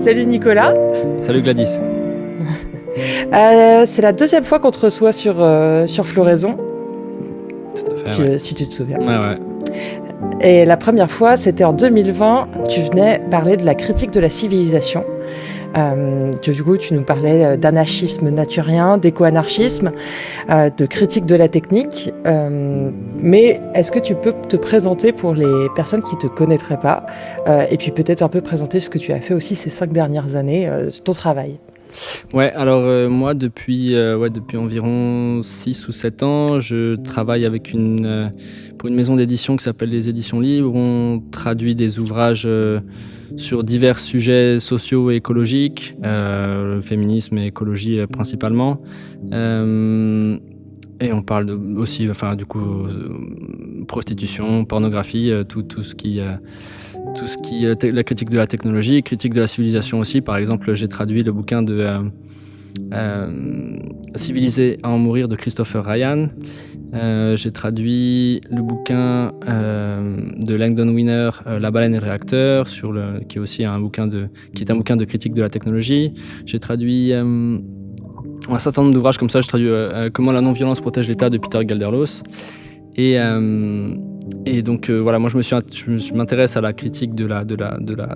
Salut Nicolas. Salut Gladys. C'est la deuxième fois qu'on te reçoit sur Floraison. Tout à fait, si tu te souviens. Ouais. Et la première fois, c'était en 2020. Tu venais parler de la critique de la civilisation. Du coup, tu nous parlais d'anarchisme naturien, d'éco-anarchisme, de critique de la technique. Mais est-ce que tu peux te présenter pour les personnes qui ne te connaîtraient pas et puis peut-être un peu présenter ce que tu as fait aussi ces 5 dernières années, ton travail? Ouais, alors moi, depuis environ 6 ou 7 ans, je travaille avec pour une maison d'édition qui s'appelle les Éditions Libres. On traduit des ouvrages sur divers sujets sociaux et écologiques, le féminisme et écologie principalement. Et on parle aussi, prostitution, pornographie, tout ce qui est la critique de la technologie, critique de la civilisation aussi. Par exemple, j'ai traduit le bouquin de Civilisé à en mourir de Christopher Ryan. J'ai traduit le bouquin de Langdon Winner, La baleine et le réacteur, qui est aussi un bouquin de critique de la technologie. J'ai traduit un certain nombre d'ouvrages comme ça. J'ai traduit Comment la non-violence protège l'État de Peter Galderlos. Et donc voilà, moi je m'intéresse à la critique de la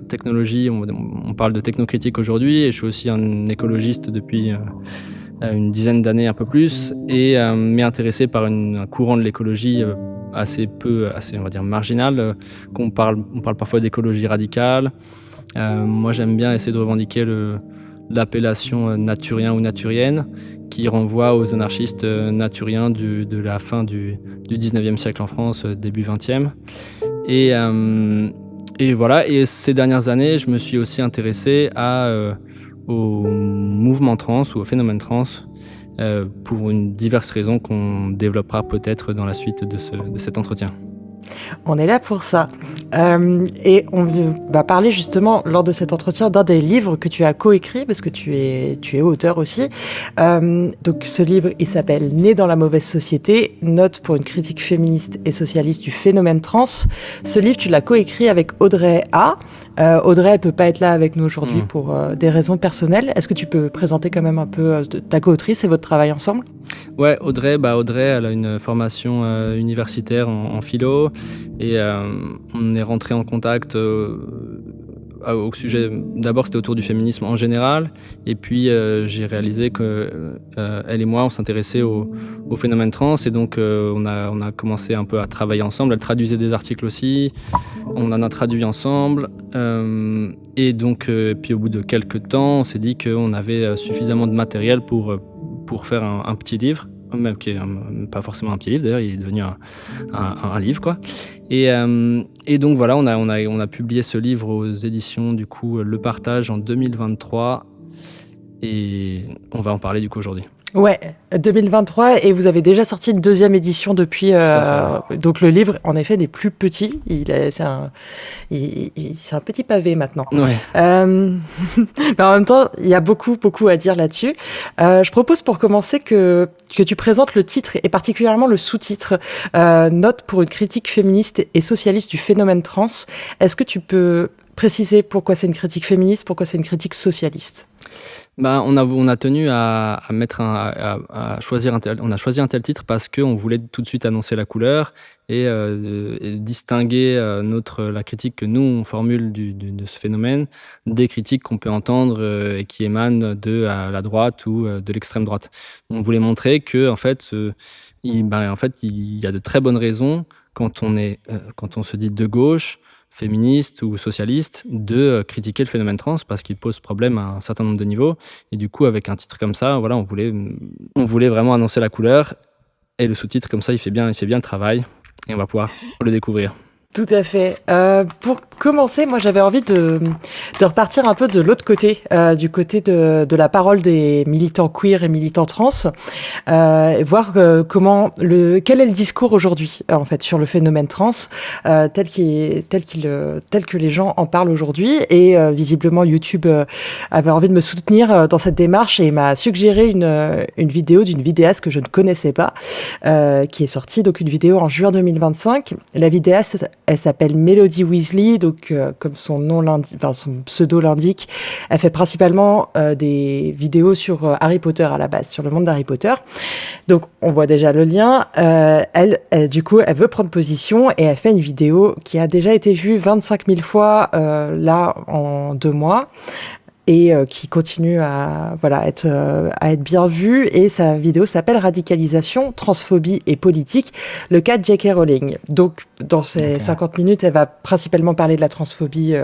technologie. On parle de technocritique aujourd'hui, et je suis aussi un écologiste depuis une dizaine d'années, un peu plus, et m'est intéressé par un courant de l'écologie assez on va dire marginal. On parle parfois d'écologie radicale. Moi j'aime bien essayer de revendiquer l'appellation naturien ou naturienne, qui renvoie aux anarchistes naturiens de la fin du 19e siècle en France, début 20e. Et voilà, et ces dernières années, je me suis aussi intéressé au mouvement trans ou au phénomène trans, pour diverses raisons qu'on développera peut-être dans la suite de cet entretien. On est là pour ça. Et on va parler justement lors de cet entretien d'un des livres que tu as coécrit, parce que tu es auteur aussi. Donc ce livre, il s'appelle Né dans la mauvaise société, note pour une critique féministe et socialiste du phénomène trans. Ce livre, tu l'as coécrit avec Audrey A. Audrey, elle peut pas être là avec nous aujourd'hui pour des raisons personnelles. Est-ce que tu peux présenter quand même un peu ta co-autrice et votre travail ensemble? Ouais, Audrey, elle a une formation universitaire en philo, et on est rentré en contact au sujet. D'abord, c'était autour du féminisme en général, et puis j'ai réalisé que elle et moi, on s'intéressait au phénomène trans, et donc on a commencé un peu à travailler ensemble. Elle traduisait des articles aussi, on en a traduit ensemble, et donc puis au bout de quelques temps, on s'est dit qu'on avait suffisamment de matériel pour faire un petit livre, même qui est pas forcément un petit livre d'ailleurs, il est devenu un livre quoi. Et donc voilà, on a publié ce livre aux éditions du coup Le Partage en 2023, et on va en parler du coup aujourd'hui. Ouais, 2023, et vous avez déjà sorti une deuxième édition depuis. Donc le livre, en effet, n'est plus petit. C'est un petit pavé maintenant. Ouais. Mais en même temps, il y a beaucoup à dire là-dessus. Je propose pour commencer que tu présentes le titre et particulièrement le sous-titre, Note pour une critique féministe et socialiste du phénomène trans. Est-ce que tu peux préciser pourquoi c'est une critique féministe, pourquoi c'est une critique socialiste? On a tenu à choisir on a choisi un tel titre parce qu'on voulait tout de suite annoncer la couleur et distinguer la critique que nous on formule de ce phénomène des critiques qu'on peut entendre et qui émanent de la droite ou de l'extrême droite. On voulait montrer que en fait il y a de très bonnes raisons quand on se dit de gauche, féministe ou socialiste, de critiquer le phénomène trans parce qu'il pose problème à un certain nombre de niveaux. Et du coup, avec un titre comme ça, voilà, on voulait vraiment annoncer la couleur, et le sous-titre comme ça, il fait bien le travail, et on va pouvoir le découvrir. Tout à fait. Pour commencer, moi j'avais envie de repartir un peu de l'autre côté, du côté de la parole des militants queer et militants trans, et voir quel est le discours aujourd'hui en fait sur le phénomène trans, tel que les gens en parlent aujourd'hui. Et visiblement YouTube avait envie de me soutenir dans cette démarche et m'a suggéré une vidéo d'une vidéaste que je ne connaissais pas, qui est sortie, donc une vidéo en juin 2025. La vidéaste Elle s'appelle Melody Weasley, donc comme son nom l'indique, enfin son pseudo l'indique, elle fait principalement des vidéos sur Harry Potter à la base, sur le monde d'Harry Potter. Donc on voit déjà le lien. Du coup, elle veut prendre position et elle fait une vidéo qui a déjà été vue 25 000 fois là en 2 mois. Et qui continue à être bien vue, et sa vidéo s'appelle Radicalisation, transphobie et politique, le cas de J.K. Rowling. Donc dans ces 50 minutes, elle va principalement parler de la transphobie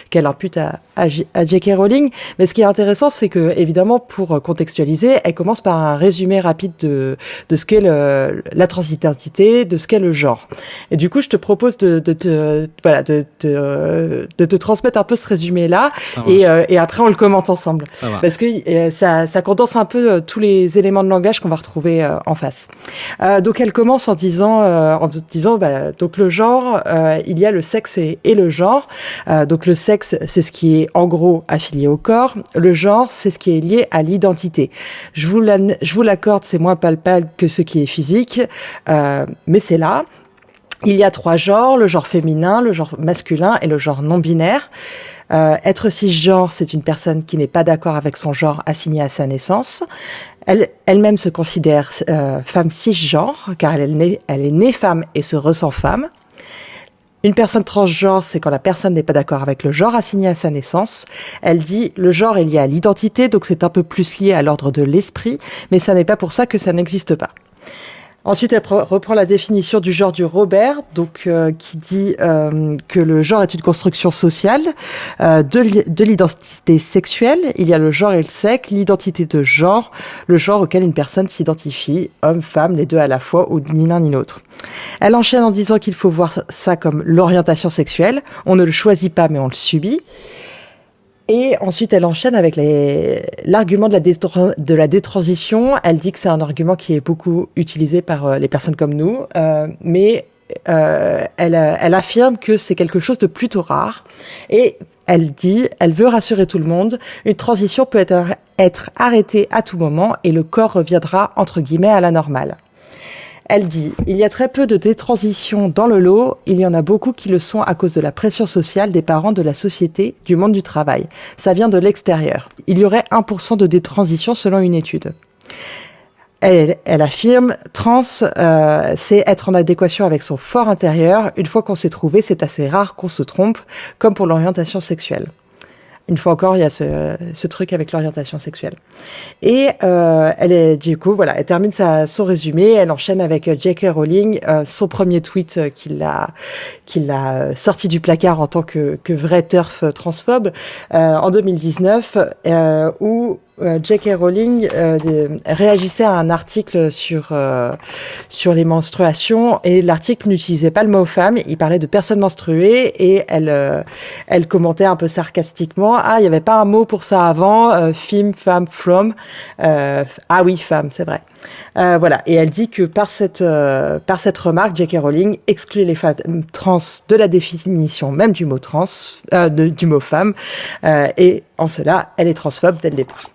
qu'elle impute à J.K. Rowling, mais ce qui est intéressant, c'est que évidemment, pour contextualiser, elle commence par un résumé rapide de ce qu'est la transidentité, de ce qu'est le genre. Et du coup, je te propose de te transmettre un peu ce résumé là, et après on le commente ensemble, parce que ça condense un peu tous les éléments de langage qu'on va retrouver en face. Donc elle commence en disant donc le genre, il y a le sexe et le genre. Donc le sexe, c'est ce qui est en gros affilié au corps. Le genre, c'est ce qui est lié à l'identité. Je vous l'accorde, c'est moins palpable que ce qui est physique, mais c'est là. Il y a 3 genres, le genre féminin, le genre masculin et le genre non binaire. Être cisgenre, c'est une personne qui n'est pas d'accord avec son genre assigné à sa naissance. Elle-même se considère femme cisgenre, car elle est née femme et se ressent femme. Une personne transgenre, c'est quand la personne n'est pas d'accord avec le genre assigné à sa naissance. Elle dit, le genre est lié à l'identité, donc c'est un peu plus lié à l'ordre de l'esprit, mais ça n'est pas pour ça que ça n'existe pas. Ensuite, elle reprend la définition du genre du Robert, donc qui dit que le genre est une construction sociale de l'identité sexuelle. Il y a le genre et le sexe, l'identité de genre, le genre auquel une personne s'identifie, homme, femme, les deux à la fois, ou ni l'un ni l'autre. Elle enchaîne en disant qu'il faut voir ça comme l'orientation sexuelle. On ne le choisit pas, mais on le subit. Et ensuite, elle enchaîne avec l'argument de la détransition. Elle dit que c'est un argument qui est beaucoup utilisé par les personnes comme nous, mais elle affirme que c'est quelque chose de plutôt rare. Et elle veut rassurer tout le monde, une transition peut être arrêtée à tout moment et le corps reviendra, entre guillemets, à la normale. Elle dit, il y a très peu de détransitions dans le lot, il y en a beaucoup qui le sont à cause de la pression sociale des parents, de la société, du monde du travail. Ça vient de l'extérieur. Il y aurait 1% de détransition selon une étude. Elle affirme, trans, c'est être en adéquation avec son fort intérieur. Une fois qu'on s'est trouvé, c'est assez rare qu'on se trompe, comme pour l'orientation sexuelle. Une fois encore, il y a ce truc avec l'orientation sexuelle. Et elle termine son résumé. Elle enchaîne avec J.K. Rowling, son premier tweet qu'il a sorti du placard en tant que vrai turf transphobe en 2019, où J.K. Rowling réagissait à un article sur les menstruations, et l'article n'utilisait pas le mot femme, il parlait de personnes menstruées, et elle commentait un peu sarcastiquement, il n'y avait pas un mot pour ça avant, femme, from, oui, femme, c'est vrai. Voilà, et elle dit que par cette remarque, J.K. Rowling exclut les femmes trans de la définition même du mot trans, du mot femme, et en cela, elle est transphobe dès le départ.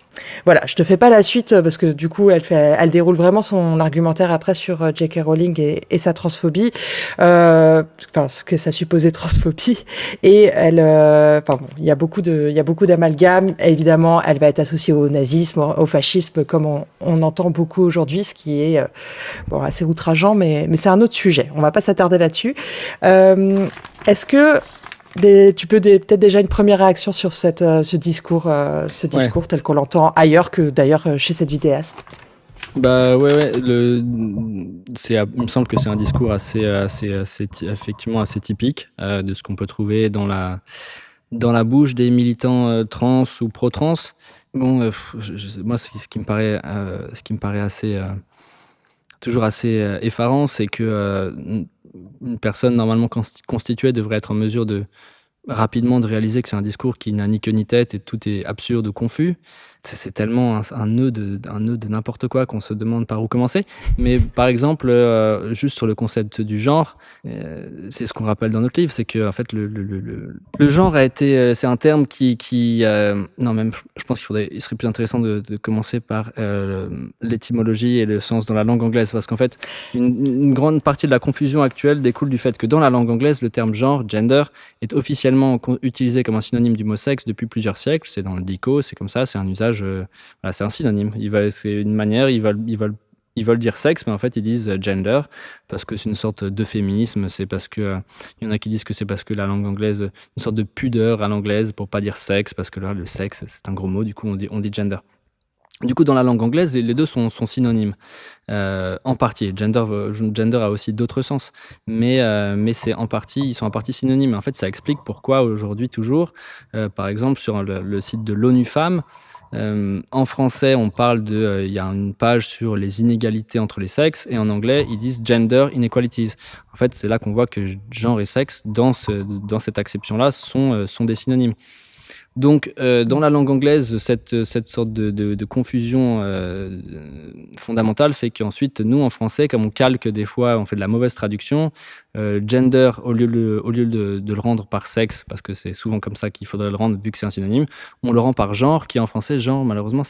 Voilà, je te fais pas la suite parce que du coup, elle déroule vraiment son argumentaire après sur J.K. Rowling et sa transphobie, ce que sa supposée transphobie. Et il y a beaucoup d'amalgames. Évidemment, elle va être associée au nazisme, au fascisme, comme on entend beaucoup aujourd'hui, ce qui est assez outrageant, mais c'est un autre sujet. On va pas s'attarder là-dessus. Est-ce que tu peux peut-être déjà une première réaction sur ce discours tel qu'on l'entend ailleurs que d'ailleurs chez cette vidéaste? Bah ouais, il me semble que c'est un discours effectivement assez typique de ce qu'on peut trouver dans la bouche des militants trans ou pro-trans. Bon, moi, ce qui me paraît toujours assez effarant, c'est que une personne normalement constituée devrait être en mesure rapidement de réaliser que c'est un discours qui n'a ni queue ni tête et tout est absurde ou confus. c'est tellement un nœud de n'importe quoi qu'on se demande par où commencer. Mais par exemple, juste sur le concept du genre, c'est ce qu'on rappelle dans notre livre, c'est que en fait le genre a été, c'est un terme non, même je pense il serait plus intéressant de commencer par l'étymologie et le sens dans la langue anglaise, parce qu'en fait une grande partie de la confusion actuelle découle du fait que dans la langue anglaise, le terme genre, gender, est officiellement utilisé comme un synonyme du mot sexe depuis plusieurs siècles. C'est dans le dico, c'est comme ça, c'est un usage, voilà, c'est un synonyme. C'est une manière, ils veulent dire sexe, mais en fait ils disent gender, parce que c'est une sorte d'euphémisme. C'est parce que il y en a qui disent que c'est parce que la langue anglaise, une sorte de pudeur à l'anglaise pour pas dire sexe, parce que là le sexe c'est un gros mot, du coup on dit gender. Du coup, dans la langue anglaise, les deux sont synonymes, en partie. Gender a aussi d'autres sens, mais c'est ils sont en partie synonymes. En fait, ça explique pourquoi aujourd'hui toujours, par exemple sur le site de l'ONU Femmes, en français, on parle il y a une page sur les inégalités entre les sexes, et en anglais, ils disent gender inequalities. En fait, c'est là qu'on voit que genre et sexe, dans cette acception-là, sont des synonymes. Donc, dans la langue anglaise, cette sorte de confusion fondamentale fait qu'ensuite, nous, en français, comme on calque des fois, on fait de la mauvaise traduction, gender, au lieu de le rendre par sexe, parce que c'est souvent comme ça qu'il faudrait le rendre, vu que c'est un synonyme, on le rend par genre, qui en français, genre, malheureusement,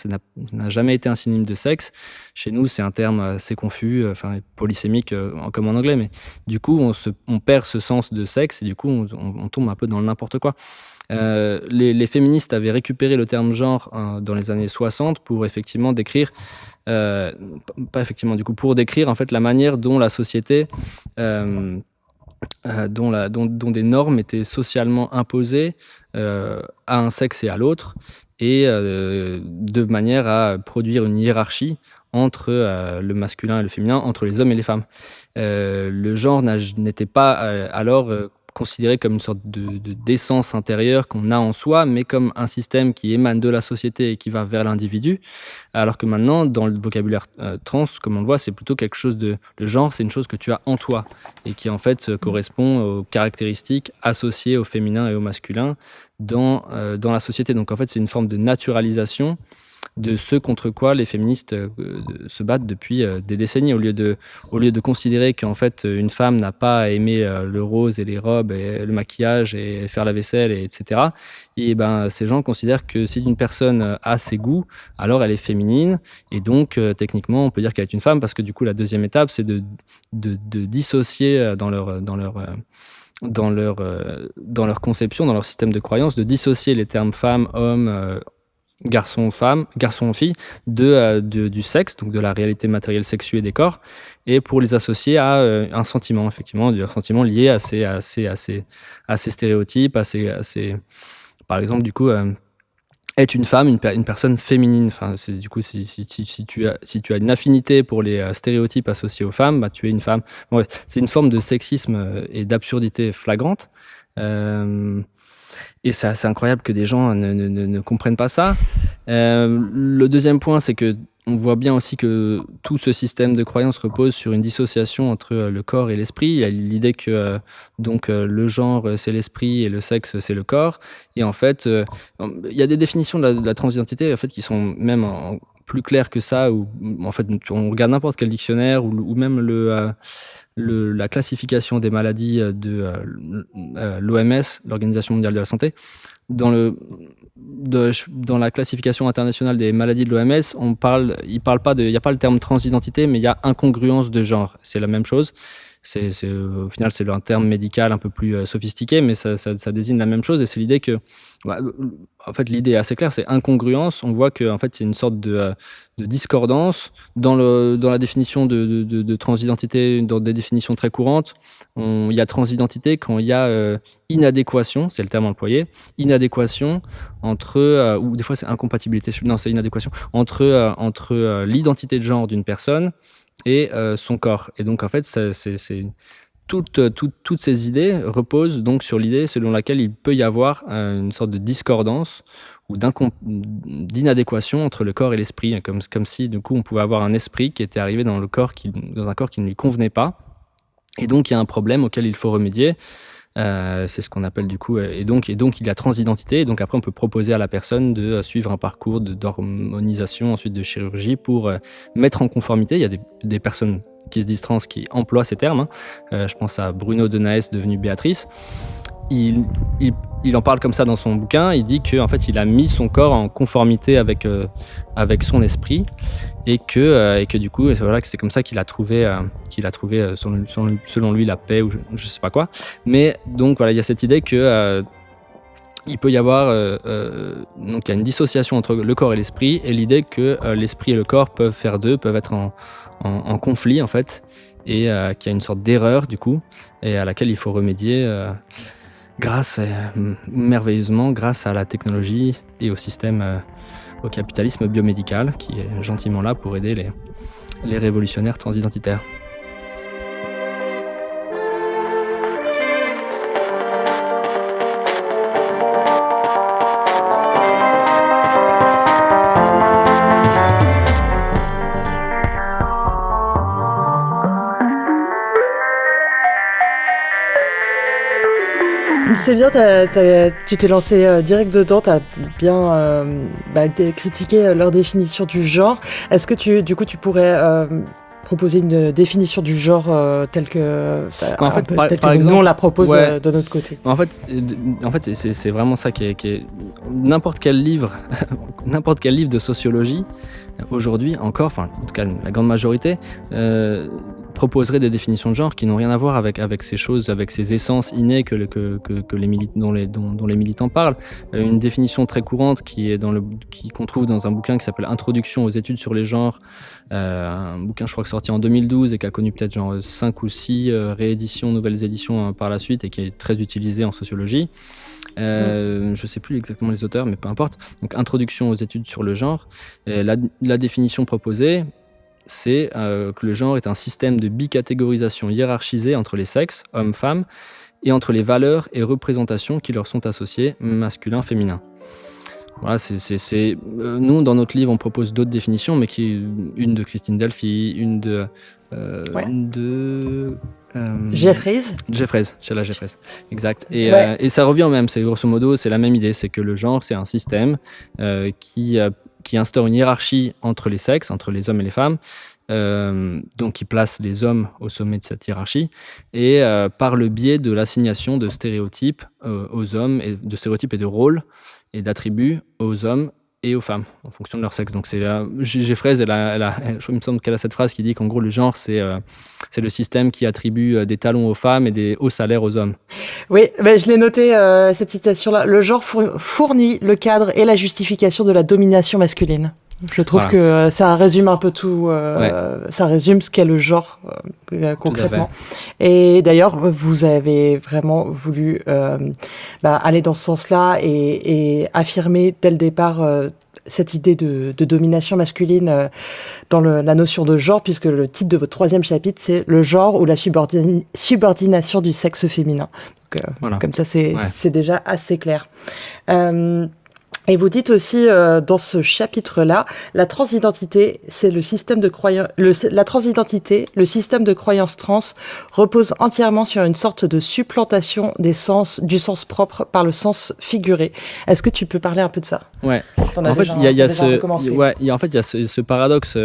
n'a jamais été un synonyme de sexe. Chez nous, c'est un terme assez confus, polysémique, comme en anglais, mais du coup, on perd ce sens de sexe, et du coup, on tombe un peu dans le n'importe quoi. Les féministes avaient récupéré le terme genre dans les années 60 pour effectivement décrire, pour décrire en fait la manière dont la société, dont des normes étaient socialement imposées à un sexe et à l'autre, et de manière à produire une hiérarchie entre le masculin et le féminin, entre les hommes et les femmes. Le genre n'était pas alors considéré comme une sorte d'essence intérieure qu'on a en soi, mais comme un système qui émane de la société et qui va vers l'individu. Alors que maintenant, dans le vocabulaire trans, comme on le voit, c'est plutôt quelque chose le genre, c'est une chose que tu as en toi et qui en fait correspond aux caractéristiques associées au féminin et au masculin dans la société. Donc en fait, c'est une forme de naturalisation de ce contre quoi les féministes se battent depuis des décennies, au lieu de considérer qu'en fait une femme n'a pas à aimer le rose et les robes et le maquillage et faire la vaisselle, etc. Et ben ces gens considèrent que si une personne a ses goûts, alors elle est féminine, et donc techniquement on peut dire qu'elle est une femme, parce que du coup la deuxième étape c'est de dissocier dans leur conception, dans leur système de croyance, de dissocier les termes femme, homme, garçon, fille, du sexe, donc de la réalité matérielle sexuée des corps, et pour les associer à un sentiment, effectivement, un sentiment lié à ces stéréotypes, par exemple, du coup, être une femme, une personne féminine. Enfin, c'est du coup, si tu as une affinité pour les stéréotypes associés aux femmes, bah, tu es une femme. Bon, ouais, c'est une forme de sexisme et d'absurdité flagrante. Et c'est incroyable que des gens ne comprennent pas ça. Le deuxième point, c'est que on voit bien aussi que tout ce système de croyance repose sur une dissociation entre le corps et l'esprit. Il y a l'idée que le genre, c'est l'esprit, et le sexe, c'est le corps. Et en fait, il y a des définitions de la transidentité en fait, qui sont même plus claires que ça. Où, en fait, on regarde n'importe quel dictionnaire, ou même la classification des maladies de l'OMS, l'Organisation mondiale de la santé. Dans la classification internationale des maladies de l'OMS, il n'y a pas le terme transidentité, mais il y a incongruence de genre. C'est la même chose. Au final, c'est un terme médical un peu plus sophistiqué, mais ça désigne la même chose. Et c'est l'idée que, en fait, l'idée est assez claire, c'est incongruence. On voit que, en fait, il y a une sorte de discordance dans la définition de transidentité, dans des définitions très courantes. Il y a transidentité quand il y a inadéquation, c'est le terme employé, inadéquation entre, ou des fois c'est incompatibilité, non, c'est inadéquation, entre l'identité de genre d'une personne et son corps. Et donc en fait, toutes ces idées reposent donc sur l'idée selon laquelle il peut y avoir une sorte de discordance ou d'inadéquation entre le corps et l'esprit, comme si du coup on pouvait avoir un esprit qui était arrivé dans un corps qui ne lui convenait pas, et donc il y a un problème auquel il faut remédier. C'est ce qu'on appelle du coup, et donc il y a transidentité. Et donc après, on peut proposer à la personne de suivre un parcours d'hormonisation, ensuite de chirurgie, pour mettre en conformité. Il y a des personnes qui se disent trans qui emploient ces termes, hein. Je pense à Bruno Denaes, devenu Béatrice. Il en parle comme ça dans son bouquin. Il dit qu'en fait, il a mis son corps en conformité avec son esprit, et que du coup, voilà, que c'est comme ça qu'il a trouvé selon lui la paix, ou je sais pas quoi. Mais donc voilà, il y a cette idée que il peut y avoir donc il y a une dissociation entre le corps et l'esprit, et l'idée que l'esprit et le corps peuvent être en conflit en fait, et qu'il y a une sorte d'erreur du coup, et à laquelle il faut remédier merveilleusement grâce à la technologie et au capitalisme biomédical, qui est gentiment là pour aider les révolutionnaires transidentitaires. C'est bien, tu t'es lancé direct dedans, tu as bien critiqué leur définition du genre. Est-ce que tu pourrais proposer une définition du genre telle que, par exemple, nous on la propose ouais, de notre côté? En fait c'est vraiment ça qui est n'importe quel livre de sociologie aujourd'hui encore, enfin en tout cas la grande majorité, proposerait des définitions de genre qui n'ont rien à voir avec ces choses, avec ces essences innées dont les militants parlent. Une définition très courante qu'on trouve dans un bouquin qui s'appelle Introduction aux études sur les genres, un bouquin je crois que sorti en 2012 et qui a connu peut-être genre 5 ou 6 rééditions, nouvelles éditions par la suite, et qui est très utilisé en sociologie. Je sais plus exactement les auteurs, mais peu importe. Donc Introduction aux études sur le genre. La définition proposée, c'est que le genre est un système de bicatégorisation hiérarchisée entre les sexes, hommes-femmes, et entre les valeurs et représentations qui leur sont associées, masculin-féminin. Voilà, nous, dans notre livre, on propose d'autres définitions, mais une de Christine Delphi, une de Jeffreys, Sheila Jeffreys, exact. Et ça revient au même, c'est grosso modo, c'est la même idée, c'est que le genre, c'est un système qui instaure une hiérarchie entre les sexes, entre les hommes et les femmes, donc qui place les hommes au sommet de cette hiérarchie, et par le biais de l'assignation de stéréotypes aux hommes, et de stéréotypes et de rôles et d'attributs aux hommes et aux femmes, en fonction de leur sexe. Donc Jeffreys, il me semble qu'elle a cette phrase qui dit qu'en gros le genre c'est le système qui attribue des talons aux femmes et des hauts salaires aux hommes. Oui, je l'ai noté, cette citation-là. Le genre fournit le cadre et la justification de la domination masculine. Je trouve que ça résume un peu tout, ça résume ce qu'est le genre concrètement. Et d'ailleurs, vous avez vraiment voulu aller dans ce sens-là et affirmer dès le départ cette idée de domination masculine dans la notion de genre, puisque le titre de votre 3e chapitre, c'est le genre ou la subordination du sexe féminin. Donc, comme ça, c'est déjà assez clair. Et vous dites aussi dans ce chapitre-là, la transidentité, c'est le système de croyance. La transidentité, le système de croyance trans, repose entièrement sur une sorte de supplantation du sens propre par le sens figuré. Est-ce que tu peux parler un peu de ça? Ouais. En fait, il y a ce paradoxe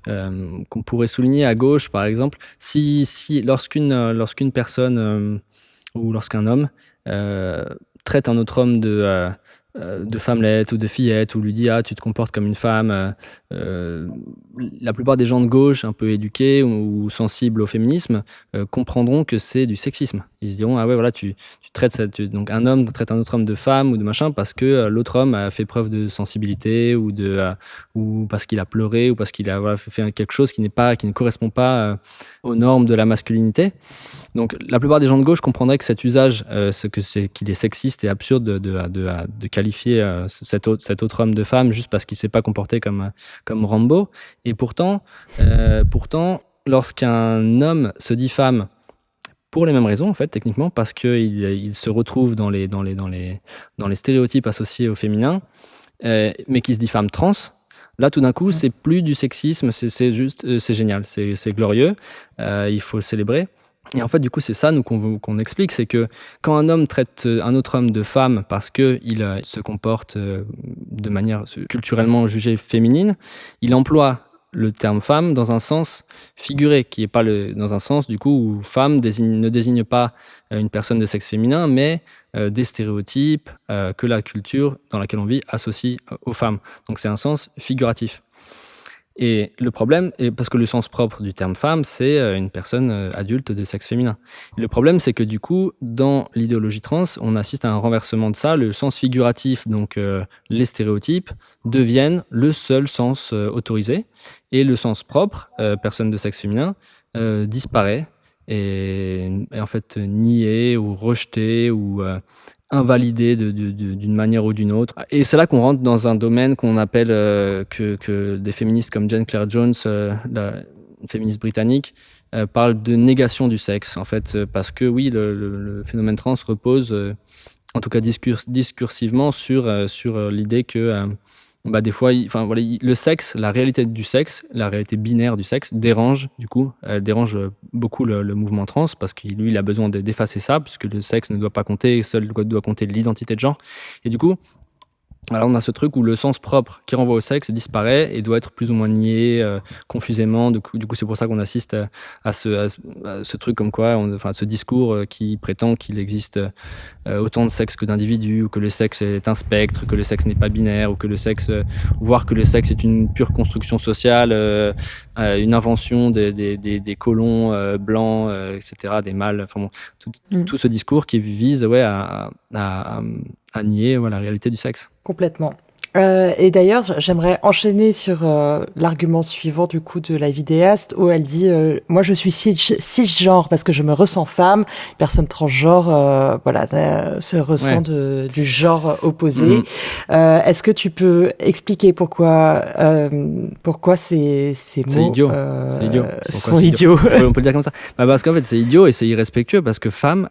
qu'on pourrait souligner à gauche, par exemple, si lorsqu'une personne ou lorsqu'un homme traite un autre homme de femmelette ou de fillette, ou lui dit tu te comportes comme une femme, la plupart des gens de gauche un peu éduqués ou sensibles au féminisme comprendront que c'est du sexisme. Ils se diront voilà, tu traites donc un homme traite un autre homme de femme ou de machin parce que l'autre homme a fait preuve de sensibilité ou parce qu'il a pleuré ou parce qu'il a fait quelque chose qui ne correspond pas aux normes de la masculinité. Donc la plupart des gens de gauche comprendraient que cet usage, qu'il est sexiste et absurde de qualifier cet autre homme de femme juste parce qu'il ne s'est pas comporté comme Rambo. Et pourtant, lorsqu'un homme se dit femme, pour les mêmes raisons en fait, techniquement, parce qu'il se retrouve dans les stéréotypes associés au féminin, mais qui se dit femme trans, là tout d'un coup c'est plus du sexisme, c'est génial, c'est glorieux, il faut le célébrer. Et en fait, du coup, c'est ça, nous, qu'on explique, c'est que quand un homme traite un autre homme de femme parce qu'il se comporte de manière culturellement jugée féminine, il emploie le terme femme dans un sens figuré, qui n'est pas dans un sens, du coup, où femme ne désigne pas une personne de sexe féminin, mais des stéréotypes que la culture dans laquelle on vit associe aux femmes. Donc c'est un sens figuratif. Et le problème, parce que le sens propre du terme femme, c'est une personne adulte de sexe féminin. Et le problème, c'est que du coup, dans l'idéologie trans, on assiste à un renversement de ça. Le sens figuratif, donc les stéréotypes, deviennent le seul sens autorisé. Et le sens propre, personne de sexe féminin, disparaît et en fait nié ou rejeté ou invalidé d'une manière ou d'une autre. Et c'est là qu'on rentre dans un domaine qu'on appelle, que des féministes comme Jane Claire Jones, la féministe britannique, parlent de négation du sexe, en fait, parce que oui, le phénomène trans repose, en tout cas discursivement, sur l'idée que des fois, le sexe, la réalité du sexe, la réalité binaire du sexe dérange, du coup, dérange beaucoup le mouvement trans, parce que lui, il a besoin d'effacer ça, puisque le sexe ne doit pas compter, seul doit compter l'identité de genre. Et du coup, alors on a ce truc où le sens propre qui renvoie au sexe disparaît et doit être plus ou moins nié confusément. Du coup, c'est pour ça qu'on assiste à ce truc comme quoi, ce discours qui prétend qu'il existe autant de sexes que d'individus, ou que le sexe est un spectre, que le sexe n'est pas binaire, ou que le sexe, voire que le sexe est une pure construction sociale, une invention des colons blancs, etc., des mâles. Enfin bon, tout ce discours qui vise à nier la réalité du sexe. Complètement. Et d'ailleurs, j'aimerais enchaîner sur l'argument suivant du coup de la vidéaste où elle dit moi je suis cisgenre parce que je me ressens femme, personne transgenre se ressent du genre opposé. Est-ce que tu peux expliquer pourquoi ces mots idiot. sont idiots? On peut le dire comme ça. Parce qu'en fait c'est idiot et c'est irrespectueux, parce que femme,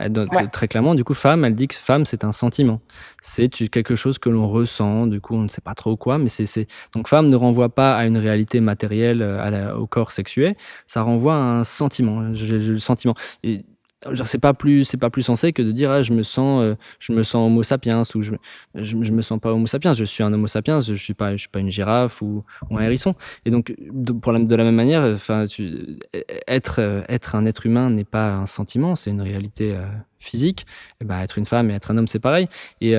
très clairement, du coup femme, elle dit que femme c'est un sentiment, c'est quelque chose que l'on ressent, du coup on ne sait pas trop quoi, mais donc femme ne renvoie pas à une réalité matérielle, au corps sexué, ça renvoie à un sentiment, le sentiment. Et genre, c'est pas plus sensé que de dire je me sens homo sapiens, ou je me sens pas homo sapiens, je suis un homo sapiens, je suis pas une girafe ou un hérisson. Et donc de la même manière, être un être humain n'est pas un sentiment, c'est une réalité physique. Et être une femme et être un homme, c'est pareil. Et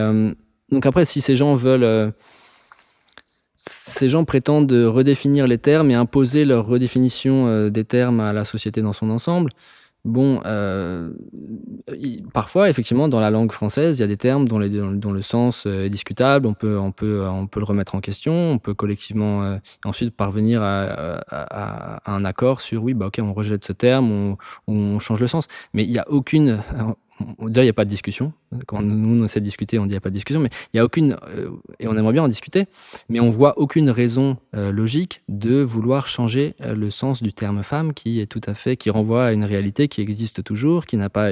donc après, si ces gens prétendent redéfinir les termes et imposer leur redéfinition des termes à la société dans son ensemble. Bon, parfois, effectivement, dans la langue française, il y a des termes dont le sens est discutable. On peut le remettre en question. On peut collectivement ensuite parvenir à un accord sur ok, on rejette ce terme, on change le sens. Mais il n'y a aucune... Déjà, il n'y a pas de discussion. Quand nous, on essaie de discuter, on dit il n'y a pas de discussion, mais il n'y a aucune... et on aimerait bien en discuter, mais on ne voit aucune raison logique de vouloir changer le sens du terme femme, qui renvoie à une réalité qui existe toujours, qui n'a pas...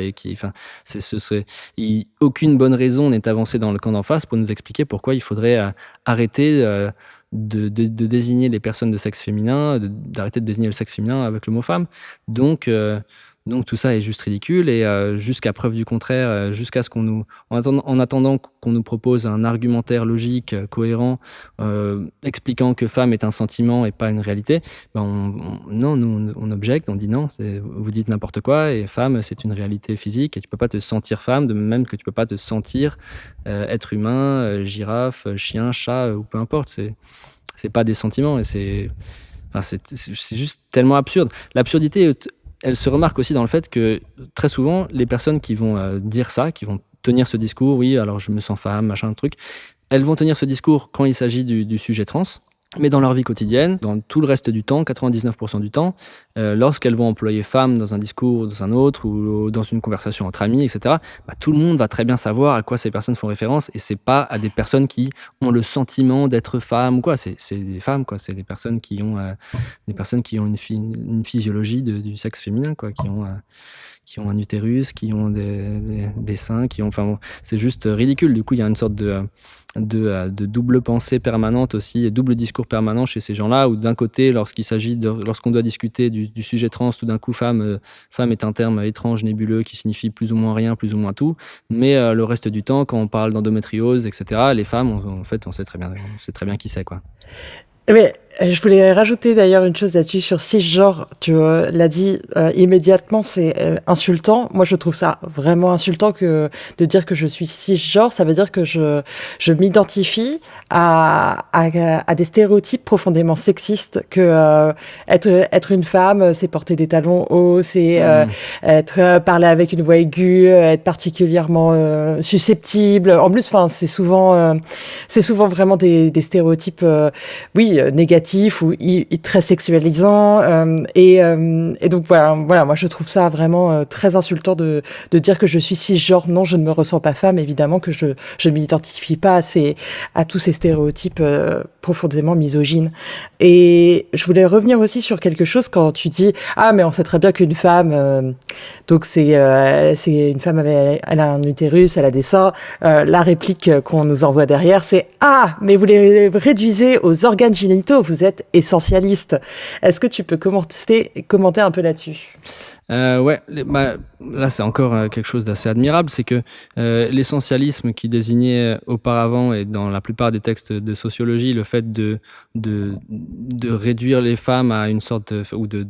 aucune bonne raison n'est avancée dans le camp d'en face pour nous expliquer pourquoi il faudrait arrêter de désigner les personnes de sexe féminin, d'arrêter de désigner le sexe féminin avec le mot femme. Donc tout ça est juste ridicule, et jusqu'à preuve du contraire, en attendant qu'on nous propose un argumentaire logique, cohérent, expliquant que femme est un sentiment et pas une réalité, on objecte, on dit non, vous dites n'importe quoi, et femme c'est une réalité physique, et tu peux pas te sentir femme, de même que tu peux pas te sentir être humain, girafe, chien, chat, ou peu importe, c'est pas des sentiments, et c'est juste tellement absurde. L'absurdité, elle se remarque aussi dans le fait que très souvent, les personnes qui vont dire ça, qui vont tenir ce discours, oui, alors je me sens femme, machin, truc, elles vont tenir ce discours quand il s'agit du sujet trans, mais dans leur vie quotidienne, dans tout le reste du temps, 99% du temps, lorsqu'elles vont employer femme dans un discours, dans un autre, ou dans une conversation entre amis, etc., tout le monde va très bien savoir à quoi ces personnes font référence, et c'est pas à des personnes qui ont le sentiment d'être femmes ou quoi, c'est des femmes, quoi, c'est des personnes qui ont une physiologie du sexe féminin, quoi, qui ont un utérus, qui ont des seins, c'est juste ridicule. Du coup, il y a une sorte de double pensée permanente aussi, double discours discours permanent chez ces gens-là, où d'un côté, lorsqu'on doit discuter du sujet trans, tout d'un coup, femme est un terme étrange, nébuleux, qui signifie plus ou moins rien, plus ou moins tout. Mais le reste du temps, quand on parle d'endométriose, etc., les femmes, en fait, on sait très bien qui c'est, quoi. Mais je voulais rajouter d'ailleurs une chose là-dessus sur cisgenre. Tu l'as dit immédiatement, c'est insultant. Moi, je trouve ça vraiment insultant que de dire que je suis cisgenre. Ça veut dire que je m'identifie à des stéréotypes profondément sexistes. Que être une femme, c'est porter des talons hauts, c'est parler avec une voix aiguë, être particulièrement susceptible. En plus, enfin, c'est souvent vraiment des stéréotypes, négatifs ou très sexualisants et donc voilà, moi je trouve ça vraiment très insultant de dire que je suis cisgenre. Non, je ne me ressens pas femme, évidemment que je ne m'identifie pas à tous ces stéréotypes profondément misogynes. Et je voulais revenir aussi sur quelque chose quand tu dis mais on sait très bien qu'une femme donc c'est une femme, elle a un utérus, elle a des seins. La réplique qu'on nous envoie derrière, c'est mais vous les réduisez aux organes génitaux, vous êtes essentialiste. Est-ce que tu peux commenter un peu là-dessus? Là c'est encore quelque chose d'assez admirable, c'est que l'essentialisme qui désignait auparavant et dans la plupart des textes de sociologie le fait de réduire les femmes à une sorte ou de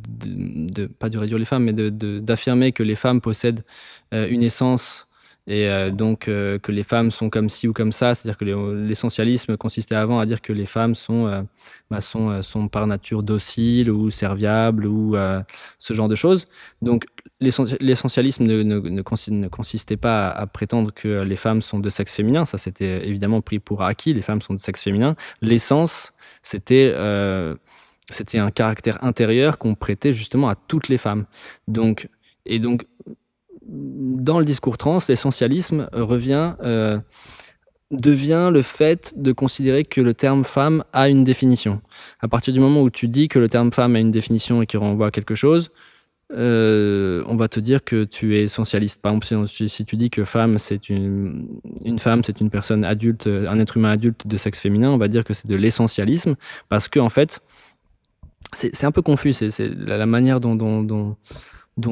pas de réduire les femmes mais d'affirmer que les femmes possèdent une essence et donc que les femmes sont comme ci ou comme ça, c'est-à-dire que l'essentialisme consistait avant à dire que les femmes sont par nature dociles ou serviables ou ce genre de choses. Donc l'essentialisme ne consistait pas à prétendre que les femmes sont de sexe féminin, ça c'était évidemment pris pour acquis, les femmes sont de sexe féminin. L'essence, c'était un caractère intérieur qu'on prêtait justement à toutes les femmes. Donc dans le discours trans, l'essentialisme devient le fait de considérer que le terme femme a une définition. À partir du moment où tu dis que le terme femme a une définition et qu'il renvoie à quelque chose, on va te dire que tu es essentialiste. Par exemple, si tu dis que femme, c'est une femme, c'est une personne adulte, un être humain adulte de sexe féminin, on va dire que c'est de l'essentialisme, parce que en fait, c'est un peu confus. C'est la manière dont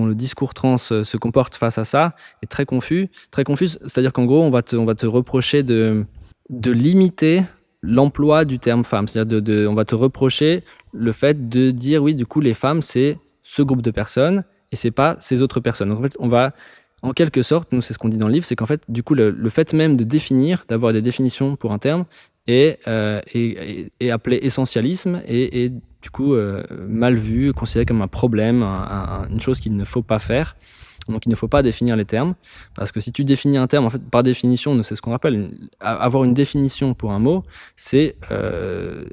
le discours trans se comporte face à ça est très confus. C'est-à-dire qu'en gros, on va te reprocher de limiter l'emploi du terme femme. C'est-à-dire on va te reprocher le fait de dire oui, du coup, les femmes, c'est ce groupe de personnes et c'est pas ces autres personnes. Donc, en fait, on va, en quelque sorte, nous, c'est ce qu'on dit dans le livre, c'est qu'en fait, du coup, le fait même de définir, d'avoir des définitions pour un terme est appelé essentialisme et du coup mal vu, considéré comme un problème, une chose qu'il ne faut pas faire. Donc il ne faut pas définir les termes, parce que si tu définis un terme, en fait, par définition, c'est ce qu'on rappelle, avoir une définition pour un mot, c'est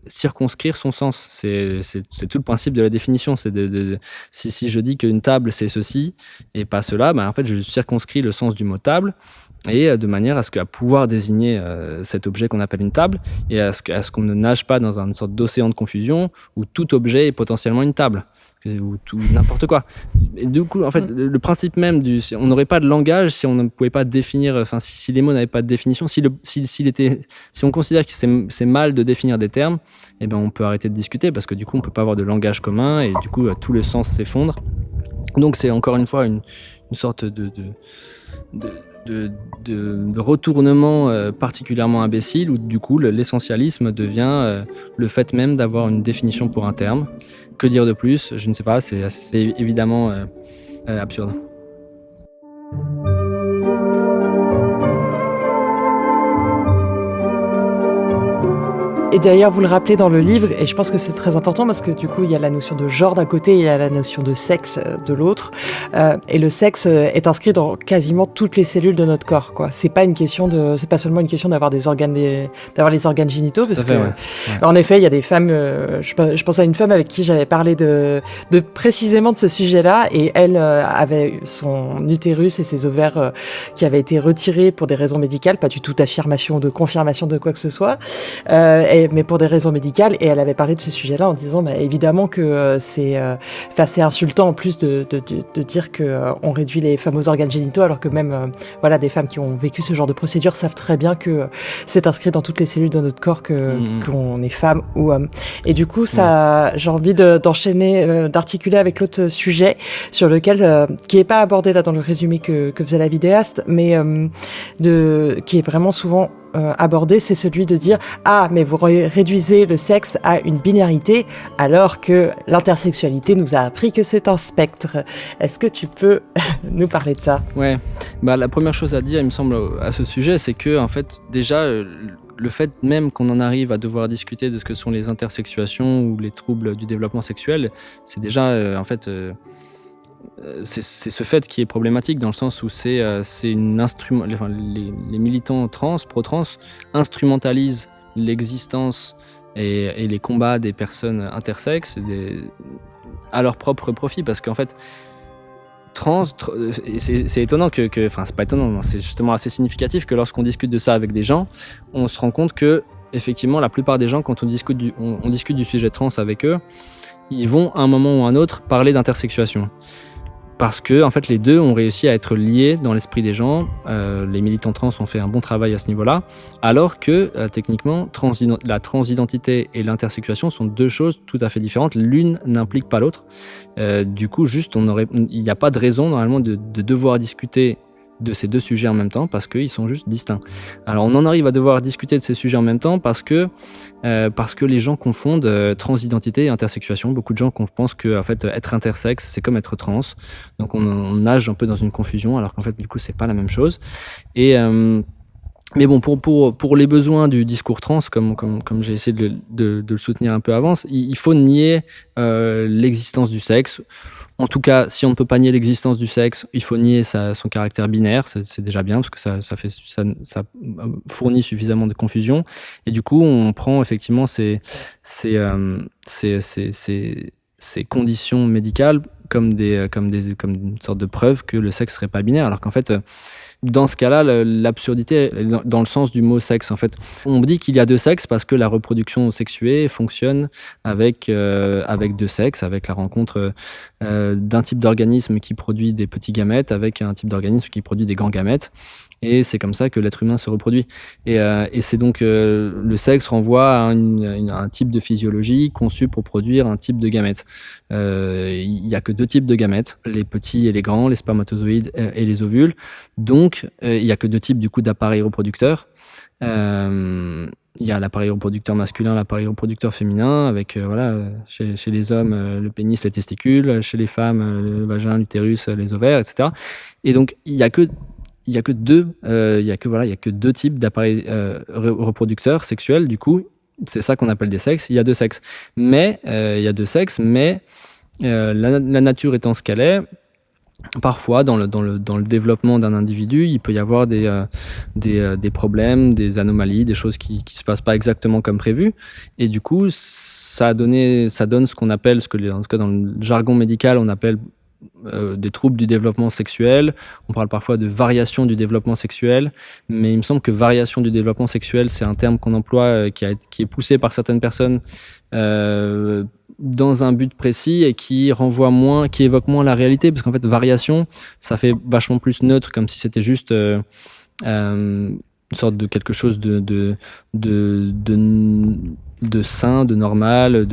circonscrire son sens. C'est tout le principe de la définition. C'est si je dis qu'une table c'est ceci et pas cela, en fait je circonscris le sens du mot table, et de manière à ce qu'à pouvoir désigner cet objet qu'on appelle une table, et à ce qu'on ne nage pas dans une sorte d'océan de confusion où tout objet est potentiellement une table, ou tout n'importe quoi. Et du coup, en fait, le principe même on n'aurait pas de langage si on ne pouvait pas définir, enfin, si les mots n'avaient pas de définition, si on considère que c'est mal de définir des termes, eh ben, on peut arrêter de discuter, parce que du coup, on peut pas avoir de langage commun, et du coup, tout le sens s'effondre. Donc, c'est encore une fois une sorte de retournement particulièrement imbécile, où du coup l'essentialisme devient le fait même d'avoir une définition pour un terme. Que dire de plus? Je ne sais pas, c'est évidemment absurde. Et d'ailleurs, vous le rappelez dans le livre, et je pense que c'est très important parce que du coup, il y a la notion de genre d'un côté, il y a la notion de sexe de l'autre, et le sexe est inscrit dans quasiment toutes les cellules de notre corps, quoi. C'est pas seulement une question d'avoir d'avoir les organes génitaux, parce que, en effet, il y a des femmes, je pense à une femme avec qui j'avais parlé de précisément de ce sujet-là, et elle avait son utérus et ses ovaires qui avaient été retirés pour des raisons médicales, pas du tout d'affirmation, de confirmation de quoi que ce soit. mais pour des raisons médicales. Et elle avait parlé de ce sujet-là en disant, évidemment que c'est insultant en plus de dire que on réduit les femmes aux organes génitaux, alors que même voilà, des femmes qui ont vécu ce genre de procédure savent très bien que c'est inscrit dans toutes les cellules de notre corps qu'on est femme ou homme. Et du coup, ça, j'ai envie d'enchaîner, d'articuler avec l'autre sujet sur lequel, qui est pas abordé là dans le résumé que faisait la vidéaste, mais qui est vraiment souvent abordé, c'est celui de dire mais vous réduisez le sexe à une binarité alors que l'intersexualité nous a appris que c'est un spectre. Est-ce que tu peux nous parler de ça? Ouais, la première chose à dire, il me semble, à ce sujet, c'est que en fait déjà le fait même qu'on en arrive à devoir discuter de ce que sont les intersexuations ou les troubles du développement sexuel, c'est déjà c'est ce fait qui est problématique, dans le sens où c'est une les militants pro-trans instrumentalisent l'existence et les combats des personnes intersexes à leur propre profit, parce qu'en fait c'est étonnant c'est pas étonnant, c'est justement assez significatif que lorsqu'on discute de ça avec des gens, on se rend compte que effectivement la plupart des gens, quand on discute du sujet trans avec eux, ils vont à un moment ou à un autre parler d'intersexuation. Parce que en fait, les deux ont réussi à être liés dans l'esprit des gens. Les militants trans ont fait un bon travail à ce niveau-là, alors que techniquement, la transidentité et l'intersexuation sont deux choses tout à fait différentes. L'une n'implique pas l'autre. Du coup, il n'y a pas de raison normalement de devoir discuter de ces deux sujets en même temps, parce qu'ils sont juste distincts. Alors on en arrive à devoir discuter de ces sujets en même temps parce que les gens confondent transidentité et intersexuation. Beaucoup de gens pensent que en fait, être intersexe, c'est comme être trans. Donc on nage un peu dans une confusion, alors qu'en fait du coup c'est pas la même chose. Mais bon, pour les besoins du discours trans, comme j'ai essayé de le soutenir un peu avant, il faut nier l'existence du sexe. En tout cas, si on ne peut pas nier l'existence du sexe, il faut nier son caractère binaire. C'est déjà bien, parce que ça fournit suffisamment de confusion. Et du coup, on prend effectivement ces conditions médicales comme une sorte de preuve que le sexe serait pas binaire, alors qu'en fait, dans ce cas-là, l'absurdité est dans le sens du mot sexe. En fait, on dit qu'il y a deux sexes parce que la reproduction sexuée fonctionne avec deux sexes, avec la rencontre d'un type d'organisme qui produit des petits gamètes avec un type d'organisme qui produit des grands gamètes. Et c'est comme ça que l'être humain se reproduit. Et c'est donc le sexe renvoie à un type de physiologie conçu pour produire un type de gamètes. Il n'y a que deux types de gamètes, les petits et les grands, les spermatozoïdes et les ovules. Donc, il n'y a que deux types du coup d'appareils reproducteurs. Il y a l'appareil reproducteur masculin, l'appareil reproducteur féminin, avec chez les hommes le pénis, les testicules, chez les femmes le vagin, l'utérus, les ovaires, etc. Et donc il y a que deux types d'appareils reproducteurs sexuels. Du coup, c'est ça qu'on appelle des sexes. Il y a deux sexes, mais la nature étant ce qu'elle est, parfois dans le développement d'un individu, il peut y avoir des problèmes, des anomalies, des choses qui se passent pas exactement comme prévu, et du coup ça donne ce qu'on appelle, en tout cas dans le jargon médical on appelle des troubles du développement sexuel. On parle parfois de variation du développement sexuel, mais il me semble que variation du développement sexuel, c'est un terme qu'on emploie qui est poussé par certaines personnes dans un but précis et qui évoque moins la réalité, parce qu'en fait variation, ça fait vachement plus neutre, comme si c'était juste une sorte de quelque chose de sain, de normal,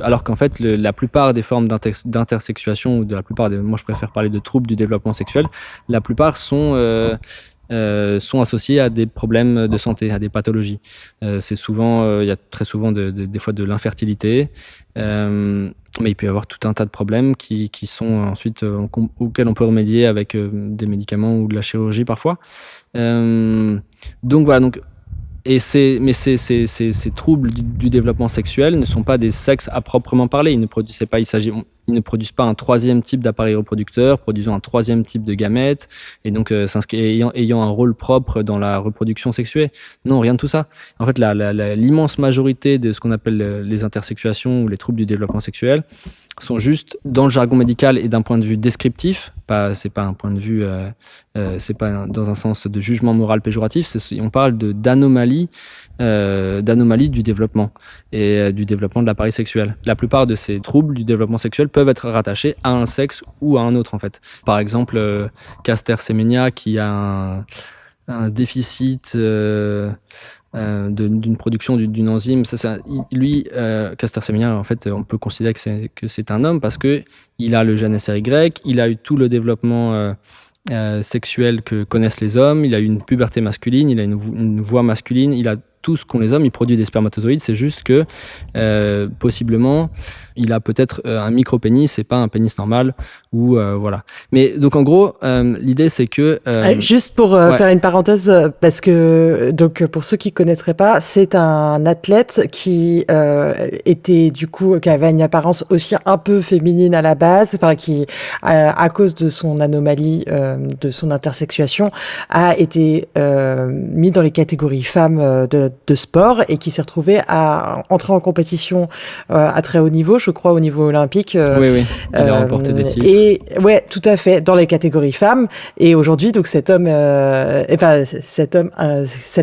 alors qu'en fait la plupart des formes d'intersexuation, ou moi je préfère parler de troubles du développement sexuel, la plupart sont associés à des problèmes de santé, à des pathologies. C'est souvent, il y a très souvent des fois de l'infertilité, mais il peut y avoir tout un tas de problèmes qui sont ensuite auxquels on peut remédier avec des médicaments ou de la chirurgie parfois. Donc voilà, ces troubles du développement sexuel ne sont pas des sexes à proprement parler. Il ils ne produisent pas un troisième type d'appareil reproducteur, produisant un troisième type de gamètes, et donc ayant un rôle propre dans la reproduction sexuée. Non, rien de tout ça. En fait, l'immense majorité de ce qu'on appelle les intersexuations ou les troubles du développement sexuel sont juste, dans le jargon médical et d'un point de vue descriptif, c'est pas un point de vue, c'est pas dans un sens de jugement moral péjoratif, on parle d'anomalies du développement et du développement de l'appareil sexuel. La plupart de ces troubles du développement sexuel peuvent être rattachés à un sexe ou à un autre, en fait. Par exemple, Caster Semenya, qui a un déficit d'une production d'une enzyme. Caster Semenya, en fait, on peut considérer que c'est un homme parce que il a le gène SRY, il a eu tout le développement sexuel que connaissent les hommes, il a eu une puberté masculine, il a une voix masculine, il a tout ce qu'ont les hommes, il produit des spermatozoïdes, c'est juste que possiblement il a peut-être un micro-pénis, c'est pas un pénis normal, ou voilà. Mais donc en gros, l'idée c'est que... Juste pour faire une parenthèse, parce que donc pour ceux qui connaîtraient pas, c'est un athlète qui était du coup, qui avait une apparence aussi un peu féminine à la base, enfin qui, à cause de son anomalie, de son intersexuation, a été mis dans les catégories femmes de sport et qui s'est retrouvé à entrer en compétition à très haut niveau, je crois au niveau olympique. Oui, il a remporté des titres. Et ouais, tout à fait, dans les catégories femmes. Et aujourd'hui, donc cette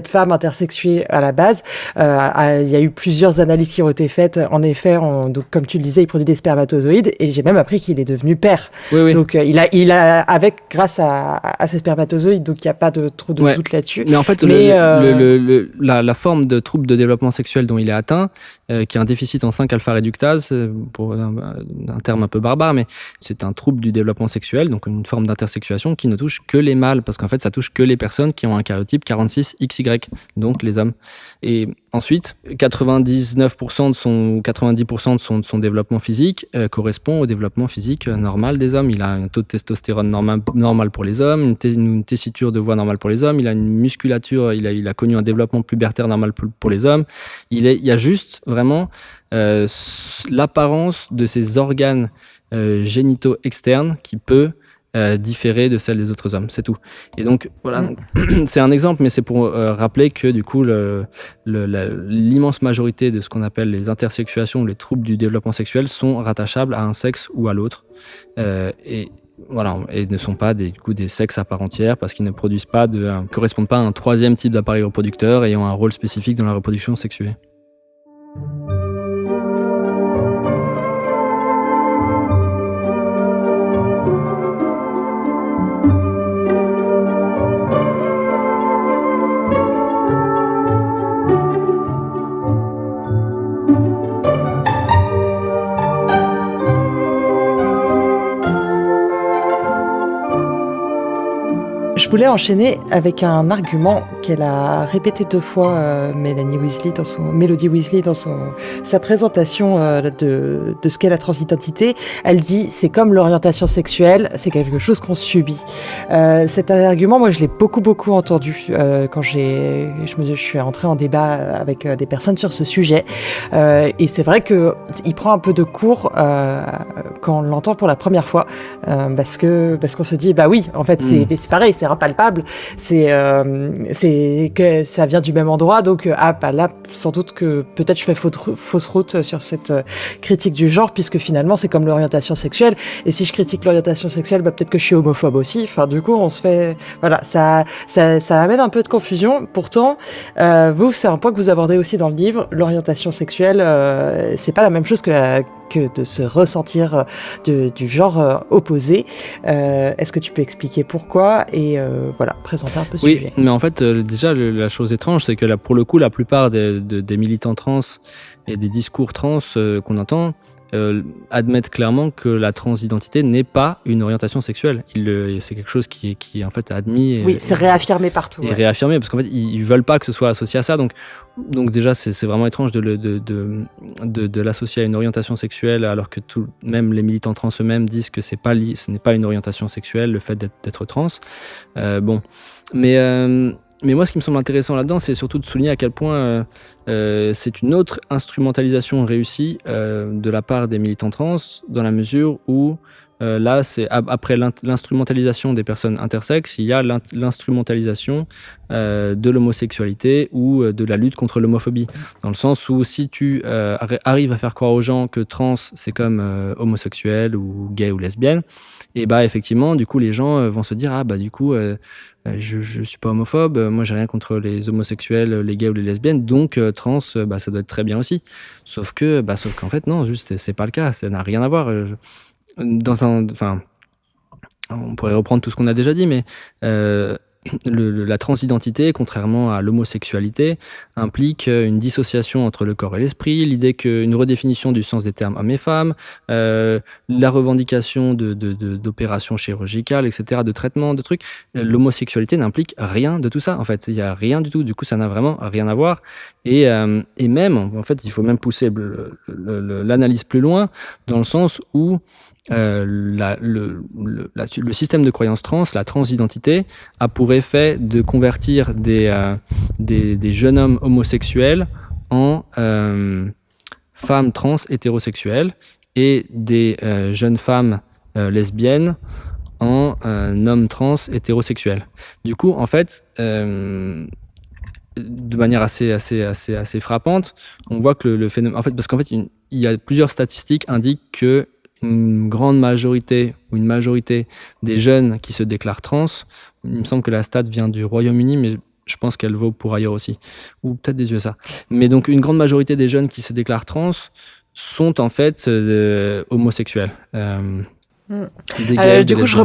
femme intersexuée à la base, il y a eu plusieurs analyses qui ont été faites. En effet, donc comme tu le disais, il produit des spermatozoïdes et j'ai même appris qu'il est devenu père. Oui. Donc grâce à ces spermatozoïdes, donc il n'y a pas trop de doute là-dessus. Mais en fait, la forme de trouble de développement sexuel dont il est atteint, qui est un déficit en 5-alpha-réductase, pour un terme un peu barbare, mais c'est un trouble du développement sexuel, donc une forme d'intersexuation qui ne touche que les mâles, parce qu'en fait, ça touche que les personnes qui ont un karyotype 46XY, donc les hommes. Et ensuite, 90% de son développement physique correspond au développement physique normal des hommes. Il a un taux de testostérone normal pour les hommes, une tessiture de voix normale pour les hommes, il a une musculature, il a connu un développement pubertaire normal pour les hommes. Il y a juste vraiment l'apparence de ces organes génitaux externes qui peut différer de celle des autres hommes, c'est tout. Et donc voilà, c'est un exemple, mais c'est pour rappeler que du coup l'immense majorité de ce qu'on appelle les intersexuations, les troubles du développement sexuel sont rattachables à un sexe ou à l'autre, et voilà, et ne sont pas des sexes à part entière parce qu'ils ne correspondent pas à un troisième type d'appareil reproducteur ayant un rôle spécifique dans la reproduction sexuée. Je voulais enchaîner avec un argument qu'elle a répété 2 fois, Melody Weasley, dans sa présentation de ce qu'est la transidentité. Elle dit, c'est comme l'orientation sexuelle, c'est quelque chose qu'on subit. Cet argument, moi, je l'ai beaucoup entendu quand je suis entrée en débat avec des personnes sur ce sujet. Et c'est vrai que il prend un peu de cours quand on l'entend pour la première fois, parce qu'on se dit, bah oui, en fait, c'est pareil, c'est impalpable, c'est que ça vient du même endroit, donc là sans doute que peut-être je fais fausse route sur cette critique du genre, puisque finalement c'est comme l'orientation sexuelle, et si je critique l'orientation sexuelle, peut-être que je suis homophobe aussi. Enfin, du coup on se fait, voilà, ça amène un peu de confusion. Pourtant vous, c'est un point que vous abordez aussi dans le livre, l'orientation sexuelle, c'est pas la même chose que de se ressentir du genre opposé. Est-ce que tu peux expliquer pourquoi et présenter un peu ce sujet? Oui, mais en fait, déjà, la chose étrange, c'est que pour le coup, la plupart des militants trans et des discours trans qu'on entend admettent clairement que la transidentité n'est pas une orientation sexuelle. C'est quelque chose qui est en fait admis. Oui, c'est réaffirmé partout. Et réaffirmé, parce qu'en fait, ils veulent pas que ce soit associé à ça. Donc déjà, c'est vraiment étrange de l'associer à une orientation sexuelle, alors que même les militants trans eux-mêmes disent que ce n'est pas une orientation sexuelle, le fait d'être trans. Mais mais moi, ce qui me semble intéressant là-dedans, c'est surtout de souligner à quel point c'est une autre instrumentalisation réussie de la part des militants trans, dans la mesure où là, c'est après l'instrumentalisation des personnes intersexes, il y a l'instrumentalisation de l'homosexualité ou de la lutte contre l'homophobie. Dans le sens où si tu arrives à faire croire aux gens que trans, c'est comme homosexuel ou gay ou lesbienne, et bah effectivement, du coup, les gens vont se dire ah bah du coup, je suis pas homophobe, moi j'ai rien contre les homosexuels, les gays ou les lesbiennes, donc trans, bah ça doit être très bien aussi. Sauf qu'en fait non, juste c'est pas le cas, ça n'a rien à voir. Enfin, on pourrait reprendre tout ce qu'on a déjà dit, mais la transidentité, contrairement à l'homosexualité, implique une dissociation entre le corps et l'esprit, l'idée qu'une redéfinition du sens des termes hommes et femmes, la revendication d'opérations chirurgicales, etc., de traitements, de trucs. L'homosexualité n'implique rien de tout ça, en fait. Il n'y a rien du tout. Du coup, ça n'a vraiment rien à voir. Et même, en fait, il faut même pousser l'analyse plus loin, dans le sens où le système de croyance trans, la transidentité, a pour effet de convertir des jeunes hommes homosexuels en femmes trans hétérosexuelles et des jeunes femmes lesbiennes en hommes trans hétérosexuels. Du coup, en fait, de manière assez frappante, on voit que le phénomène, en fait, parce qu'en fait, il y a plusieurs statistiques indiquent que une grande majorité ou une majorité des jeunes qui se déclarent trans, il me semble que la stat vient du Royaume-Uni, mais je pense qu'elle vaut pour ailleurs aussi, ou peut-être des USA. Mais donc une grande majorité des jeunes qui se déclarent trans sont en fait homosexuels. Du coup, je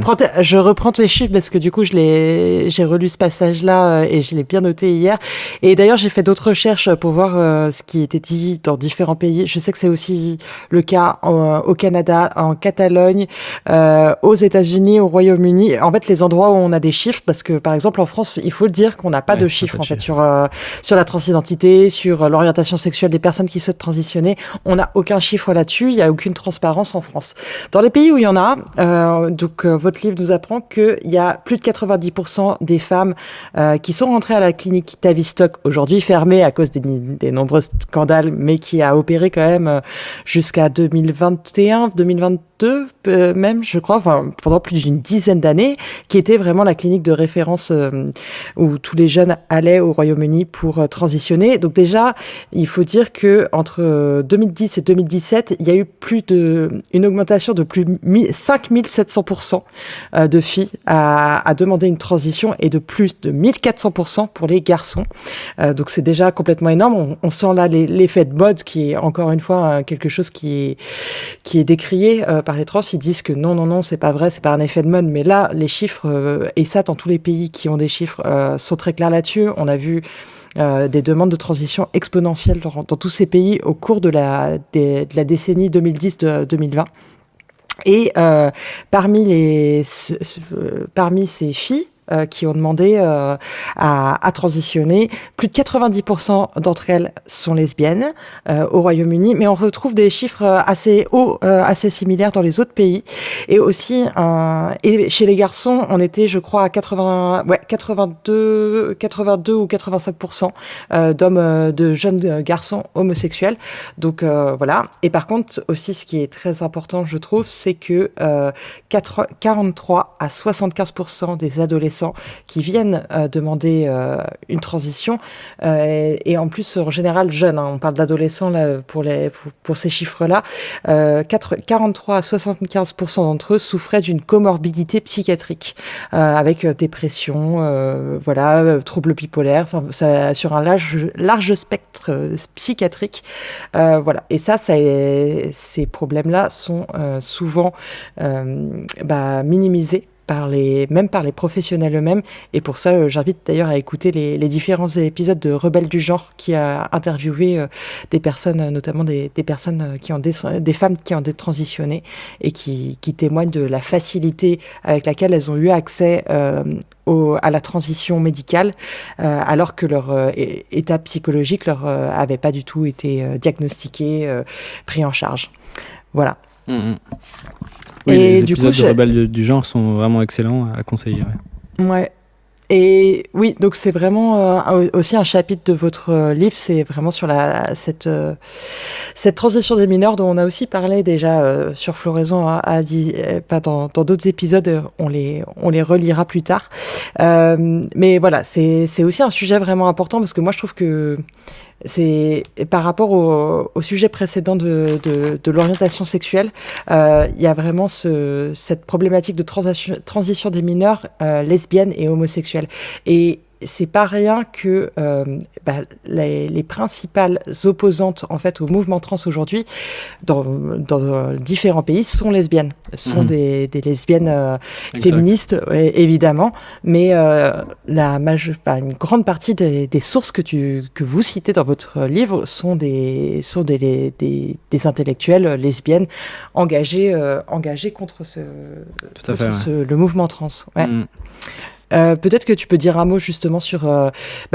reprends tes chiffres parce que du coup, j'ai relu ce passage-là et je l'ai bien noté hier. Et d'ailleurs, j'ai fait d'autres recherches pour voir ce qui était dit dans différents pays. Je sais que c'est aussi le cas au Canada, en Catalogne, aux États-Unis, au Royaume-Uni. En fait, les endroits où on a des chiffres, parce que par exemple en France, il faut le dire qu'on n'a pas de chiffres en fait sur la transidentité, sur l'orientation sexuelle des personnes qui souhaitent transitionner. On n'a aucun chiffre là-dessus. Il y a aucune transparence en France. Dans les pays où il y en a, votre livre nous apprend qu'il y a plus de 90% des femmes qui sont rentrées à la clinique Tavistock, aujourd'hui fermée à cause des nombreux scandales, mais qui a opéré quand même jusqu'à 2021, 2022 même, je crois, enfin pendant plus d'une dizaine d'années, qui était vraiment la clinique de référence où tous les jeunes allaient au Royaume-Uni pour transitionner. Donc déjà, il faut dire que entre 2010 et 2017, il y a eu une augmentation de plus de 5700% de filles à demander une transition et de plus de 1400% pour les garçons. Donc c'est déjà complètement énorme. On sent là l'effet de mode qui est encore une fois quelque chose qui est décrié par les trans. Ils disent que non, c'est pas vrai, c'est pas un effet de mode. Mais là, les chiffres, et ça dans tous les pays qui ont des chiffres, sont très clairs là-dessus. On a vu des demandes de transition exponentielles dans tous ces pays au cours de la décennie 2010-2020. Et parmi ces filles qui ont demandé à transitionner, plus de 90% d'entre elles sont lesbiennes au Royaume-Uni, mais on retrouve des chiffres assez hauts, assez similaires dans les autres pays. Et aussi, et chez les garçons, on était, je crois, à 82 ou 85% de jeunes garçons homosexuels. Donc voilà. Et par contre, aussi, ce qui est très important, je trouve, c'est que 43 à 75% des adolescents qui viennent demander une transition et en plus en général jeunes, hein, on parle d'adolescents là, pour ces chiffres-là, 43 à 75% d'entre eux souffraient d'une comorbidité psychiatrique avec dépression, troubles bipolaires, enfin sur un large spectre psychiatrique, voilà. Et ces problèmes-là sont souvent minimisés même par les professionnels eux-mêmes. Et pour ça, j'invite d'ailleurs à écouter les différents épisodes de Rebelles du genre qui a interviewé des personnes, notamment des personnes qui ont des femmes qui ont détransitionné et qui témoignent de la facilité avec laquelle elles ont eu accès à la transition médicale, alors que leur état psychologique leur avait pas du tout été diagnostiqué, pris en charge. Voilà. Oui, et les épisodes de Rebelles du genre sont vraiment excellents à conseiller. Ouais. Et oui, donc c'est vraiment aussi un chapitre de votre livre, c'est vraiment sur cette transition des mineurs dont on a aussi parlé déjà sur Floraison pas dans d'autres épisodes, on les relira plus tard. Mais voilà, c'est aussi un sujet vraiment important parce que moi je trouve que c'est par rapport au sujet précédent de l'orientation sexuelle, il y a vraiment cette problématique de transition des mineurs lesbiennes et homosexuelles. Et c'est pas rien que les principales opposantes en fait au mouvement trans aujourd'hui dans différents pays sont lesbiennes, sont des lesbiennes féministes évidemment, mais une grande partie des sources que vous citez dans votre livre sont des intellectuels lesbiennes engagées contre le mouvement trans. Ouais. Peut-être que tu peux dire un mot justement sur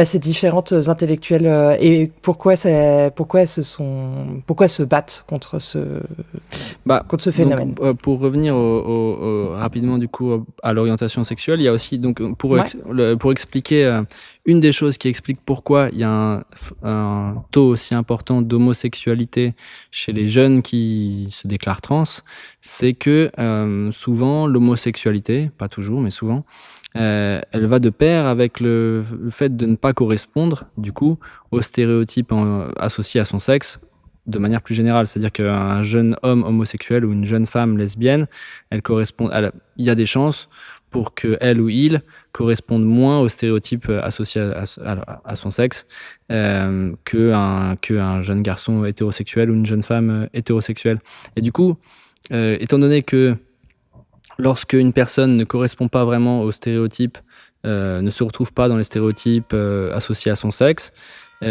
ces différentes intellectuelles et pourquoi elles se battent contre ce phénomène. Donc, pour revenir rapidement du coup à l'orientation sexuelle, il y a aussi donc pour expliquer une des choses qui explique pourquoi il y a un taux aussi important d'homosexualité chez les jeunes qui se déclarent trans, c'est que souvent l'homosexualité, pas toujours mais souvent, elle va de pair avec le fait de ne pas correspondre, du coup, aux stéréotypes associés à son sexe, de manière plus générale. C'est-à-dire qu'un jeune homme homosexuel ou une jeune femme lesbienne, il y a des chances pour qu'elle ou il corresponde moins aux stéréotypes associés à son sexe qu'un jeune garçon hétérosexuel ou une jeune femme hétérosexuelle. Et du coup, étant donné que lorsque une personne ne correspond pas vraiment aux stéréotypes, ne se retrouve pas dans les stéréotypes associés à son sexe, vu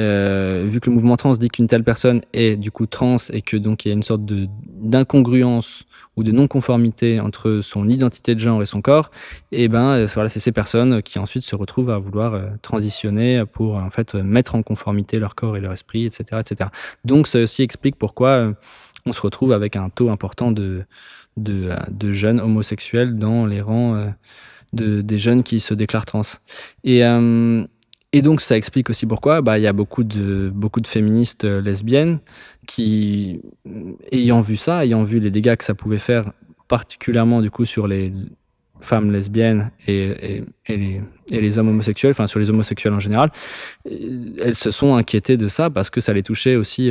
que le mouvement trans dit qu'une telle personne est du coup trans et que donc il y a une sorte d'incongruence ou de non-conformité entre son identité de genre et son corps, et voilà, c'est ces personnes qui ensuite se retrouvent à vouloir transitionner pour en fait mettre en conformité leur corps et leur esprit, etc., etc. Donc ça aussi explique pourquoi on se retrouve avec un taux important de jeunes homosexuels dans les rangs des jeunes qui se déclarent trans. Et donc ça explique aussi pourquoi il y a beaucoup de féministes lesbiennes qui, ayant vu les dégâts que ça pouvait faire, particulièrement du coup sur les femmes lesbiennes et les hommes homosexuels, enfin sur les homosexuels en général, elles se sont inquiétées de ça parce que ça les touchait aussi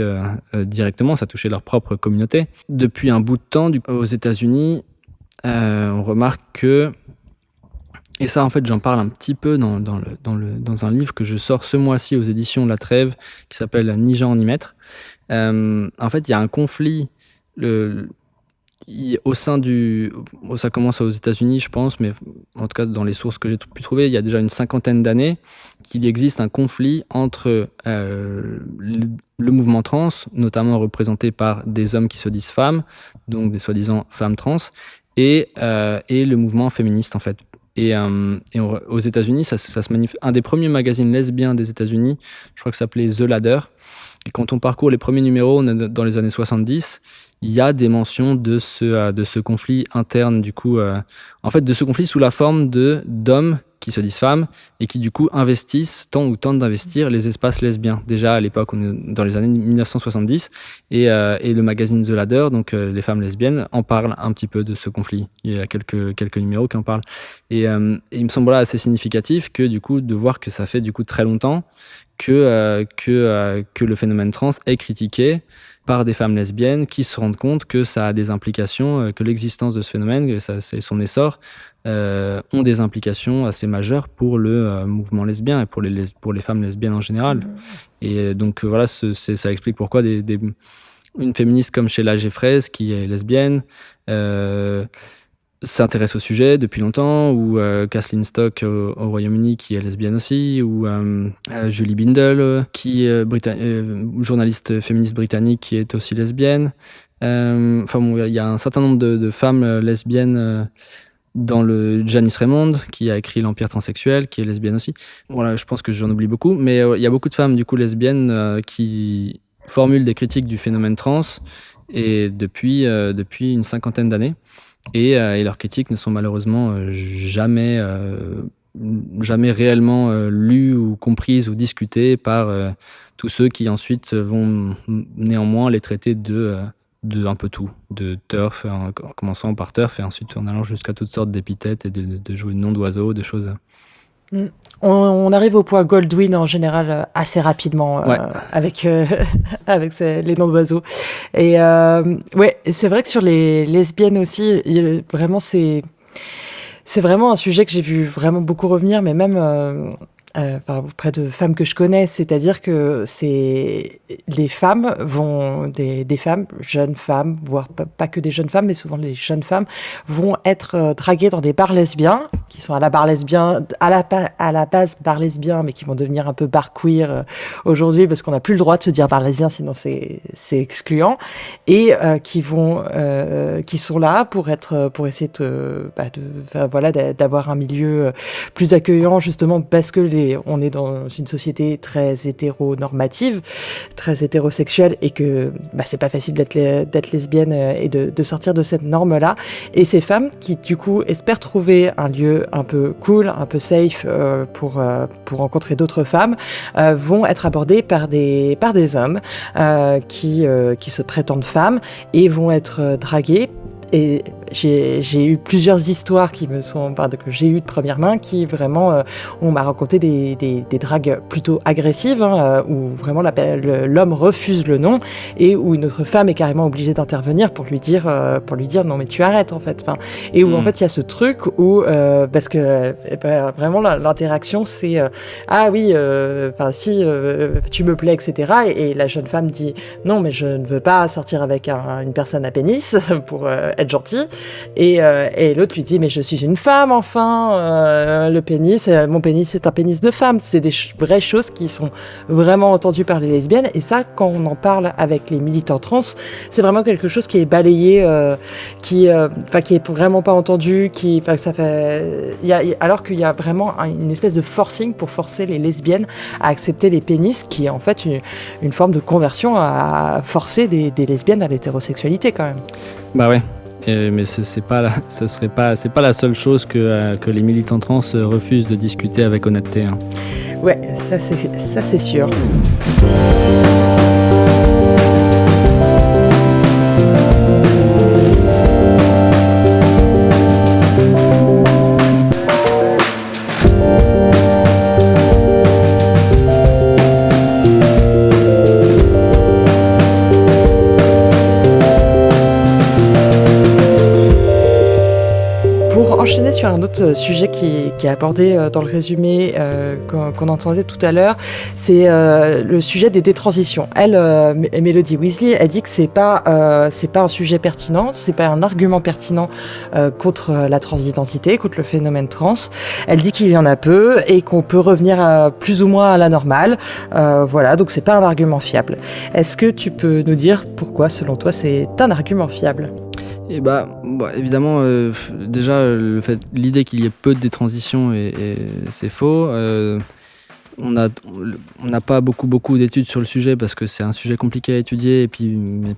directement, ça touchait leur propre communauté. Depuis un bout de temps, aux États-Unis, on remarque que, et ça en fait j'en parle un petit peu dans un livre que je sors ce mois-ci aux éditions La Trêve qui s'appelle Ni Jean ni Maître. En fait il y a un conflit ça commence aux États-Unis, je pense, mais en tout cas dans les sources que j'ai pu trouver, il y a déjà une 50aine d'années qu'il existe un conflit entre le mouvement trans, notamment représenté par des hommes qui se disent femmes, donc des soi-disant femmes trans, et le mouvement féministe en fait. Et aux États-Unis, ça se manifeste. Un des premiers magazines lesbiens des États-Unis, je crois que ça s'appelait The Ladder. Et quand on parcourt les premiers numéros dans les années 70, il y a des mentions de ce conflit interne, du coup, en fait, de ce conflit sous la forme d'hommes qui se disent femmes et qui, du coup, tentent d'investir les espaces lesbiens. Déjà, à l'époque, on est dans les années 1970, et le magazine The Ladder, donc les femmes lesbiennes, en parlent un petit peu de ce conflit. Il y a quelques numéros qui en parlent. Et il me semble assez significatif que, du coup, de voir que ça fait, du coup, très longtemps que le phénomène trans est critiqué par des femmes lesbiennes qui se rendent compte que ça a des implications, que l'existence de ce phénomène, que c'est son essor, ont des implications assez majeures pour le mouvement lesbien et pour les femmes lesbiennes en général. Et donc voilà, ça explique pourquoi une féministe comme Sheila Jeffreys, qui est lesbienne, s'intéresse au sujet depuis longtemps, ou Kathleen Stock au Royaume-Uni, qui est lesbienne aussi, ou Julie Bindel, qui est journaliste féministe britannique, qui est aussi lesbienne. Enfin bon, il y a un certain nombre de femmes lesbiennes dans le Janice Raymond, qui a écrit L'Empire transsexuel, qui est lesbienne aussi. Voilà, je pense que j'en oublie beaucoup, mais il y a beaucoup de femmes du coup lesbiennes qui formulent des critiques du phénomène trans, et depuis une 50aine d'années. Et leurs critiques ne sont malheureusement jamais jamais réellement lues ou comprises ou discutées par tous ceux qui ensuite vont néanmoins les traiter de un peu tout, de turf, en commençant par turf et ensuite en allant jusqu'à toutes sortes d'épithètes et de jouer de noms d'oiseaux, de choses. Mm. On arrive au point Goldwyn en général assez rapidement Ouais. avec avec les noms d'oiseaux. Et ouais, c'est vrai que sur les lesbiennes aussi, vraiment c'est vraiment un sujet que j'ai vu vraiment beaucoup revenir, mais même auprès de femmes que je connais, c'est-à-dire que les femmes vont, des femmes, jeunes femmes, voire pas que des jeunes femmes, mais souvent les jeunes femmes vont être draguées dans des bars lesbiens, qui sont à la base bar lesbien, mais qui vont devenir un peu bar queer aujourd'hui, parce qu'on n'a plus le droit de se dire bar lesbien, sinon c'est excluant, et qui sont là pour essayer d'avoir un milieu plus accueillant, justement parce que on est dans une société très hétéronormative, très hétérosexuelle, et que c'est pas facile d'être lesbienne et de sortir de cette norme-là. Et ces femmes qui, du coup, espèrent trouver un lieu un peu cool, un peu safe pour rencontrer d'autres femmes, vont être abordées par des hommes qui se prétendent femmes et vont être draguées. Et j'ai eu plusieurs histoires que j'ai eues de première main qui vraiment on m'a raconté des dragues plutôt agressives, où vraiment l'homme refuse le nom et où une autre femme est carrément obligée d'intervenir pour lui dire non mais tu arrêtes en fait. Et où en fait il y a ce truc où parce que vraiment l'interaction c'est ah oui si tu me plais, etc. Et la jeune femme dit non mais je ne veux pas sortir avec une personne à pénis pour être gentille. Et l'autre lui dit mais je suis une femme enfin, mon pénis c'est un pénis de femme. C'est des vraies choses qui sont vraiment entendues par les lesbiennes, et ça quand on en parle avec les militants trans c'est vraiment quelque chose qui est balayé, qui est vraiment pas entendu, alors qu'il y a vraiment une espèce de forcing pour forcer les lesbiennes à accepter les pénis, qui est en fait une forme de conversion à forcer des lesbiennes à l'hétérosexualité quand même. Bah ouais. Mais c'est pas la seule chose que les militants trans refusent de discuter avec honnêteté. Hein. Ouais, ça c'est sûr. Enchaîner sur un autre sujet qui est abordé dans le résumé qu'on entendait tout à l'heure, c'est le sujet des détransitions. Mélodie Weasley, elle dit que c'est pas un sujet pertinent, c'est pas un argument pertinent contre la transidentité, contre le phénomène trans. Elle dit qu'il y en a peu et qu'on peut revenir plus ou moins à la normale. Voilà, donc c'est pas un argument fiable. Est-ce que tu peux nous dire pourquoi, selon toi, c'est un argument fiable ? Et évidemment, déjà l'idée qu'il y ait peu de détransitions c'est faux. On n'a pas beaucoup d'études sur le sujet parce que c'est un sujet compliqué à étudier et puis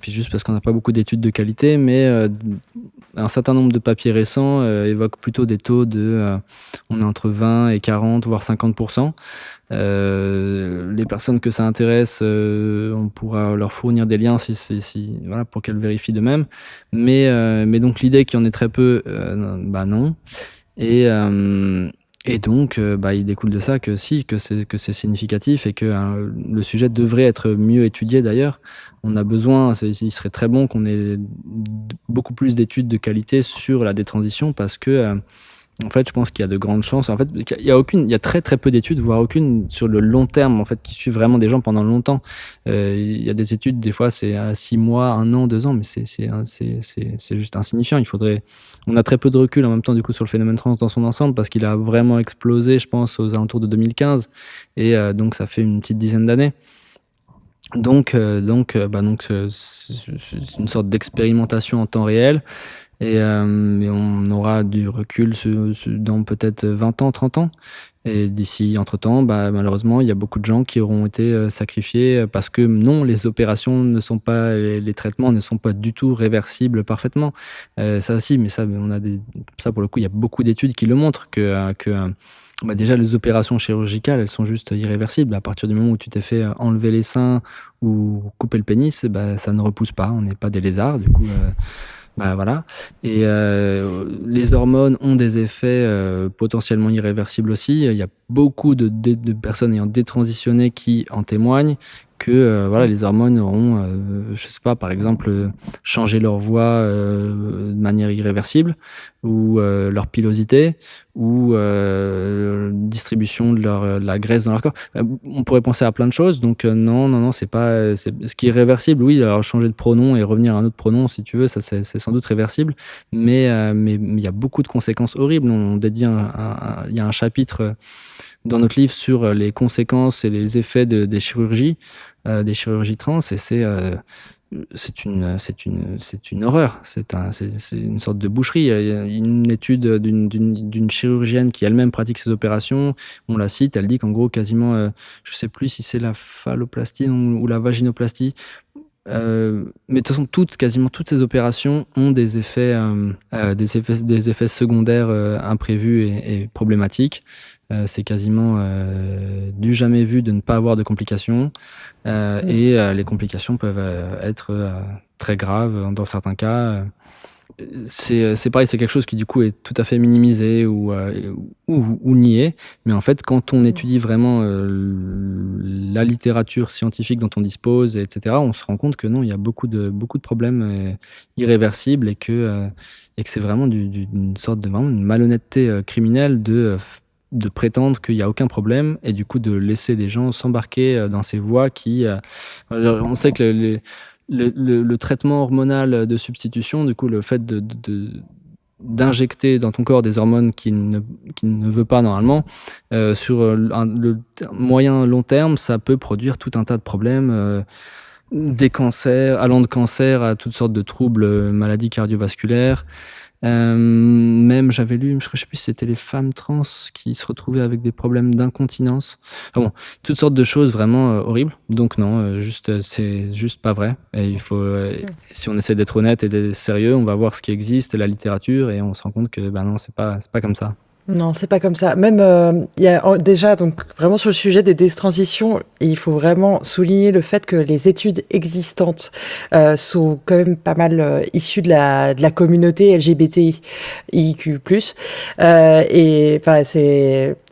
juste parce qu'on n'a pas beaucoup d'études de qualité, mais un certain nombre de papiers récents évoquent plutôt des taux on est entre 20 et 40 voire 50%. Les personnes que ça intéresse, on pourra leur fournir des liens voilà, pour qu'elles vérifient d'eux-mêmes. Mais donc l'idée qu'il y en ait très peu, non. Et donc, il découle de ça que c'est significatif et que le sujet devrait être mieux étudié d'ailleurs. On a besoin, il serait très bon qu'on ait beaucoup plus d'études de qualité sur la détransition parce que en fait, je pense qu'il y a de grandes chances. En fait, il y a très très peu d'études, voire aucune sur le long terme, en fait, qui suivent vraiment des gens pendant longtemps. Il y a des études, des fois, c'est à 6 mois, 1 an, 2 ans, mais c'est juste insignifiant. On a très peu de recul en même temps, du coup, sur le phénomène trans dans son ensemble, parce qu'il a vraiment explosé, je pense, aux alentours de 2015, et donc ça fait une petite dizaine d'années. Donc, c'est une sorte d'expérimentation en temps réel. Et on aura du recul dans peut-être 20 ans, 30 ans. Et d'ici, entre-temps, malheureusement, il y a beaucoup de gens qui auront été sacrifiés parce que non, les opérations ne sont pas, les traitements ne sont pas du tout réversibles parfaitement. Ça aussi, mais ça, ça pour le coup, il y a beaucoup d'études qui le montrent que Bah, déjà, les opérations chirurgicales, elles sont juste irréversibles. À partir du moment où tu t'es fait enlever les seins ou couper le pénis, bah, ça ne repousse pas. On n'est pas des lézards, du coup, bah voilà. Et les hormones ont des effets potentiellement irréversibles aussi. Il y a beaucoup de personnes ayant détransitionné qui en témoignent que voilà, les hormones auront, je sais pas, par exemple, changé leur voix de manière irréversible, ou leur pilosité, ou distribution de la graisse dans leur corps. On pourrait penser à plein de choses, donc non, c'est pas, ce qui est réversible, oui, alors changer de pronom et revenir à un autre pronom, si tu veux, ça c'est sans doute réversible, mais il y a beaucoup de conséquences horribles. On dédie il y a un chapitre dans notre livre sur les conséquences et les effets des chirurgies trans, et c'est une horreur. C'est une sorte de boucherie. Il y a une étude d'une chirurgienne qui elle-même pratique ces opérations. On la cite, elle dit qu'en gros, quasiment, je sais plus si c'est la phalloplastie ou la vaginoplastie, mais de toute façon, quasiment toutes ces opérations ont des effets secondaires imprévus et problématiques. C'est quasiment du jamais vu de ne pas avoir de complications, et les complications peuvent être très graves dans certains cas. C'est pareil, c'est quelque chose qui du coup est tout à fait minimisé ou nié, mais en fait quand on étudie vraiment la littérature scientifique dont on dispose, etc., on se rend compte que non, il y a beaucoup de problèmes irréversibles, et que c'est vraiment une sorte de vraiment une malhonnêteté criminelle de prétendre qu'il n'y a aucun problème, et du coup de laisser des gens s'embarquer dans ces voies qui... on sait que le traitement hormonal de substitution, du coup le fait d'injecter dans ton corps des hormones qu'il ne veut pas normalement, sur le moyen long terme, ça peut produire tout un tas de problèmes, des cancers, allant de cancer à toutes sortes de troubles, maladies cardiovasculaires. Même j'avais lu, je sais plus si c'était les femmes trans qui se retrouvaient avec des problèmes d'incontinence. Enfin bon, toutes sortes de choses vraiment horribles. Donc non, c'est juste pas vrai. Et il faut, si on essaie d'être honnête et d'être sérieux, on va voir ce qui existe, la littérature, et on se rend compte que non, c'est pas comme ça. Non, c'est pas comme ça. Même, il y a déjà, donc vraiment sur le sujet des détransitions, il faut vraiment souligner le fait que les études existantes sont quand même pas mal issues de la communauté LGBTIQ+. Et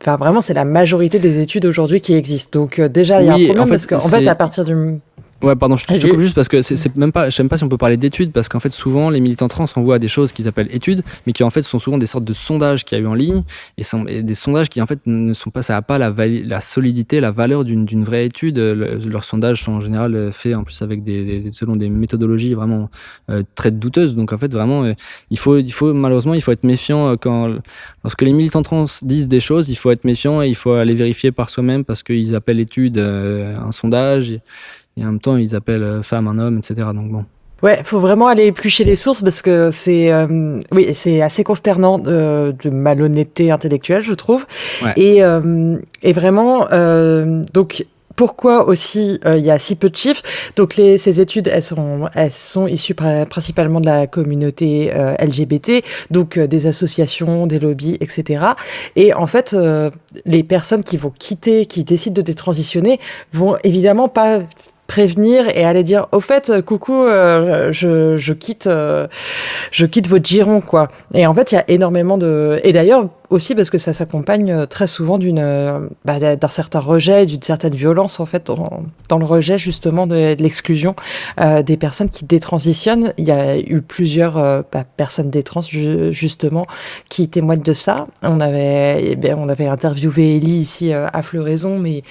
vraiment, c'est la majorité des études aujourd'hui qui existent. Donc déjà, il y a un problème, en fait, parce qu'en fait, à partir du... Ouais, pardon, je te coupe juste parce que c'est même pas, je sais même pas si on peut parler d'études, parce qu'en fait, souvent, les militants trans renvoient à des choses qu'ils appellent études, mais qui en fait sont souvent des sortes de sondages qu'il y a eu en ligne, et des sondages qui en fait ne sont pas, ça n'a pas la solidité, la valeur d'une vraie étude. Leurs sondages sont en général faits en plus avec selon des méthodologies vraiment très douteuses. Donc en fait, vraiment, malheureusement, il faut être méfiant lorsque les militants trans disent des choses, il faut être méfiant et il faut aller vérifier par soi-même, parce qu'ils appellent étude un sondage. Et en même temps, ils appellent femme un homme, etc. Donc bon. Ouais, faut vraiment aller éplucher les sources, parce que c'est assez consternant de malhonnêteté intellectuelle, je trouve. Ouais. Et vraiment, donc pourquoi aussi il y a si peu de chiffres. Donc ces études, elles sont issues principalement de la communauté LGBT, donc des associations, des lobbies, etc. Et en fait, les personnes qui décident de détransitionner, vont évidemment pas prévenir et aller dire au fait coucou, je quitte votre giron, quoi. Et en fait, il y a énormément et d'ailleurs aussi parce que ça s'accompagne très souvent d'un certain rejet, d'une certaine violence, en fait, dans le rejet justement de l'exclusion des personnes qui détransitionnent. Il y a eu plusieurs personnes détrans justement qui témoignent de ça. On avait interviewé Ellie ici à Floraison, mais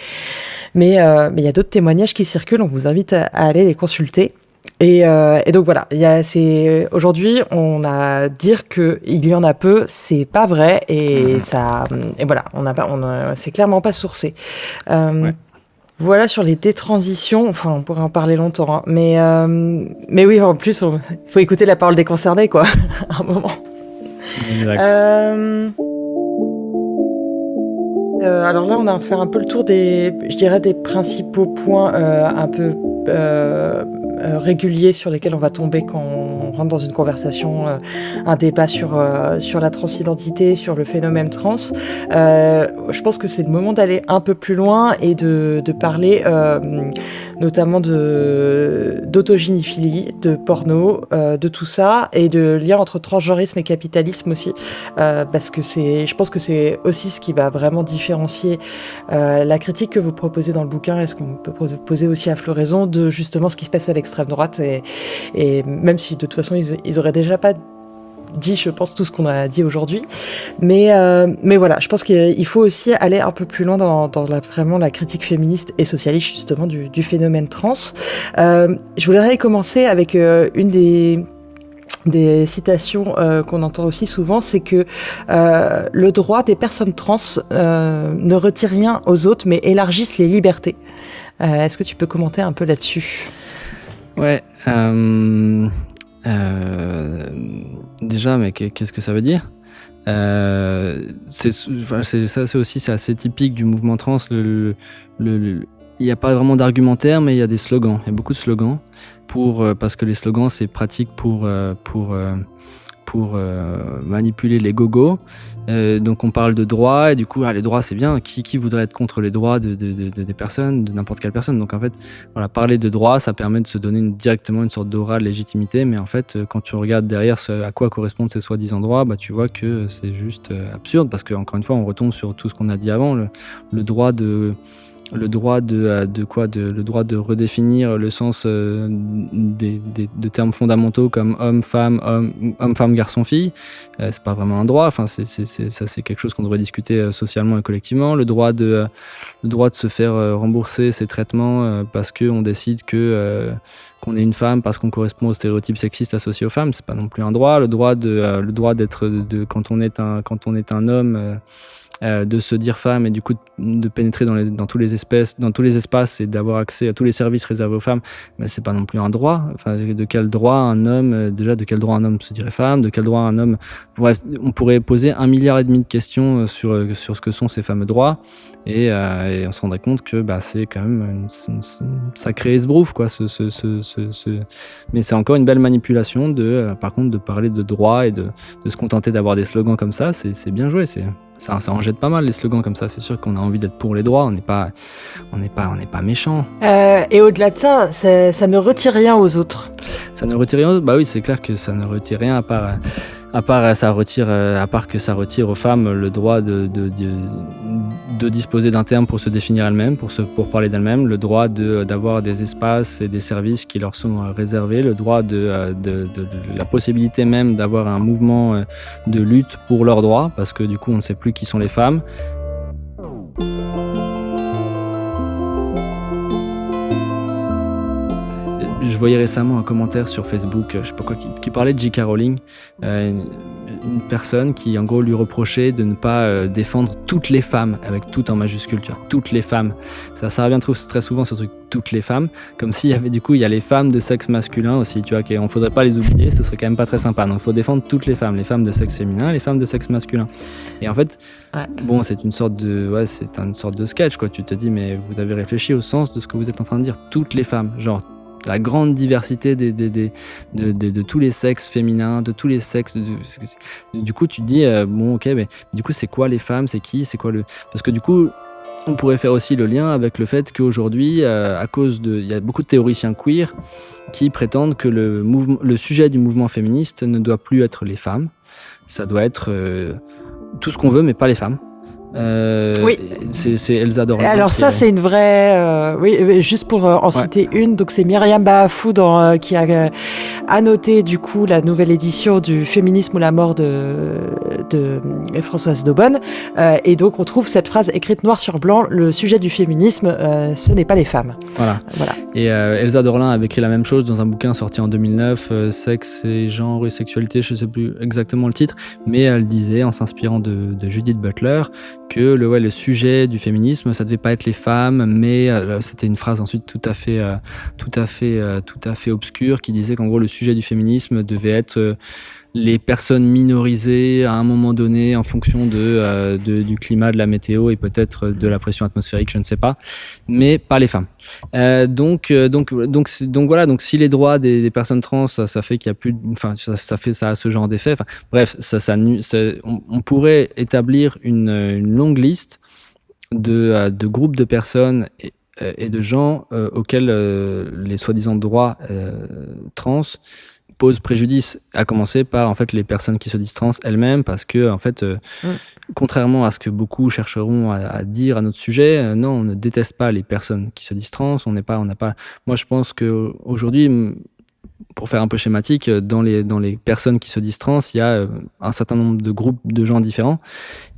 il y a d'autres témoignages qui circulent. On vous invite à aller les consulter. Et donc voilà, aujourd'hui, on a dire que il y en a peu, c'est pas vrai, et voilà, c'est clairement pas sourcé. Ouais. Voilà sur les détransitions. Enfin, on pourrait en parler longtemps, hein, mais oui, en plus, il faut écouter la parole des concernés, quoi, à un moment. Exact. Alors là, on a fait un peu le tour des principaux points un peu réguliers sur lesquels on va tomber quand on rentre dans une conversation, un débat sur la transidentité, sur le phénomène trans. Je pense que c'est le moment d'aller un peu plus loin et de parler notamment d'autogéniphilie, de porno, de tout ça, et de lien entre transgenrisme et capitalisme aussi, parce que je pense que c'est aussi ce qui va vraiment différencier la critique que vous proposez dans le bouquin et ce qu'on peut poser aussi à floraison de justement ce qui se passe à l'extrême droite, et même si de toute façon ils auraient déjà pas dit, je pense, tout ce qu'on a dit aujourd'hui. Mais voilà, je pense qu'il faut aussi aller un peu plus loin dans vraiment la critique féministe et socialiste, justement, du phénomène trans. Je voudrais commencer avec une des citations qu'on entend aussi souvent, c'est que le droit des personnes trans ne retire rien aux autres, mais élargissent les libertés. Est-ce que tu peux commenter un peu là-dessus ? Ouais. Déjà, mais qu'est-ce que ça veut dire ? C'est assez typique du mouvement trans. Il n'y a pas vraiment d'argumentaire, mais il y a des slogans. Il y a beaucoup de slogans parce que les slogans, c'est pratique pour manipuler les gogos. Donc on parle de droits, et du coup les droits c'est bien, qui voudrait être contre les droits des personnes, de n'importe quelle personne. Donc en fait voilà, parler de droits, ça permet de se donner directement une sorte d'aura de légitimité, mais en fait quand tu regardes derrière à quoi correspondent ces soi-disant droits, tu vois que c'est juste absurde, parce que encore une fois on retombe sur tout ce qu'on a dit avant, le droit de redéfinir le sens de termes fondamentaux comme homme, femme, garçon, fille. C'est pas vraiment un droit. Enfin, c'est quelque chose qu'on devrait discuter socialement et collectivement. Le droit de se faire rembourser ses traitements parce qu'on décide qu'on est une femme parce qu'on correspond aux stéréotypes sexistes associés aux femmes, c'est pas non plus un droit. Le droit d'être quand on est un homme, de se dire femme, et du coup de pénétrer dans tous les espaces et d'avoir accès à tous les services réservés aux femmes, mais c'est pas non plus un droit. Enfin, de quel droit un homme se dirait femme, de quel droit un homme... Bref, on pourrait poser 1,5 milliard de questions sur ce que sont ces fameux droits, et on se rendrait compte que c'est quand même une sacrée esbrouffe, quoi. Mais c'est encore une belle manipulation par contre, de parler de droits et de se contenter d'avoir des slogans comme ça. C'est bien joué, ça en jette pas mal, les slogans comme ça. C'est sûr qu'on a envie d'être pour les droits, on n'est pas méchant. Et au-delà de ça, ça ne retire rien aux autres. Ça ne retire rien aux autres. Bah oui, c'est clair que ça ne retire rien, à part que ça retire aux femmes le droit de disposer d'un terme pour se définir elles-mêmes, pour parler d'elles-mêmes, le droit d'avoir des espaces et des services qui leur sont réservés, le droit de la possibilité même d'avoir un mouvement de lutte pour leurs droits, parce que du coup on ne sait plus qui sont les femmes. Je voyais récemment un commentaire sur Facebook, je sais pas quoi, qui parlait de J.K. Rowling, une personne qui en gros lui reprochait de ne pas défendre toutes les femmes, avec tout en majuscule, tu vois, toutes les femmes. Ça revient très souvent sur ce truc, toutes les femmes, comme s'il y avait il y a les femmes de sexe masculin aussi, tu vois, qu'on faudrait pas les oublier, ce serait quand même pas très sympa. Donc il faut défendre toutes les femmes de sexe féminin, les femmes de sexe masculin. Et en fait, bon, c'est une sorte de sketch, quoi. Tu te dis, mais vous avez réfléchi au sens de ce que vous êtes en train de dire, toutes les femmes, genre la grande diversité de tous les sexes féminins, de tous les sexes. Du coup, tu te dis, bon, ok, mais du coup, c'est quoi les femmes, c'est qui, c'est quoi Parce que du coup, on pourrait faire aussi le lien avec le fait qu'aujourd'hui, il y a beaucoup de théoriciens queer qui prétendent que le sujet du mouvement féministe ne doit plus être les femmes. Ça doit être tout ce qu'on veut, mais pas les femmes. Oui. C'est Elsa Dorland. Alors ça, c'est une vraie... oui, juste pour en citer une, donc c'est Myriam Bahafou qui a annoté du coup la nouvelle édition du Féminisme ou la mort de Françoise Daubonne, et donc on trouve cette phrase écrite noir sur blanc: le sujet du féminisme, ce n'est pas les femmes. Voilà. Et Elsa Dorland avait écrit la même chose dans un bouquin sorti en 2009, Sexe et genre et sexualité, je ne sais plus exactement le titre, mais elle disait, en s'inspirant de Judith Butler, que le sujet du féminisme, ça devait pas être les femmes, mais c'était une phrase ensuite tout à fait obscure qui disait qu'en gros le sujet du féminisme devait être les personnes minorisées à un moment donné en fonction du climat, de la météo et peut-être de la pression atmosphérique, je ne sais pas, mais pas les femmes. Donc voilà, donc si les droits des personnes trans, ça fait qu'il y a plus, ça a ce genre d'effet. Enfin, bref, on pourrait établir une longue liste de groupes de personnes et de gens auxquels les soi-disant droits trans posent préjudice, à commencer par en fait les personnes qui se disent trans elles-mêmes, parce que en fait contrairement à ce que beaucoup chercheront à dire à notre sujet, non, on ne déteste pas les personnes qui se disent trans. On n'a pas. Moi, je pense que aujourd'hui, pour faire un peu schématique, dans les personnes qui se disent trans, il y a un certain nombre de groupes de gens différents,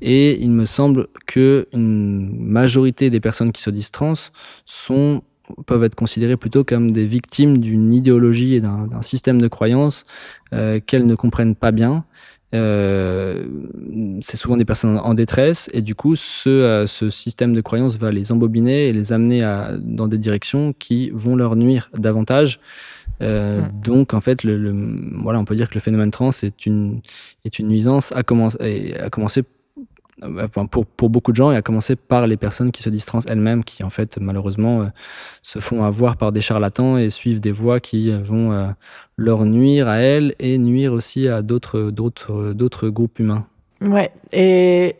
et il me semble que une majorité des personnes qui se disent trans peuvent être considérées plutôt comme des victimes d'une idéologie et d'un système de croyances qu'elles ne comprennent pas bien. C'est souvent des personnes en détresse, et du coup ce système de croyances va les embobiner et les amener dans des directions qui vont leur nuire davantage. Donc en fait voilà, on peut dire que le phénomène trans est une nuisance à commencer pour beaucoup de gens, et à commencer par les personnes qui se disent trans elles-mêmes, qui en fait malheureusement se font avoir par des charlatans et suivent des voies qui vont leur nuire à elles et nuire aussi à d'autres groupes humains. Ouais, et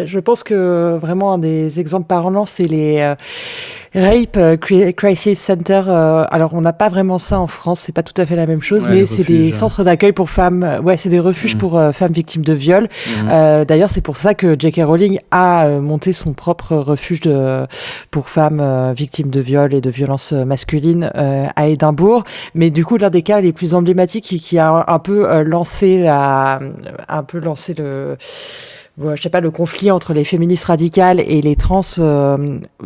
je pense que vraiment un des exemples parlants, c'est les Rape Crisis Center. Alors on n'a pas vraiment ça en France, c'est pas tout à fait la même chose, mais c'est des centres d'accueil pour femmes. Ouais, c'est des refuges pour femmes victimes de viol. D'ailleurs, c'est pour ça que J.K. Rowling a monté son propre refuge pour femmes victimes de viol et de violences masculines à Édimbourg. Mais du coup, l'un des cas les plus emblématiques qui a un peu lancé le conflit entre les féministes radicales et les trans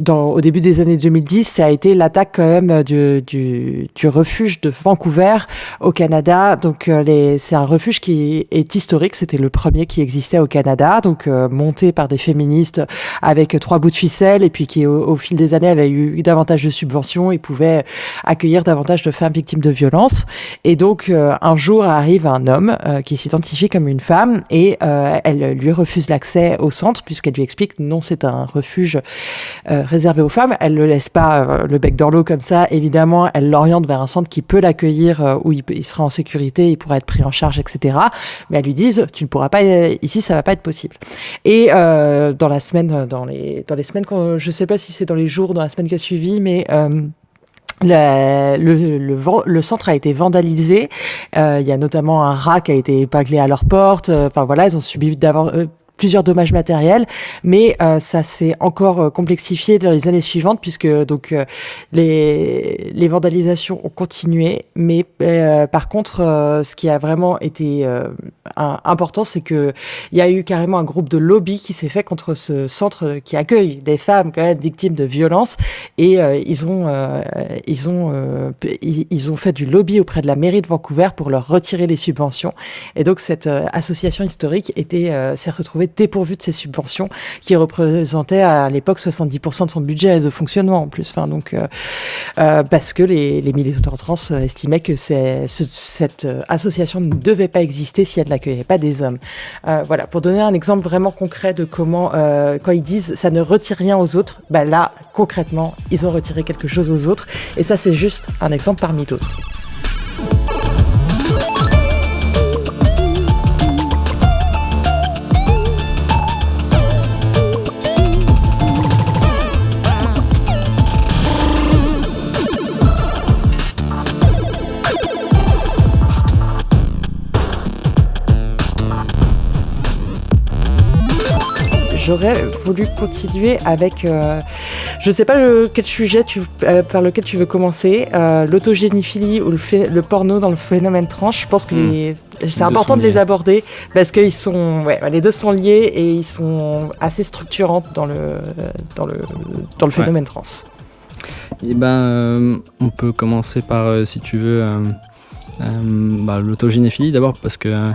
au début des années 2010, ça a été l'attaque quand même du refuge de Vancouver au Canada. Donc c'est un refuge qui est historique, c'était le premier qui existait au Canada, donc monté par des féministes avec 3 bouts de ficelle, et puis qui au fil des années avait eu davantage de subventions et pouvait accueillir davantage de femmes victimes de violences. Et donc un jour arrive un homme qui s'identifie comme une femme, et elle lui refuse l'accès au centre, puisqu'elle lui explique non, c'est un refuge réservé aux femmes. Elle le laisse pas le bec dans l'eau comme ça, évidemment. Elle l'oriente vers un centre qui peut l'accueillir, où il sera en sécurité, il pourra être pris en charge, etc. Mais elles lui disent tu ne pourras pas ici, ça va pas être possible. Et dans les semaines, je sais pas si c'est dans les jours, dans la semaine qui a suivi, mais le centre a été vandalisé. Il y a notamment un rat qui a été épinglé à leur porte. Enfin voilà, ils ont subi plusieurs dommages matériels, mais ça s'est encore complexifié dans les années suivantes, puisque donc les vandalisations ont continué, mais par contre ce qui a vraiment été important, c'est que il y a eu carrément un groupe de lobby qui s'est fait contre ce centre qui accueille des femmes quand même victimes de violences, et ils ont fait du lobby auprès de la mairie de Vancouver pour leur retirer les subventions, et donc cette association historique s'est retrouvée dépourvue de ces subventions qui représentaient à l'époque 70% de son budget de fonctionnement en plus. Enfin, donc, parce que les militants trans estimaient que cette association ne devait pas exister si elle n'accueillait pas des hommes. Voilà, pour donner un exemple vraiment concret de comment, quand ils disent ça ne retire rien aux autres, là, concrètement, ils ont retiré quelque chose aux autres. Et ça, c'est juste un exemple parmi d'autres. J'aurais voulu continuer avec, je sais pas quel sujet par lequel tu veux commencer, l'autogénéphilie ou le porno dans le phénomène trans. Je pense que c'est important de les aborder parce que les deux sont liés et ils sont assez structurants dans le phénomène trans. Et on peut commencer par, si tu veux, l'autogénéphilie d'abord, parce que de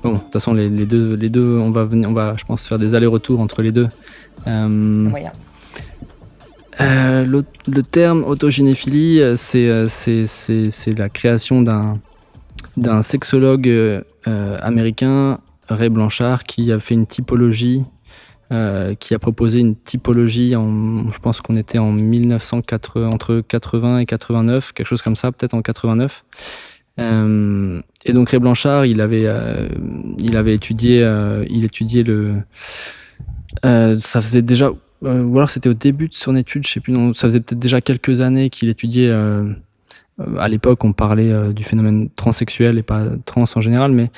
toute façon les deux on va je pense faire des allers-retours entre les deux. Le terme autogénéphilie, c'est la création d'un sexologue américain, Ray Blanchard, qui a fait une typologie, qui a proposé une typologie, je pense qu'on était en 1980, entre 80 et 89, quelque chose comme ça, peut-être en 89. Et donc Ray Blanchard, il avait étudié, ça faisait déjà, ou alors c'était au début de son étude, je sais plus, non, ça faisait peut-être déjà quelques années qu'il étudiait. À l'époque, on parlait du phénomène transsexuel et pas trans en général, mais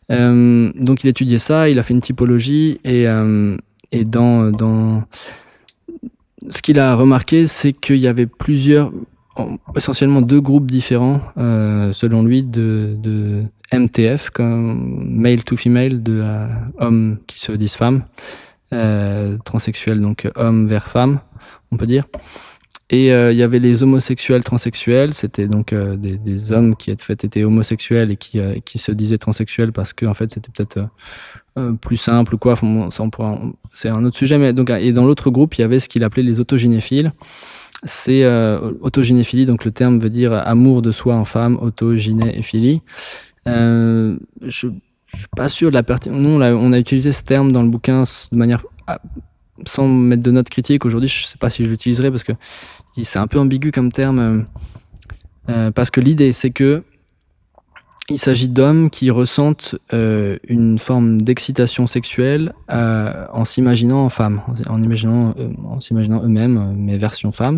donc il étudiait ça, il a fait une typologie et dans ce qu'il a remarqué, c'est qu'il y avait essentiellement 2 groupes différents, selon lui, de MTF, comme male to female, de hommes qui se disent femmes, transsexuels, donc homme vers femme, on peut dire. Et il y avait les homosexuels transsexuels, c'était donc des hommes qui étaient homosexuels et qui se disaient transsexuels parce que en fait c'était peut-être plus simple ou quoi. Enfin, ça c'est un autre sujet. Mais donc, et dans l'autre groupe, il y avait ce qu'il appelait les autogynéphiles. C'est autogynéphilie, donc le terme veut dire amour de soi en femme, autogynéphilie. Je suis pas sûr de la pertinence. Nous, on a utilisé ce terme dans le bouquin de manière sans mettre de notes critiques. Aujourd'hui, je sais pas si je l'utiliserai parce que c'est un peu ambigu comme terme. Parce que l'idée, c'est que il s'agit d'hommes qui ressentent une forme d'excitation sexuelle en s'imaginant en femme, en s'imaginant eux-mêmes, mais version femme.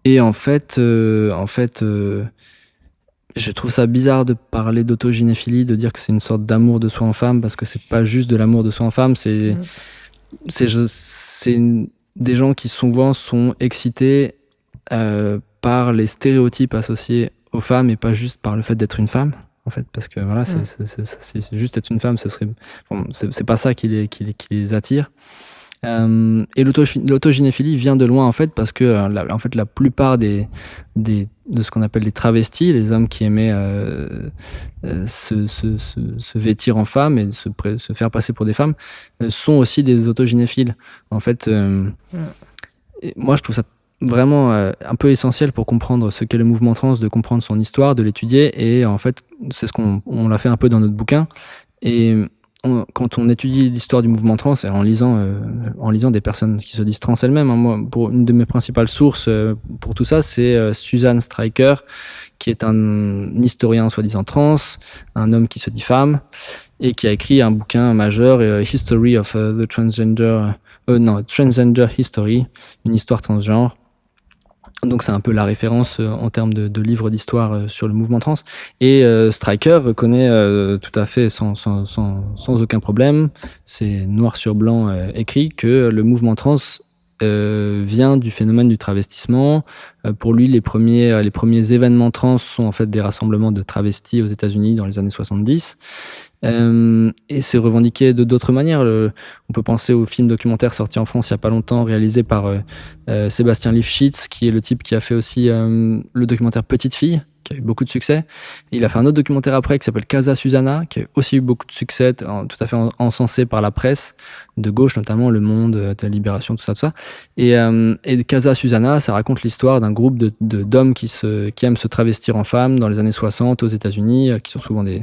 Et en fait, je trouve ça bizarre de parler d'autogynéphilie, de dire que c'est une sorte d'amour de soi en femme, parce que c'est pas juste de l'amour de soi en femme, c'est des gens qui souvent sont excités par les stéréotypes associés aux femmes et pas juste par le fait d'être une femme, en fait, parce que voilà, c'est juste être une femme, c'est pas ça qui les attire. Et l'autogynéphilie vient de loin en fait parce que la plupart de ce qu'on appelle les travestis, les hommes qui aimaient se vêtir en femmes et se faire passer pour des femmes, sont aussi des autogynéphiles. En fait, et moi je trouve ça vraiment un peu essentiel pour comprendre ce qu'est le mouvement trans, de comprendre son histoire, de l'étudier, et en fait c'est ce qu'on l'a fait un peu dans notre bouquin. Et quand on étudie l'histoire du mouvement trans, et en lisant des personnes qui se disent trans elles-mêmes, hein, moi, une de mes principales sources pour tout ça, c'est Susan Stryker, qui est un historien soi-disant trans, un homme qui se dit femme, et qui a écrit un bouquin majeur, History of the Transgender History, une histoire transgenre. Donc c'est un peu la référence en termes de livres d'histoire sur le mouvement trans. Et Stryker reconnaît tout à fait sans aucun problème, c'est noir sur blanc écrit, que le mouvement trans vient du phénomène du travestissement. Pour lui, les premiers événements trans sont en fait des rassemblements de travestis aux États-Unis dans les années 70. Et c'est revendiqué de d'autres manières. On peut penser au film documentaire sorti en France il n'y a pas longtemps, réalisé par Sébastien Lifshitz, qui est le type qui a fait aussi le documentaire Petite Fille, qui a eu beaucoup de succès. Et il a fait un autre documentaire après qui s'appelle Casa Susanna, qui a aussi eu beaucoup de succès, tout à fait encensé par la presse de gauche, notamment Le Monde, Libération, tout ça. Et Casa Susanna, ça raconte l'histoire d'un groupe d'hommes qui aiment se travestir en femmes dans les années 60 aux États-Unis, qui sont souvent des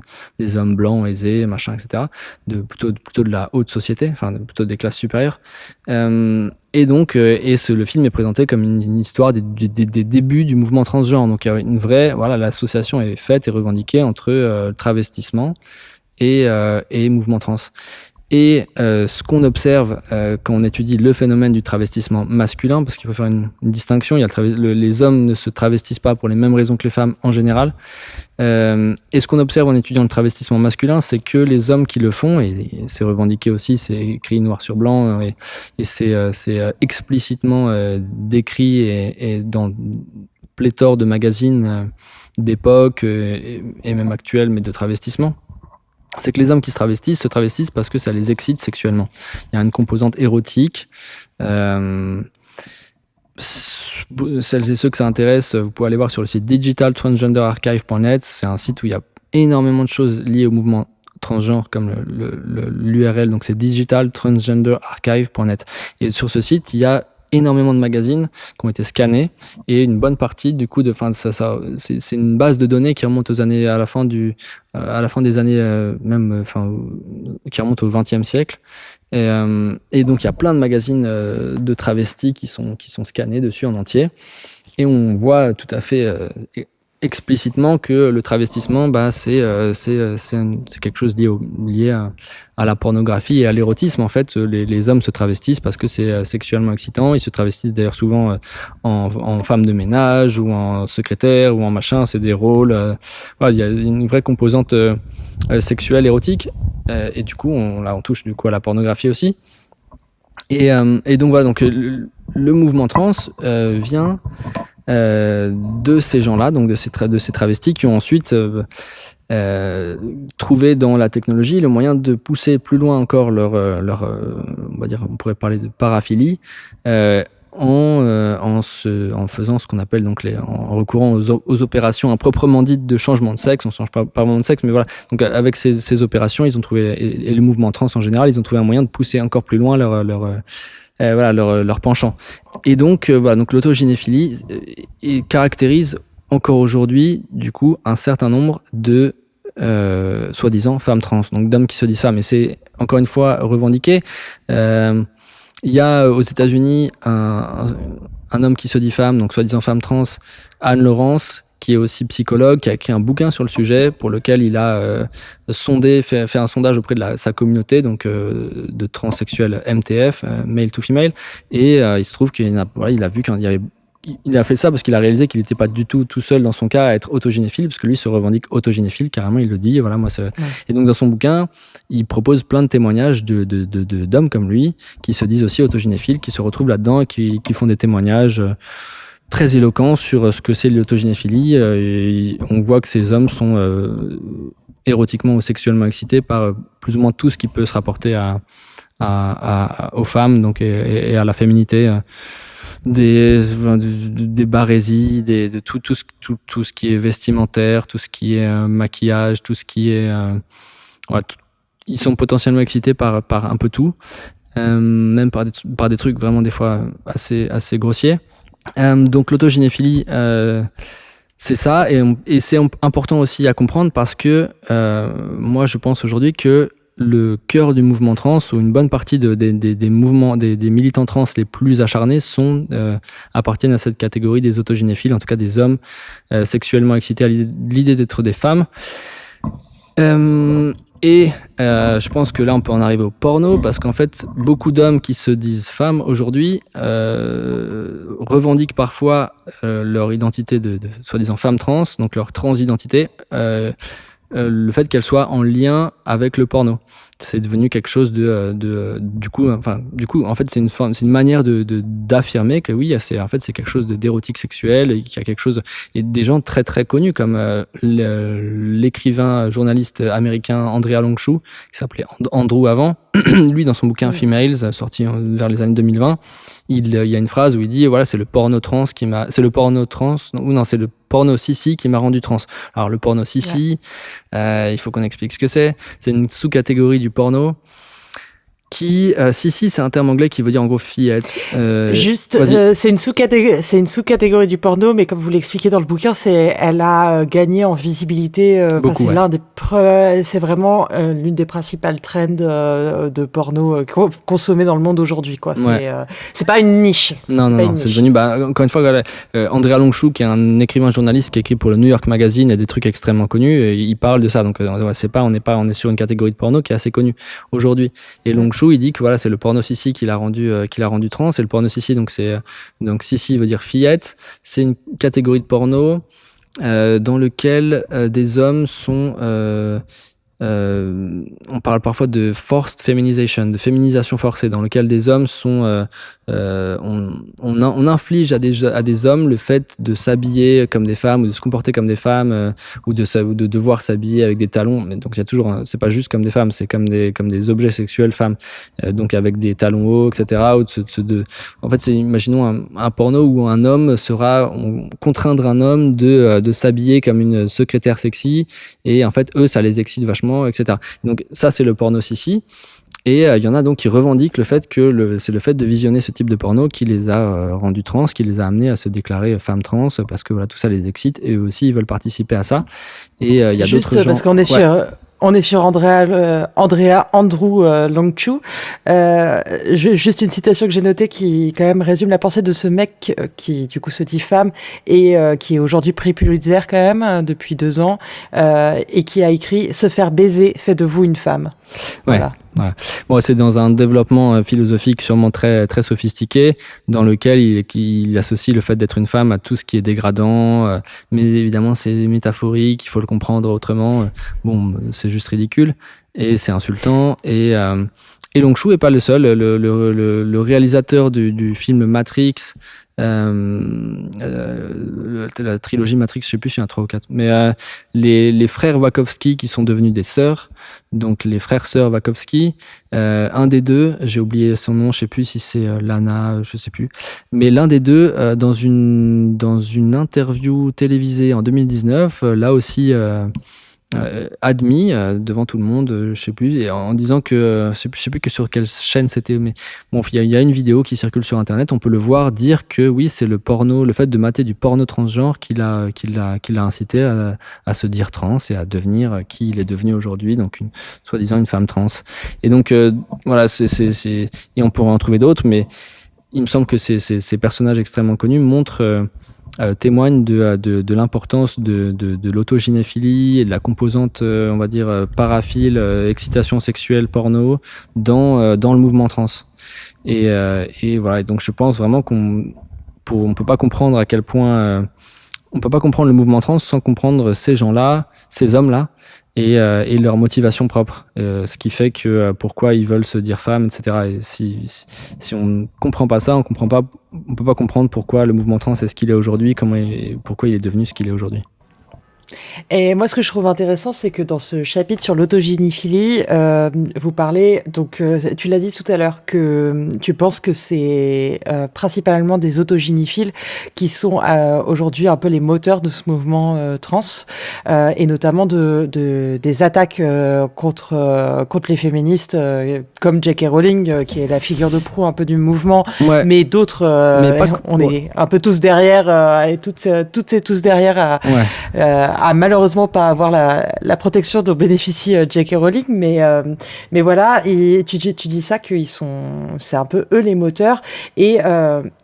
hommes blancs, aisés, machin, etc. Plutôt de la haute société, enfin plutôt des classes supérieures. Et donc, le film est présenté comme une histoire des débuts du mouvement transgenre. Donc, il y a une vraie, l'association est faite et revendiquée entre travestissement et mouvement trans. Et ce qu'on observe quand on étudie le phénomène du travestissement masculin, parce qu'il faut faire une distinction, les hommes ne se travestissent pas pour les mêmes raisons que les femmes en général. Et ce qu'on observe en étudiant le travestissement masculin, c'est que les hommes qui le font, et c'est revendiqué aussi, c'est écrit noir sur blanc, et c'est explicitement décrit et dans pléthore de magazines d'époque et même actuels, mais de travestissement. C'est que les hommes qui se travestissent parce que ça les excite sexuellement. Il y a une composante érotique. Celles et ceux que ça intéresse, vous pouvez aller voir sur le site digitaltransgenderarchive.net. C'est un site où il y a énormément de choses liées au mouvement transgenre, comme l'URL, donc c'est digitaltransgenderarchive.net. Et sur ce site, il y a énormément de magazines qui ont été scannés et une bonne partie du coup c'est une base de données qui remonte aux années à la fin des années qui remonte au XXe siècle et donc il y a plein de magazines de travestis qui sont scannés dessus en entier et on voit tout à fait explicitement que le travestissement, c'est quelque chose lié à la pornographie et à l'érotisme. En fait, les hommes se travestissent parce que c'est sexuellement excitant. Ils se travestissent d'ailleurs souvent en femme de ménage ou en secrétaire ou en machin. C'est des rôles. Voilà, il y a une vraie composante sexuelle, érotique. Et du coup, on touche du coup à la pornographie aussi. Et donc voilà, donc le mouvement trans vient de ces gens-là, donc de ces travestis qui ont ensuite trouvé dans la technologie le moyen de pousser plus loin encore leur on va dire, on pourrait parler de paraphilie en faisant ce qu'on appelle donc en recourant aux opérations improprement dites de changement de sexe. On change pas vraiment de sexe, mais voilà. Donc avec ces opérations, ils ont trouvé et le mouvement trans en général, ils ont trouvé un moyen de pousser encore plus loin leur penchant. Et donc donc l'autogynéphilie caractérise encore aujourd'hui du coup un certain nombre de soi-disant femmes trans, donc d'hommes qui se disent femmes, et c'est encore une fois revendiqué. Il y a aux États-Unis un homme qui se dit femme, donc soi-disant femme trans, Anne Lawrence, qui est aussi psychologue, qui a écrit un bouquin sur le sujet pour lequel il a fait un sondage auprès de sa communauté, donc de transsexuels MTF, male to female, et il se trouve il a vu qu'il y avait. Il a fait ça parce qu'il a réalisé qu'il n'était pas du tout seul dans son cas à être autogynéphile, parce que lui se revendique autogynéphile, carrément il le dit, voilà, moi ouais. Et donc dans son bouquin, il propose plein de témoignages d'hommes comme lui, qui se disent aussi autogynéphiles, qui se retrouvent là-dedans et qui font des témoignages très éloquents sur ce que c'est l'autogynéphilie. Et on voit que ces hommes sont érotiquement ou sexuellement excités par plus ou moins tout ce qui peut se rapporter aux femmes, donc, et à la féminité. Des barésies, de tout ce qui est vestimentaire, tout ce qui est maquillage, tout ce qui est voilà, ils sont potentiellement excités par un peu tout, même par des trucs vraiment des fois assez grossiers. Donc l'autogynéphilie, c'est ça, et c'est important aussi à comprendre parce que moi je pense aujourd'hui que le cœur du mouvement trans, ou une bonne partie des mouvements, des militants trans les plus acharnés appartiennent à cette catégorie des autogynéphiles, en tout cas des hommes sexuellement excités à l'idée d'être des femmes. Je pense que là on peut en arriver au porno, parce qu'en fait beaucoup d'hommes qui se disent femmes aujourd'hui revendiquent parfois leur identité de soi-disant femme trans, donc leur transidentité, le fait qu'elle soit en lien avec le porno. C'est devenu quelque chose du coup en fait c'est une manière d'affirmer que oui, c'est quelque chose d'érotique sexuel, et qu'il y a quelque chose, et des gens très très connus comme l'écrivain journaliste américain Andrea Longshu, qui s'appelait Andrew avant. Lui, dans son bouquin Females, sorti vers les années 2020, il y a une phrase où il dit voilà, c'est le porno sissi qui m'a rendu trans. Alors le porno sissi, il faut qu'on explique ce que c'est. C'est une sous-catégorie du porno qui sissi, c'est un terme anglais qui veut dire en gros fillette. C'est une sous-catégorie du porno, mais comme vous l'expliquez dans le bouquin, elle a gagné en visibilité. Beaucoup, c'est vraiment l'une des principales trends de porno consommées dans le monde aujourd'hui, quoi. C'est pas une niche. Non, c'est devenu encore une fois Andrea Longshu, qui est un écrivain journaliste qui écrit pour le New York Magazine et des trucs extrêmement connus, et il parle de ça. Donc on est sur une catégorie de porno qui est assez connue aujourd'hui. Et Longshu, il dit que voilà, c'est le porno sissi qui l'a rendu trans. Et le porno sissi, donc sissi veut dire fillette. C'est une catégorie de porno dans lequel des hommes sont on parle parfois de forced feminization, de féminisation forcée, dans lequel des hommes sont on inflige à des hommes le fait de s'habiller comme des femmes, ou de se comporter comme des femmes, ou de devoir s'habiller avec des talons. Mais donc il y a toujours c'est pas juste comme des femmes, c'est comme des objets sexuels femmes, donc avec des talons hauts, etc. En fait, c'est, imaginons un porno où un homme contraindre un homme de s'habiller comme une secrétaire sexy, et en fait eux ça les excite vachement, etc. Donc ça, c'est le porno sissi. Et il y en a donc qui revendiquent le fait que c'est le fait de visionner ce type de porno qui les a rendus trans, qui les a amenés à se déclarer femmes trans, parce que voilà, tout ça les excite et eux aussi ils veulent participer à ça. Et il y a d'autres gens. Juste parce qu'on est on est sur Andrea Andrew Longchu. Juste une citation que j'ai notée qui quand même résume la pensée de ce mec qui du coup se dit femme et qui est aujourd'hui prix Pulitzer quand même depuis 2 ans et qui a écrit "Se faire baiser fait de vous une femme". Voilà. Bon, c'est dans un développement philosophique sûrement très très sophistiqué, dans lequel il associe le fait d'être une femme à tout ce qui est dégradant, mais évidemment c'est métaphorique, il faut le comprendre autrement. Bon, c'est juste ridicule et c'est insultant. Et Longchu est pas le seul. Le réalisateur du film Matrix, la trilogie Matrix, je sais plus s'il y en a 3 ou 4, mais les frères Wachowski qui sont devenus des sœurs, donc les frères-sœurs Wachowski, un des deux, j'ai oublié son nom, je sais plus si c'est Lana, je sais plus, mais l'un des deux, dans une interview télévisée en 2019, là aussi admis devant tout le monde, je sais plus, et en disant que je sais plus que sur quelle chaîne c'était, mais bon, il y a une vidéo qui circule sur internet, on peut le voir dire que oui, c'est le porno, le fait de mater du porno transgenre qui l'a incité à se dire trans et à devenir qui il est devenu aujourd'hui, donc soi-disant une femme trans. Et donc voilà, et on pourrait en trouver d'autres, mais il me semble que ces personnages extrêmement connus montrent témoigne de l'importance de l'autogynéphilie et de la composante, on va dire, paraphile, excitation sexuelle porno dans le mouvement trans. Et voilà, et donc je pense vraiment qu'on peut pas comprendre à quel point on peut pas comprendre le mouvement trans sans comprendre ces gens-là, ces hommes-là, et leur motivation propre, ce qui fait que pourquoi ils veulent se dire femmes, etc. Et si on comprend pas ça, on peut pas comprendre pourquoi le mouvement trans est ce qu'il est aujourd'hui, pourquoi il est devenu ce qu'il est aujourd'hui. Et moi, ce que je trouve intéressant, c'est que dans ce chapitre sur l'autogynéphilie, vous parlez, donc tu l'as dit tout à l'heure, que tu penses que c'est principalement des autogynéphiles qui sont aujourd'hui un peu les moteurs de ce mouvement trans, et notamment des attaques contre les féministes, comme J.K. Rowling, qui est la figure de proue un peu du mouvement, ouais. Mais d'autres, on est un peu tous derrière, et toutes et tous derrière à malheureusement pas avoir la protection dont bénéficie J.K. Rowling, mais voilà, et tu dis ça c'est un peu eux les moteurs, et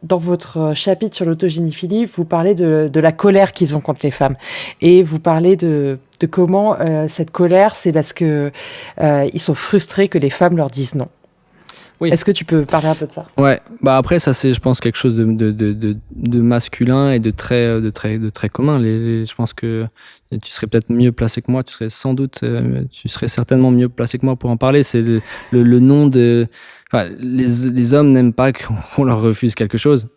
dans votre chapitre sur l'autogynéphilie, vous parlez de la colère qu'ils ont contre les femmes, et vous parlez de comment cette colère, c'est parce que ils sont frustrés que les femmes leur disent non. Oui. Est-ce que tu peux parler un peu de ça ? Ouais, bah après ça c'est, je pense, quelque chose de masculin et de très commun. Je pense que tu serais peut-être mieux placé que moi. Tu serais certainement mieux placé que moi pour en parler. C'est le nom de. Enfin, les hommes n'aiment pas qu'on leur refuse quelque chose.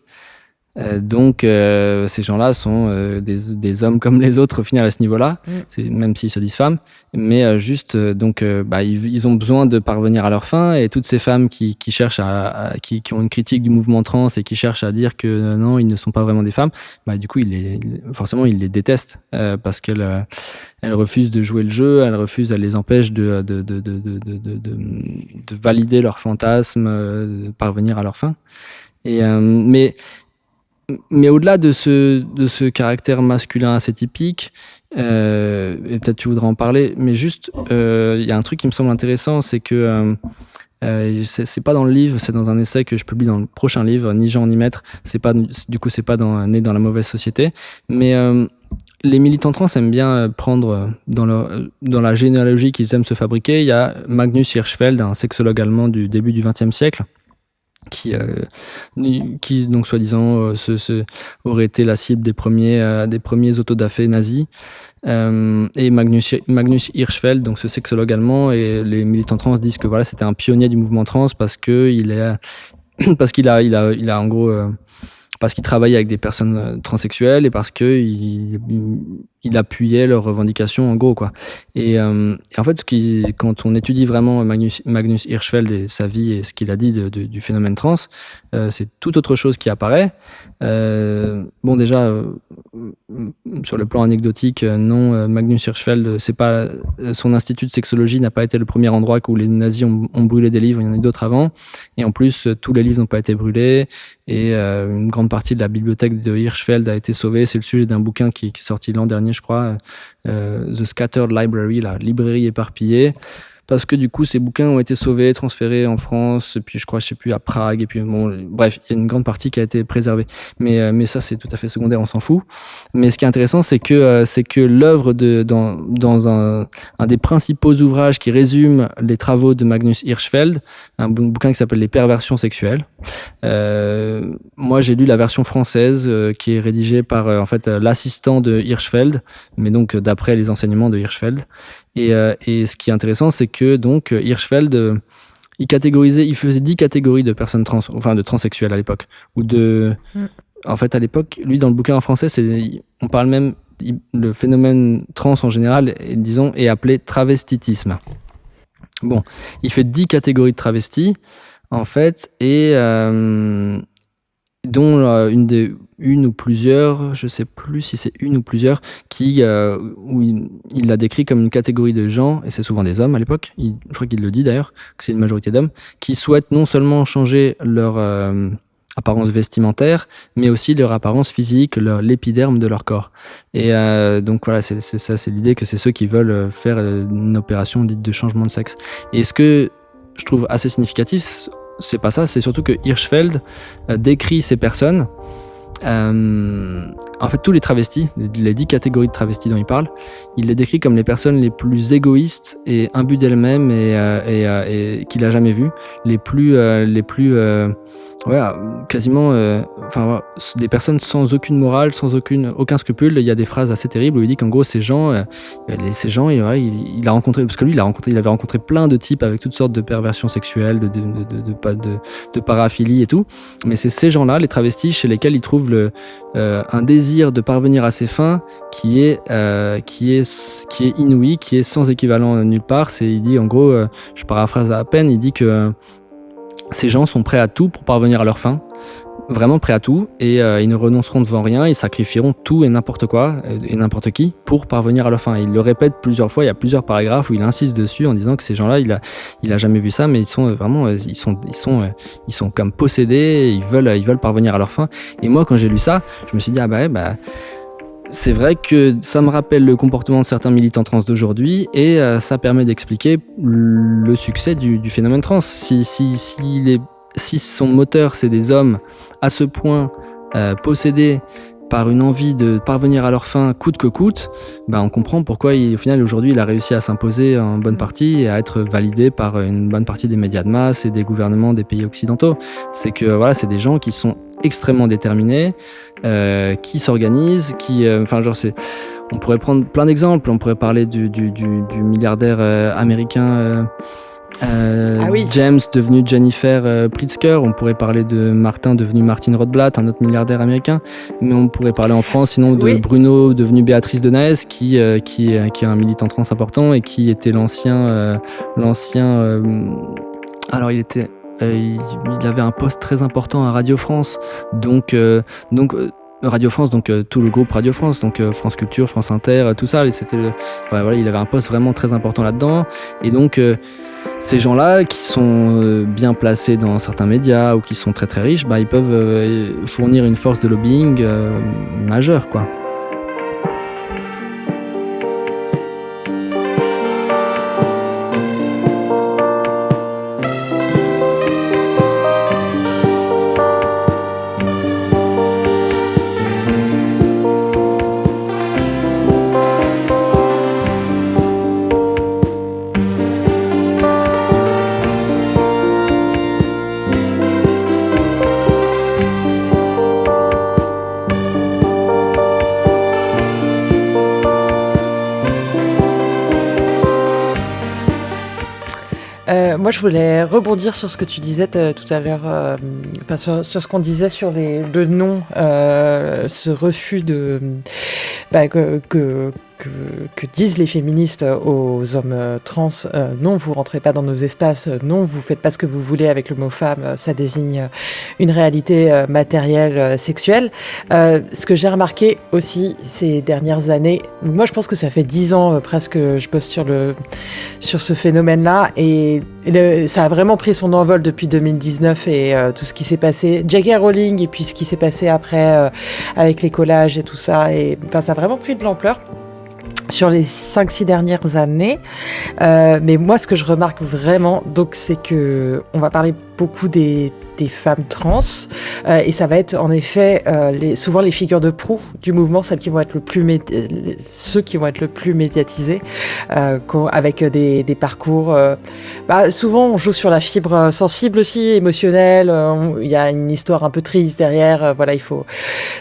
Donc ces gens-là sont des hommes comme les autres au final à ce niveau-là, même s'ils se disent femmes, mais juste ils ont besoin de parvenir à leur fin, et toutes ces femmes qui cherchent qui ont une critique du mouvement trans et qui cherchent à dire que non, ils ne sont pas vraiment des femmes, du coup forcément ils les détestent parce qu'elles refusent de jouer le jeu, elles refusent, elles les empêchent de valider leurs fantasmes, de parvenir à leur fin. Et mais au-delà de ce caractère masculin assez typique, et peut-être tu voudras en parler, mais juste, il y a un truc qui me semble intéressant, c'est que c'est pas dans le livre, c'est dans un essai que je publie dans le prochain livre, Ni genre ni maître. C'est pas né dans la mauvaise société, mais les militants trans aiment bien prendre dans la généalogie qu'ils aiment se fabriquer. Il y a Magnus Hirschfeld, un sexologue allemand du début du XXe siècle, qui donc soi-disant aurait été la cible des premiers autodafés nazis, et Magnus Hirschfeld, donc ce sexologue allemand, et les militants trans disent que voilà, c'était un pionnier du mouvement trans parce qu'il a en gros parce qu'il travaillait avec des personnes transsexuelles et parce que il appuyait leurs revendications en gros, quoi. Et en fait, quand on étudie vraiment Magnus Hirschfeld et sa vie et ce qu'il a dit du phénomène trans, c'est tout autre chose qui apparaît. Bon, déjà, sur le plan anecdotique, non, Magnus Hirschfeld, c'est pas son institut de sexologie n'a pas été le premier endroit où les nazis ont brûlé des livres. Il y en a eu d'autres avant. Et en plus, tous les livres n'ont pas été brûlés. Et une grande partie de la bibliothèque de Hirschfeld a été sauvée. C'est le sujet d'un bouquin qui est sorti l'an dernier, je crois, The Scattered Library, la librairie éparpillée. Parce que du coup, ces bouquins ont été sauvés, transférés en France, et puis je sais plus, à Prague, et puis bon, bref, il y a une grande partie qui a été préservée. Mais ça, c'est tout à fait secondaire, on s'en fout. Mais ce qui est intéressant, c'est que l'œuvre dans un des principaux ouvrages qui résume les travaux de Magnus Hirschfeld, un bouquin qui s'appelle Les perversions sexuelles. Moi, j'ai lu la version française, qui est rédigée par, en fait, l'assistant de Hirschfeld, mais donc d'après les enseignements de Hirschfeld. Et ce qui est intéressant, c'est que donc Hirschfeld, il faisait 10 catégories de personnes trans, enfin de transsexuels à l'époque, en fait à l'époque, lui dans le bouquin en français, on parle même le phénomène trans en général, disons, est appelé travestitisme. Bon, il fait 10 catégories de travestis en fait, et dont une ou plusieurs, je sais plus si c'est une ou plusieurs, où il l'a décrit comme une catégorie de gens, et c'est souvent des hommes à l'époque, je crois qu'il le dit d'ailleurs, que c'est une majorité d'hommes, qui souhaitent non seulement changer leur apparence vestimentaire, mais aussi leur apparence physique, l'épiderme de leur corps. Et donc voilà, c'est ça, c'est l'idée que c'est ceux qui veulent faire une opération dite de changement de sexe. Et ce que je trouve assez significatif, c'est pas ça, c'est surtout que Hirschfeld décrit ces personnes, en fait tous les travestis, les 10 catégories de travestis dont il parle, il les décrit comme les personnes les plus égoïstes et imbues d'elles-mêmes et qu'il a jamais vues, les plus quasiment des personnes sans aucune morale, sans aucun scrupule. Il y a des phrases assez terribles où il dit qu'en gros ces gens il a rencontré, parce que lui il avait rencontré plein de types avec toutes sortes de perversions sexuelles, de paraphilie et tout, mais c'est ces gens-là, les travestis, chez lesquels il trouve un désir de parvenir à ses fins qui est inouï, qui est sans équivalent nulle part. Il dit en gros, je paraphrase à peine, il dit que ces gens sont prêts à tout pour parvenir à leur fin, vraiment prêts à tout, et ils ne renonceront devant rien, ils sacrifieront tout et n'importe quoi et n'importe qui pour parvenir à leur fin. Et il le répète plusieurs fois, il y a plusieurs paragraphes où il insiste dessus en disant que ces gens-là, il a jamais vu ça, mais ils sont vraiment, ils sont comme possédés, ils veulent parvenir à leur fin. Et moi, quand j'ai lu ça, je me suis dit c'est vrai que ça me rappelle le comportement de certains militants trans d'aujourd'hui, et ça permet d'expliquer le succès du phénomène trans. Si son moteur c'est des hommes à ce point possédés par une envie de parvenir à leur fin coûte que coûte, on comprend pourquoi au final aujourd'hui il a réussi à s'imposer en bonne partie et à être validé par une bonne partie des médias de masse et des gouvernements des pays occidentaux. C'est que voilà, c'est des gens qui sont extrêmement déterminés, qui s'organisent, on pourrait prendre plein d'exemples. On pourrait parler du milliardaire américain James devenu Jennifer Pritzker. On pourrait parler de Martin devenu Martin Rothblatt, un autre milliardaire américain. Mais on pourrait parler en France sinon de Bruno devenu Béatrice de Naes, qui est un militant trans important et qui était l'ancien alors il avait un poste très important à Radio France, donc Radio France, donc tout le groupe Radio France, donc France Culture, France Inter, tout ça, il avait un poste vraiment très important là-dedans, et donc ces gens-là qui sont bien placés dans certains médias ou qui sont très très riches, ils peuvent fournir une force de lobbying majeure, quoi. Moi, je voulais rebondir sur ce que tu disais tout à l'heure, sur ce qu'on disait sur le non, ce refus que disent les féministes aux hommes trans, non, vous rentrez pas dans nos espaces, non, vous faites pas ce que vous voulez avec le mot femme, ça désigne une réalité matérielle, sexuelle. Ce que j'ai remarqué aussi ces dernières années, moi je pense que ça fait 10 ans presque que je bosse sur ce phénomène-là, et ça a vraiment pris son envol depuis 2019 et tout ce qui s'est passé, J.K. Rowling, et puis ce qui s'est passé après avec les collages et tout ça, et ben, ça a vraiment pris de l'ampleur sur les 5-6 dernières années. Mais moi, ce que je remarque vraiment, donc, c'est que on va parler beaucoup des femmes trans, et ça va être en effet souvent les figures de proue du mouvement, celles qui vont être ceux qui vont être le plus médiatisés, avec des parcours. Souvent, on joue sur la fibre sensible aussi, émotionnelle. Il y a une histoire un peu triste derrière. Voilà,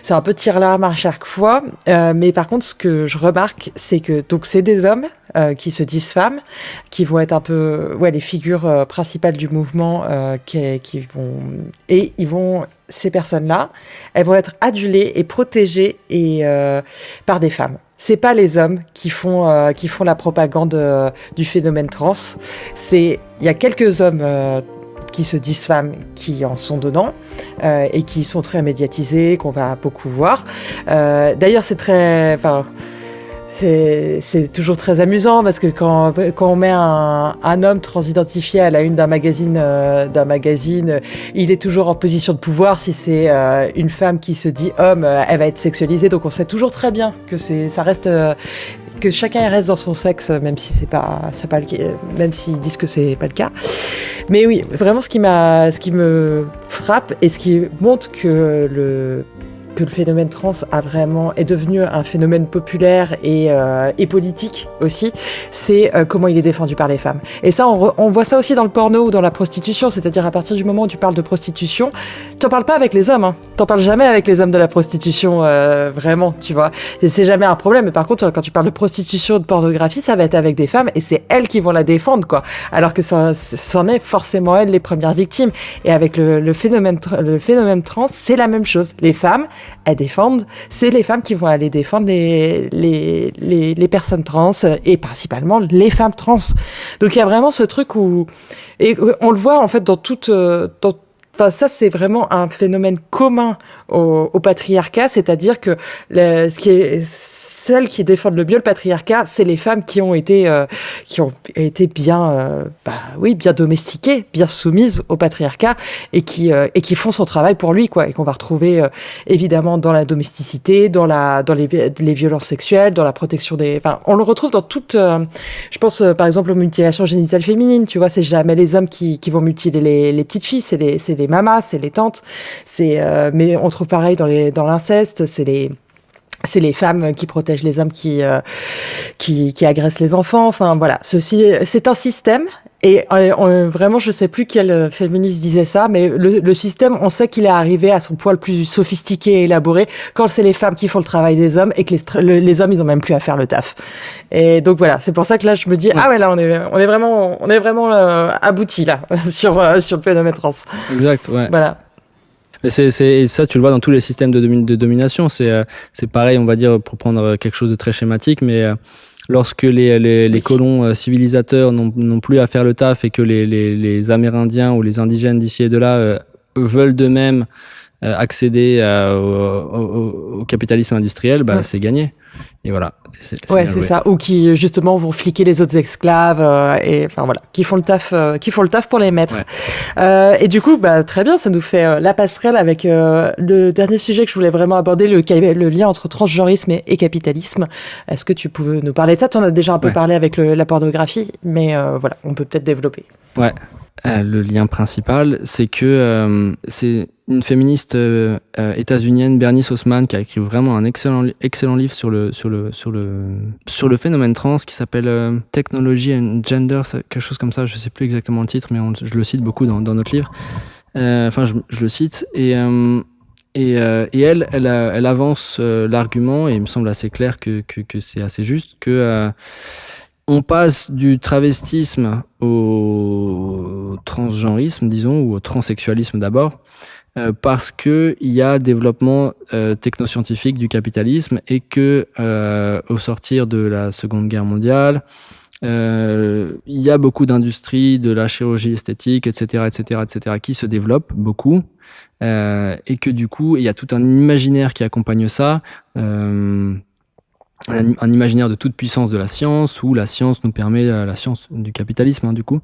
c'est un peu tire-larme à chaque fois. Mais par contre, ce que je remarque, c'est que donc c'est des hommes qui se disent femmes, qui vont être un peu les figures principales du mouvement, ces personnes-là, elles vont être adulées et protégées par des femmes. C'est pas les hommes qui font la propagande du phénomène trans. Il y a quelques hommes qui se disent femmes qui en sont dedans, et qui sont très médiatisés, qu'on va beaucoup voir. D'ailleurs, c'est toujours très amusant parce que quand on met un homme transidentifié à la une d'un magazine, il est toujours en position de pouvoir. Si c'est une femme qui se dit homme, elle va être sexualisée. Donc on sait toujours très bien que ça reste que chacun reste dans son sexe, même si c'est pas le cas, même s'ils disent que c'est pas le cas. Mais oui, vraiment ce qui me frappe et ce qui montre que le phénomène trans est devenu un phénomène populaire et politique aussi, c'est comment il est défendu par les femmes. Et ça, on voit ça aussi dans le porno ou dans la prostitution, c'est-à-dire à partir du moment où tu parles de prostitution, t'en parles pas avec les hommes, hein. T'en parles jamais avec les hommes de la prostitution, vraiment, tu vois. Et c'est jamais un problème, mais par contre, quand tu parles de prostitution, de pornographie, ça va être avec des femmes et c'est elles qui vont la défendre, quoi. Alors que c'en est forcément elles les premières victimes. Et avec le phénomène trans, c'est la même chose. Les femmes, elles défendent, c'est les femmes qui vont aller défendre les personnes trans, et principalement les femmes trans. Donc il y a vraiment ce truc et on le voit en fait ça, c'est vraiment un phénomène commun au patriarcat, c'est-à-dire que celles qui défendent le mieux le patriarcat, c'est les femmes qui ont été bien, bien domestiquées, bien soumises au patriarcat, et qui font son travail pour lui, quoi, et qu'on va retrouver évidemment dans la domesticité, dans les violences sexuelles, dans la protection on le retrouve dans toute, je pense par exemple aux mutilations génitales féminines, tu vois, c'est jamais les hommes qui vont mutiler les petites filles, c'est les mamas, c'est les tantes, mais on trouve pareil dans l'inceste, c'est les femmes qui protègent les hommes qui agressent les enfants. Enfin voilà, c'est un système. Et vraiment, je sais plus quel féministe disait ça, mais le système, on sait qu'il est arrivé à son point le plus sophistiqué et élaboré quand c'est les femmes qui font le travail des hommes et que les hommes, ils ont même plus à faire le taf. Et donc voilà, c'est pour ça que là, je me dis, ah ouais, là, on est vraiment abouti là sur le phénomène trans. Exact, ouais. Voilà. Et ça, tu le vois dans tous les systèmes de domination. C'est pareil, on va dire, pour prendre quelque chose de très schématique, mais lorsque les colons civilisateurs n'ont plus à faire le taf et que les Amérindiens ou les indigènes d'ici et de là veulent d'eux-mêmes accéder au capitalisme industriel, c'est gagné. Et voilà. C'est ça. Ou qui justement vont fliquer les autres esclaves, et enfin voilà, qui font le taf pour les maîtres. Ouais. Et du coup, très bien, ça nous fait la passerelle avec le dernier sujet que je voulais vraiment aborder, le lien entre transgenrisme et capitalisme. Est-ce que tu pouvais nous parler de ça? Tu en as déjà un peu parlé avec la pornographie, mais voilà, on peut peut-être développer. Ouais. Le lien principal, c'est que c'est une féministe états-unienne, Bernice Osman, qui a écrit vraiment un excellent livre sur le phénomène trans, qui s'appelle Technology and Gender, quelque chose comme ça. Je sais plus exactement le titre, mais je le cite beaucoup dans notre livre. Je le cite et elle avance l'argument, et il me semble assez clair que c'est assez juste, que on passe du travestisme au transgenrisme, disons, ou au transsexualisme d'abord, parce que il y a développement technoscientifique du capitalisme et que au sortir de la Seconde Guerre mondiale, il y a beaucoup d'industries de la chirurgie esthétique, etc., qui se développent beaucoup, et que du coup, il y a tout un imaginaire qui accompagne ça. Un imaginaire de toute puissance de la science, où la science nous permet, la science du capitalisme, du coup,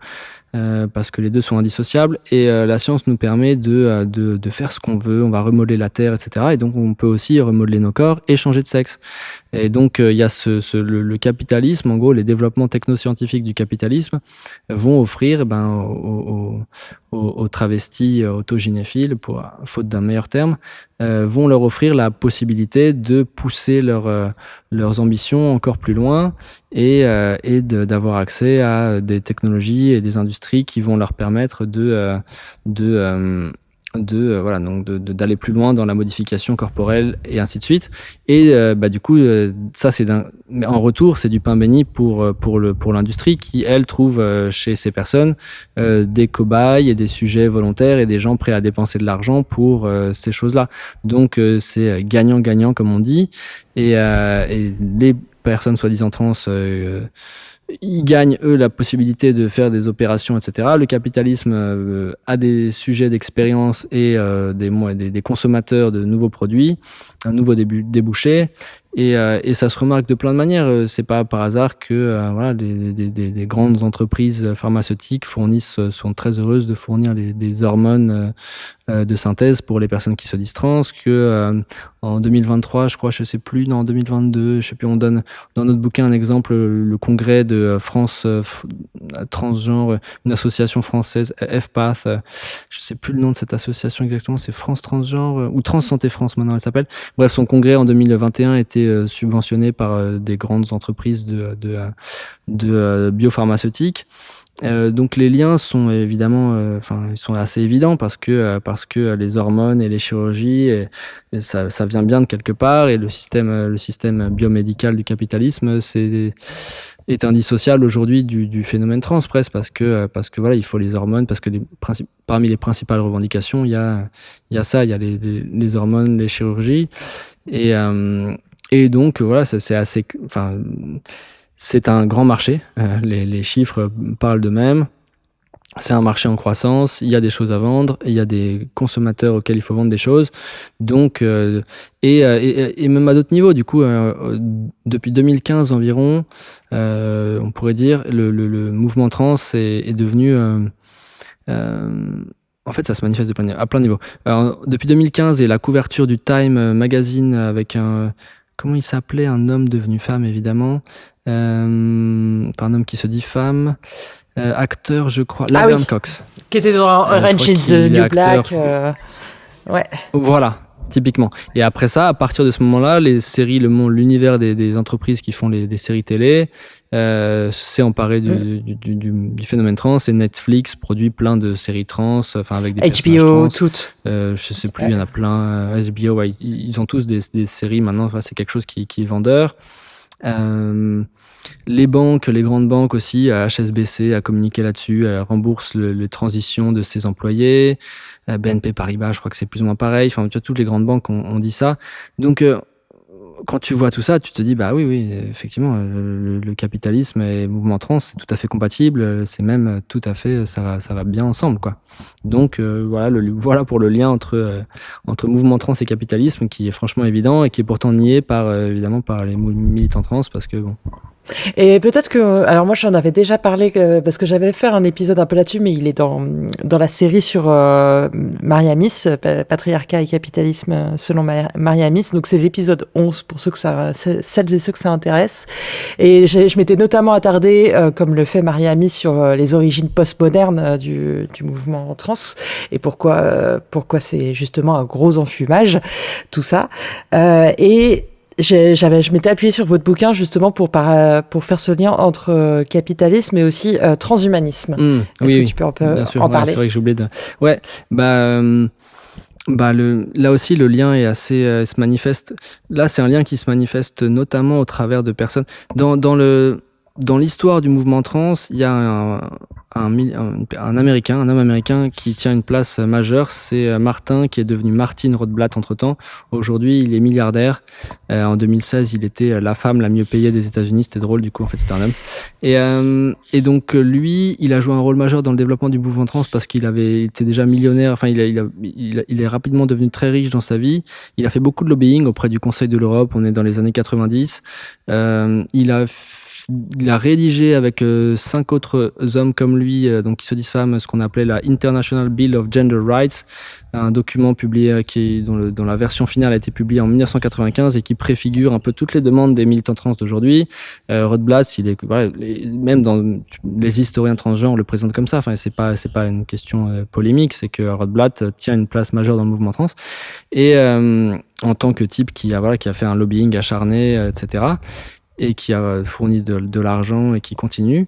parce que les deux sont indissociables, et la science nous permet de faire ce qu'on veut, on va remodeler la Terre, etc. Et donc on peut aussi remodeler nos corps et changer de sexe. Et donc il y a le capitalisme, en gros, les développements technoscientifiques du capitalisme vont offrir aux travestis autogynéphiles, faute d'un meilleur terme, vont leur offrir la possibilité de pousser leurs ambitions encore plus loin et d'avoir accès à des technologies et des industries qui vont leur permettre d'aller plus loin dans la modification corporelle et ainsi de suite. Et du coup, ça mais en retour, c'est du pain béni pour l'industrie qui, elle, trouve chez ces personnes des cobayes et des sujets volontaires et des gens prêts à dépenser de l'argent pour ces choses-là. Donc c'est gagnant-gagnant, comme on dit, et les personnes soi-disant trans, ils gagnent, eux, la possibilité de faire des opérations, etc. Le capitalisme a des sujets d'expérience et des consommateurs de nouveaux produits, un nouveau débouché. Et ça se remarque de plein de manières. C'est pas par hasard que des grandes entreprises pharmaceutiques sont très heureuses de fournir des hormones de synthèse pour les personnes qui se disent trans, que en 2023, je crois, je sais plus, non, en 2022, je sais plus, on donne dans notre bouquin un exemple, le congrès de France Transgenre, une association française, FPath, je sais plus le nom de cette association exactement, c'est France Transgenre, ou Trans Santé France maintenant elle s'appelle. Bref, son congrès en 2021 était subventionné par des grandes entreprises de biopharmaceutiques. Donc les liens sont évidemment, ils sont assez évidents parce que les hormones et les chirurgies, et ça vient bien de quelque part, et le système biomédical du capitalisme est indissociable aujourd'hui du phénomène trans presque, parce que voilà, il faut les hormones, parce que parmi les principales revendications, il y a les hormones, les chirurgies, et donc voilà, c'est assez, c'est un grand marché, les chiffres parlent d'eux-mêmes. C'est un marché en croissance, il y a des choses à vendre, il y a des consommateurs auxquels il faut vendre des choses. Donc, et même à d'autres niveaux, du coup, depuis 2015 environ, on pourrait dire, le mouvement trans est devenu... en fait, ça se manifeste à plein de niveaux. Alors, depuis 2015 et la couverture du Time Magazine avec comment il s'appelait, un homme devenu femme, évidemment. Un homme qui se dit femme, acteur, je crois, Laverne Cox, qui était dans Orange is the New Black. Ouais. Voilà, typiquement. Et après ça, à partir de ce moment-là, les séries, l'univers des entreprises qui font des séries télé s'est emparé du phénomène trans, et Netflix produit plein de séries trans, avec des personnages HBO, trans. toutes. Je sais plus, il y en a plein. HBO, ouais, ils ont tous des séries maintenant. C'est quelque chose qui est vendeur. Les grandes banques aussi, HSBC a communiqué là-dessus, elle rembourse les transitions de ses employés, BNP Paribas, je crois que c'est plus ou moins pareil, toutes les grandes banques ont dit ça. Donc quand tu vois tout ça, tu te dis bah oui, effectivement, le capitalisme et le mouvement trans, c'est tout à fait compatible, c'est même tout à fait, ça va bien ensemble, quoi. Donc voilà pour le lien entre mouvement trans et capitalisme, qui est franchement évident et qui est pourtant nié évidemment par les militants trans, parce que bon. Et peut-être que, alors moi j'en avais déjà parlé parce que j'avais fait un épisode un peu là-dessus, mais il est dans la série sur Maria Miss, patriarcat et capitalisme selon Maria Miss. Donc c'est l'épisode 11 pour celles et ceux que ça intéresse. Et je m'étais notamment attardée, comme le fait Maria Miss, sur les origines postmodernes du mouvement trans, et pourquoi c'est justement un gros enfumage, tout ça. Et je m'étais appuyée sur votre bouquin justement pour faire ce lien entre capitalisme et aussi transhumanisme. Est-ce que tu peux bien sûr, en parler? C'est vrai que j'ai oublié de... Ouais, là aussi, le lien est assez se manifeste. Là, c'est un lien qui se manifeste notamment au travers de personnes. Dans le dans l'histoire du mouvement trans, il y a un homme américain qui tient une place majeure, c'est Martin, qui est devenu Martin Rothblatt entre-temps. Aujourd'hui, il est milliardaire. En 2016, il était la femme la mieux payée des États-Unis. C'était drôle, du coup, en fait, c'était un homme. Et donc, lui, il a joué un rôle majeur dans le développement du mouvement trans parce qu'il était déjà millionnaire. Enfin, il est rapidement devenu très riche dans sa vie. Il a fait beaucoup de lobbying auprès du Conseil de l'Europe. On est dans les années 90. Il a rédigé avec 5 autres hommes comme lui, donc qui se disent femmes, ce qu'on appelait la International Bill of Gender Rights, un document publié dont la version finale a été publiée en 1995 et qui préfigure un peu toutes les demandes des militants trans d'aujourd'hui. Rothblatt, même dans les historiens transgenres le présentent comme ça. Enfin, c'est pas une question polémique, c'est que Rothblatt tient une place majeure dans le mouvement trans et en tant que type qui a fait un lobbying acharné, etc. et qui a fourni de l'argent et qui continue.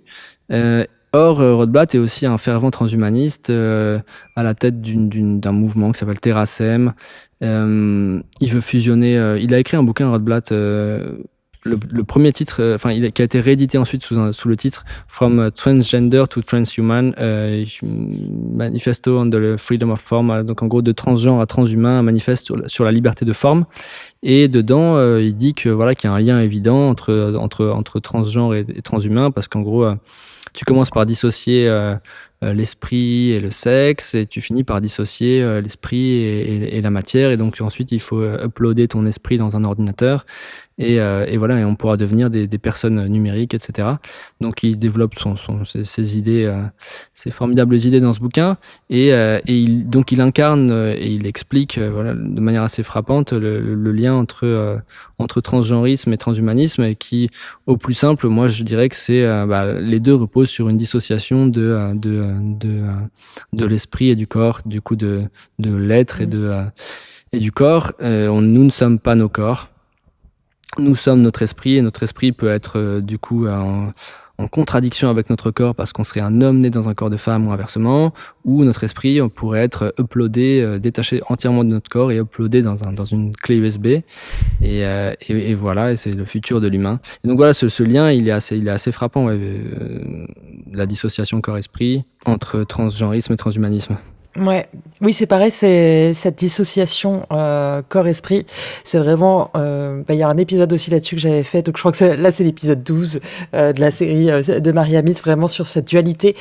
Or, Rothblatt est aussi un fervent transhumaniste à la tête d'un mouvement qui s'appelle Terrasem. Il veut fusionner... il a écrit un bouquin, Rothblatt, le premier titre, qui a été réédité ensuite sous le titre From Transgender to Transhuman, Manifesto on the Freedom of Form, donc en gros de transgenre à transhumain, un manifeste sur la liberté de forme. Et dedans, il dit que qu'il y a un lien évident entre transgenre et transhumain, parce qu'en gros, tu commences par dissocier l'esprit et le sexe, et tu finis par dissocier l'esprit et la matière, et donc ensuite il faut uploader ton esprit dans un ordinateur, et on pourra devenir des personnes numériques, etc. Donc il développe ses idées, ses formidables idées dans ce bouquin, et il incarne et il explique de manière assez frappante le lien entre transgenrisme et transhumanisme, et qui, au plus simple, moi je dirais que c'est les deux reposent sur une dissociation de l'esprit et du corps, du coup de l'être et du corps. Nous ne sommes pas nos corps. Nous sommes notre esprit, et notre esprit peut être du coup en contradiction avec notre corps parce qu'on serait un homme né dans un corps de femme ou inversement, ou notre esprit pourrait être uploadé, détaché entièrement de notre corps et uploadé dans une clé USB. Et voilà, et c'est le futur de l'humain. Et donc voilà, ce lien, il est assez frappant, la dissociation corps-esprit entre transgenrisme et transhumanisme. Ouais, oui, c'est pareil, c'est cette dissociation corps-esprit. C'est vraiment, y a un épisode aussi là-dessus que j'avais fait, donc je crois que c'est l'épisode 12 de la série de Marie-Amis, vraiment sur cette dualité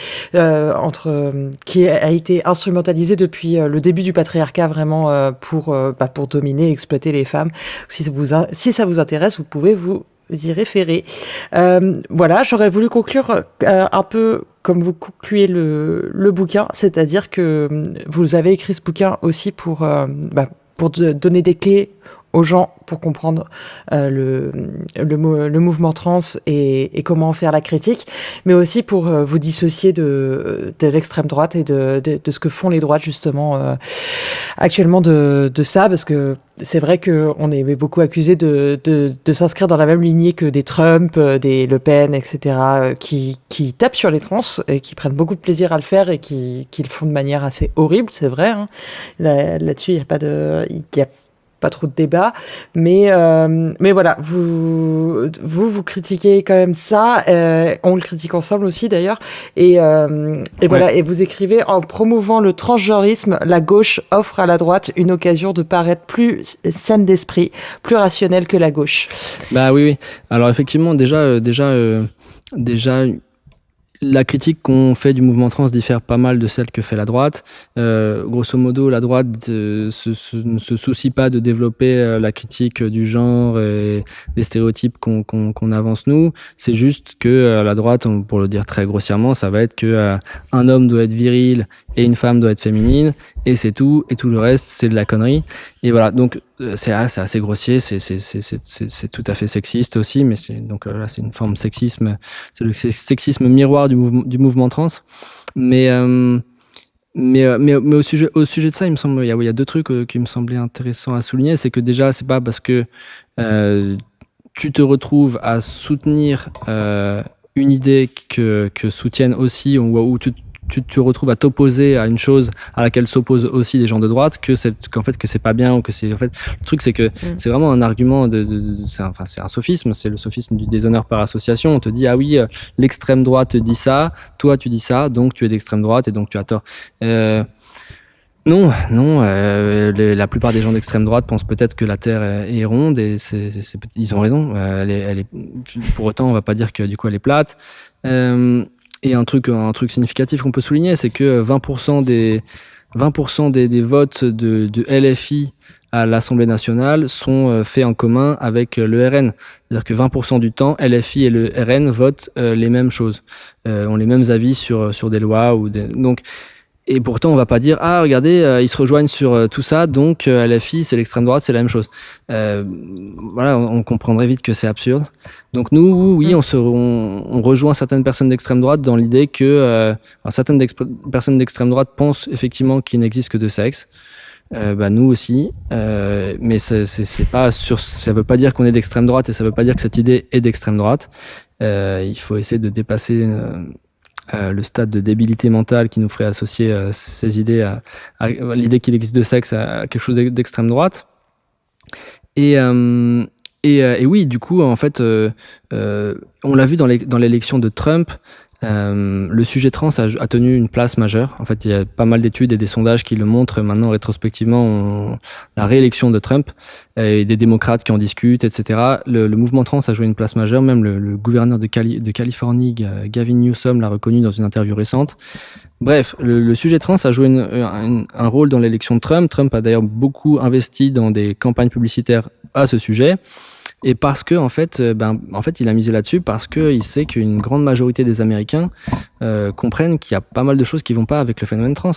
qui a été instrumentalisée depuis le début du patriarcat, vraiment pour dominer et exploiter les femmes. Si ça vous intéresse, vous pouvez vous y référer. J'aurais voulu conclure un peu comme vous concluez le bouquin, c'est-à-dire que vous avez écrit ce bouquin aussi pour donner des clés aux gens pour comprendre le mouvement trans et comment en faire la critique, mais aussi pour vous dissocier de l'extrême droite et de ce que font les droites justement actuellement de ça, parce que c'est vrai qu'on est beaucoup accusé de s'inscrire dans la même lignée que des Trump, des Le Pen, etc., qui tapent sur les trans et qui prennent beaucoup de plaisir à le faire et qui le font de manière assez horrible, c'est vrai. Hein. Là-dessus, il y a pas trop de débat, mais voilà, vous critiquez quand même ça, on le critique ensemble aussi d'ailleurs, et voilà, et vous écrivez: en promouvant le transgenrisme, la gauche offre à la droite une occasion de paraître plus saine d'esprit, plus rationnelle que la gauche. Oui. Alors effectivement, déjà la critique qu'on fait du mouvement trans diffère pas mal de celle que fait la droite. Grosso modo, la droite ne se soucie pas de développer la critique du genre et des stéréotypes qu'on avance nous. C'est juste que la droite, pour le dire très grossièrement, ça va être que un homme doit être viril et une femme doit être féminine, et c'est tout. Et tout le reste, c'est de la connerie. Et voilà, donc c'est assez grossier, c'est tout à fait sexiste aussi, mais donc là c'est une forme de sexisme, c'est le sexisme miroir du mouvement trans. Mais au sujet de ça, il me semble, il y a deux trucs qui me semblaient intéressants à souligner. C'est que déjà, c'est pas parce que tu te retrouves à soutenir une idée que soutiennent aussi, ou tu tu te retrouves à t'opposer à une chose à laquelle s'opposent aussi des gens de droite, qu'en fait que c'est pas bien, ou que c'est en fait le truc c'est que c'est vraiment un argument c'est un sophisme, c'est le sophisme du déshonneur par association. On te dit ah oui, l'extrême droite dit ça, toi tu dis ça, donc tu es d'extrême droite et donc tu as tort. Non, la plupart des gens d'extrême droite pensent peut-être que la Terre est ronde et ils ont raison. Pour autant, on va pas dire que du coup elle est plate. Et un truc significatif qu'on peut souligner, c'est que 20% des votes de LFI à l'Assemblée nationale sont faits en commun avec le RN. C'est-à-dire que 20% du temps, LFI et le RN votent les mêmes choses, ont les mêmes avis sur des lois donc. Et pourtant, on va pas dire ah regardez, ils se rejoignent sur tout ça, donc LFI c'est l'extrême droite, c'est la même chose. Voilà, on comprendrait vite que c'est absurde. Donc nous, oui, on rejoint certaines personnes d'extrême droite dans l'idée que certaines personnes d'extrême droite pensent effectivement qu'il n'existe que deux sexes. Nous aussi, mais c'est pas ça veut pas dire qu'on est d'extrême droite et ça veut pas dire que cette idée est d'extrême droite. Il faut essayer de dépasser le stade de débilité mentale qui nous ferait associer ces idées à l'idée qu'il existe deux sexes à quelque chose d'extrême droite. Et oui, du coup, en fait, on l'a vu dans l'élection de Trump. Le sujet trans a tenu une place majeure. En fait, il y a pas mal d'études et des sondages qui le montrent maintenant rétrospectivement. La réélection de Trump et des démocrates qui en discutent, etc. Le mouvement trans a joué une place majeure. Même le gouverneur de Californie, Gavin Newsom, l'a reconnu dans une interview récente. Bref, le sujet trans a joué un rôle dans l'élection de Trump. Trump a d'ailleurs beaucoup investi dans des campagnes publicitaires à ce sujet. Et parce que en fait, il a misé là-dessus parce qu'il sait qu'une grande majorité des Américains comprennent qu'il y a pas mal de choses qui vont pas avec le phénomène trans,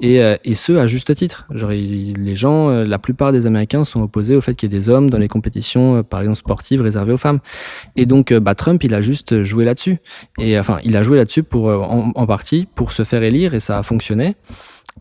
et ce à juste titre. Genre, les gens, la plupart des Américains sont opposés au fait qu'il y ait des hommes dans les compétitions, par exemple sportives, réservées aux femmes. Et donc, Trump, il a juste joué là-dessus. Et enfin, il a joué là-dessus pour en partie pour se faire élire, et ça a fonctionné.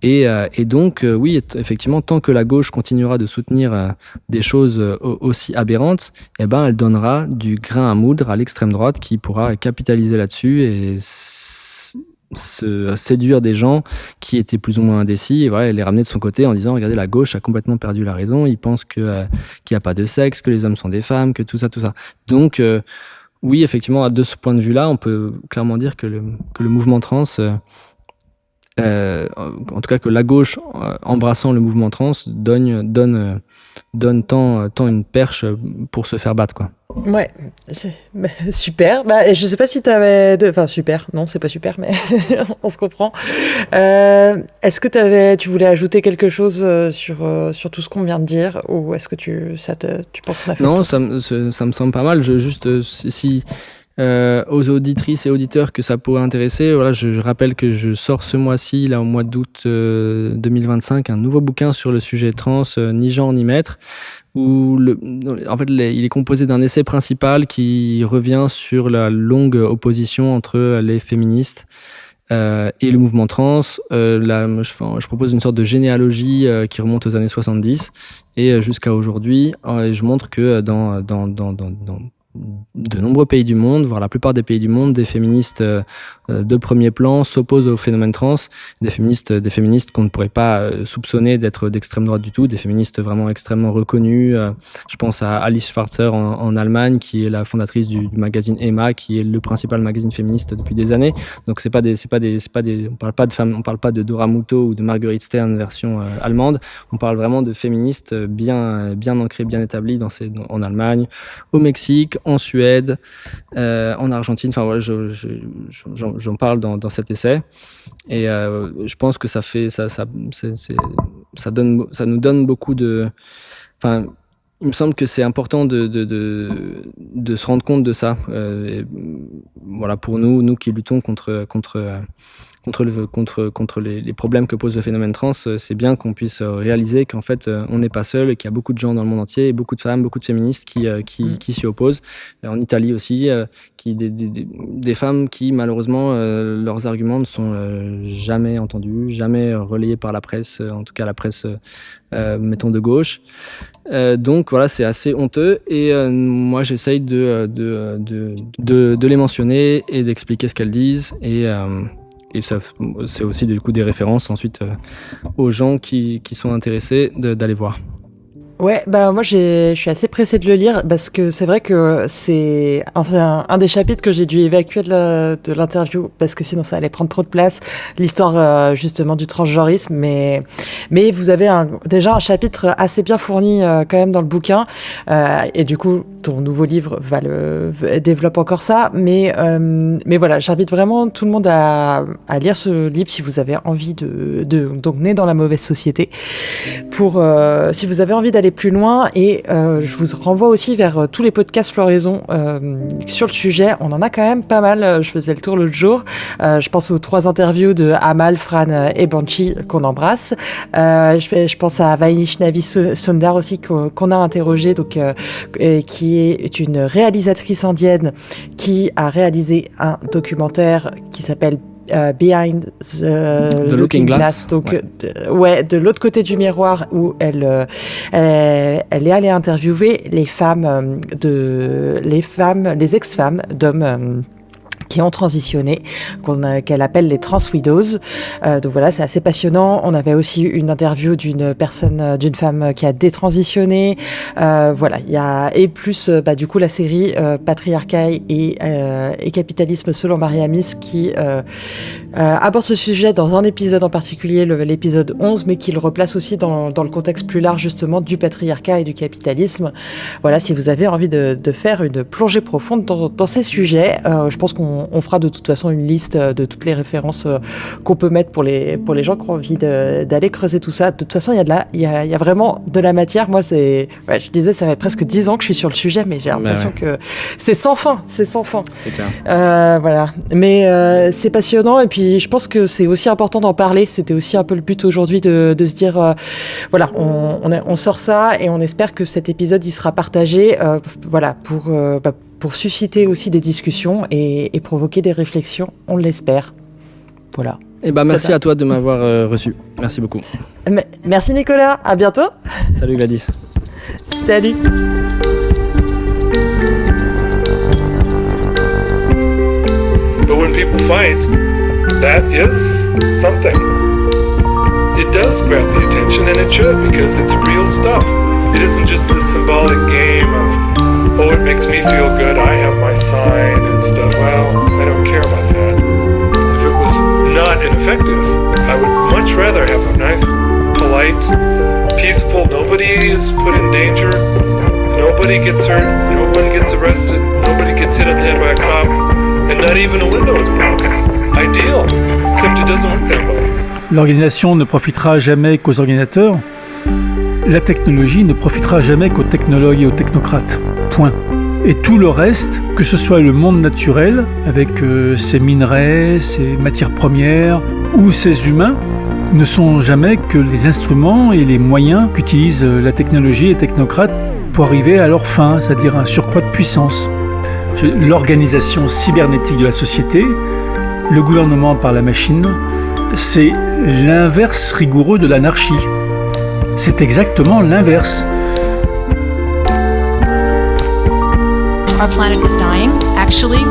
Et donc, oui, effectivement, tant que la gauche continuera de soutenir des choses aussi aberrantes, elle donnera du grain à moudre à l'extrême droite qui pourra capitaliser là-dessus et se séduire des gens qui étaient plus ou moins indécis, et voilà, les ramener de son côté en disant regardez, la gauche a complètement perdu la raison, ils pensent qu'il n'y a pas de sexe, que les hommes sont des femmes, que tout ça. Donc, oui, effectivement, de ce point de vue-là, on peut clairement dire que le mouvement trans... en tout cas que la gauche embrassant le mouvement trans donne tant une perche pour se faire battre, quoi. Ouais, super. Je sais pas si enfin super, non c'est pas super, mais on se comprend. Est-ce que tu voulais ajouter quelque chose sur tout ce qu'on vient de dire, ou est-ce que tu penses qu'on a fait? Non, ça me semble pas mal. Si aux auditrices et auditeurs que ça pourrait intéresser, voilà, je rappelle que je sors ce mois-ci, là au mois d'août 2025, un nouveau bouquin sur le sujet trans, ni genre ni maître, où en fait il est composé d'un essai principal qui revient sur la longue opposition entre les féministes et le mouvement trans. Je propose une sorte de généalogie qui remonte aux années 70 et jusqu'à aujourd'hui. Je montre que dans de nombreux pays du monde, voire la plupart des pays du monde, des féministes de premier plan s'opposent au phénomène trans, des féministes qu'on ne pourrait pas soupçonner d'être d'extrême droite du tout, des féministes vraiment extrêmement reconnues. Je pense à Alice Schwarzer en Allemagne, qui est la fondatrice du magazine Emma, qui est le principal magazine féministe depuis des années. Donc on parle pas de femmes, on parle pas de Dora Muto ou de Marguerite Stern version allemande. On parle vraiment de féministes bien ancrées, bien établies en Allemagne, au Mexique, en Suède, en Argentine. Enfin voilà, j'en parle dans cet essai, et je pense que ça nous donne beaucoup de. Enfin, il me semble que c'est important de se rendre compte de ça. Voilà, pour nous qui luttons contre les problèmes que pose le phénomène trans, c'est bien qu'on puisse réaliser qu'en fait on n'est pas seul, et qu'il y a beaucoup de gens dans le monde entier, et beaucoup de femmes, beaucoup de féministes qui s'y opposent. En Italie aussi, des femmes qui malheureusement leurs arguments ne sont jamais entendus, jamais relayés par la presse, en tout cas la presse mettons de gauche. Donc voilà, c'est assez honteux, et moi j'essaye de les mentionner et d'expliquer ce qu'elles disent, et et ça, c'est aussi du coup des références ensuite aux gens qui sont intéressés d'aller voir. Ouais, bah moi je suis assez pressée de le lire parce que c'est vrai que c'est un des chapitres que j'ai dû évacuer de l'interview parce que sinon ça allait prendre trop de place, l'histoire justement du transgenrisme, mais vous avez déjà un chapitre assez bien fourni quand même dans le bouquin, et du coup ton nouveau livre développe encore ça, mais voilà, j'invite vraiment tout le monde à lire ce livre si vous avez envie donc Né dans la mauvaise société, pour si vous avez envie d'aller plus loin, et je vous renvoie aussi vers tous les podcasts Floraison sur le sujet. On en a quand même pas mal. Je faisais le tour l'autre jour. Je pense aux 3 interviews de Amal, Fran et Banshee qu'on embrasse. Je pense à Vaishnavi Sundar aussi qu'on a interrogé, donc qui est une réalisatrice indienne qui a réalisé un documentaire qui s'appelle Behind the Looking Glass, donc de l'autre côté du miroir, où elle est allée interviewer les ex-femmes d'hommes qui ont transitionné, qu'elle appelle les trans widows. Donc voilà, c'est assez passionnant. On avait aussi une interview d'une femme qui a détransitionné. Voilà, il y a, et plus du coup la série Patriarcat et capitalisme selon Maria Amis, qui aborde ce sujet dans un épisode en particulier, l'épisode 11, mais qui le replace aussi dans le contexte plus large justement du patriarcat et du capitalisme. Voilà, si vous avez envie de faire une plongée profonde dans ces sujets, je pense qu'on fera de toute façon une liste de toutes les références qu'on peut mettre pour les gens qui ont envie d'aller creuser tout ça. De toute façon, il y a vraiment de la matière. Moi, je disais, ça fait presque 10 ans que je suis sur le sujet, mais j'ai l'impression que c'est sans fin. C'est clair. Voilà. Mais c'est passionnant, et puis je pense que c'est aussi important d'en parler. C'était aussi un peu le but aujourd'hui de se dire, voilà, on sort ça, et on espère que cet épisode il sera partagé, voilà, pour susciter aussi des discussions et provoquer des réflexions, on l'espère. Voilà. Et merci à toi de m'avoir reçu. Merci beaucoup. Merci Nicolas, à bientôt. Salut Gladys. Salut. But when people fight, that is something. It does grab the attention, and it should, because it's real stuff. It isn't just this symbolic game of, oh, it makes me feel good, I have my sign and stuff. Well, I don't care about that. If it was not ineffective, I would much rather have a nice, polite, peaceful, nobody is put in danger, nobody gets hurt, nobody gets arrested, nobody gets hit on the head by a cop, and not even a window is broken. Ideal, except it doesn't work that way. L'organisation ne profitera jamais qu'aux organisateurs. La technologie ne profitera jamais qu'aux technologues et aux technocrates. Point. Et tout le reste, que ce soit le monde naturel, avec ses minerais, ses matières premières, ou ses humains, ne sont jamais que les instruments et les moyens qu'utilisent la technologie et les technocrates pour arriver à leur fin, c'est-à-dire un surcroît de puissance. L'organisation cybernétique de la société, le gouvernement par la machine, c'est l'inverse rigoureux de l'anarchie. C'est exactement l'inverse. Our planet is dying. Actually,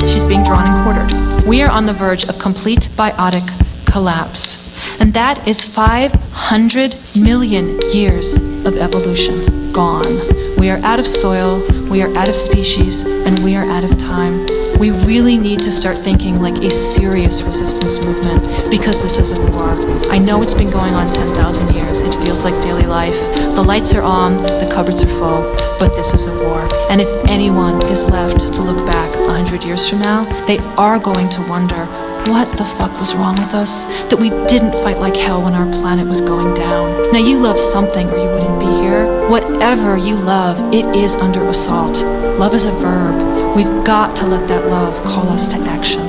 she's being drawn and quartered. We are on the verge of complete biotic collapse. And that is 500 million years of evolution gone. We are out of soil, we are out of species, and we are out of time. We really need to start thinking like a serious resistance movement, because this is a war. I know it's been going on 10,000 years. It feels like daily life. The lights are on, the cupboards are full, but this is a war. And if anyone is left to look back 100 years from now, they are going to wonder, what the fuck was wrong with us? That we didn't fight like hell when our planet was going down. Now you love something or you wouldn't be here. Whatever you love, it is under assault. Love is a verb. We've got to let that love call us to action.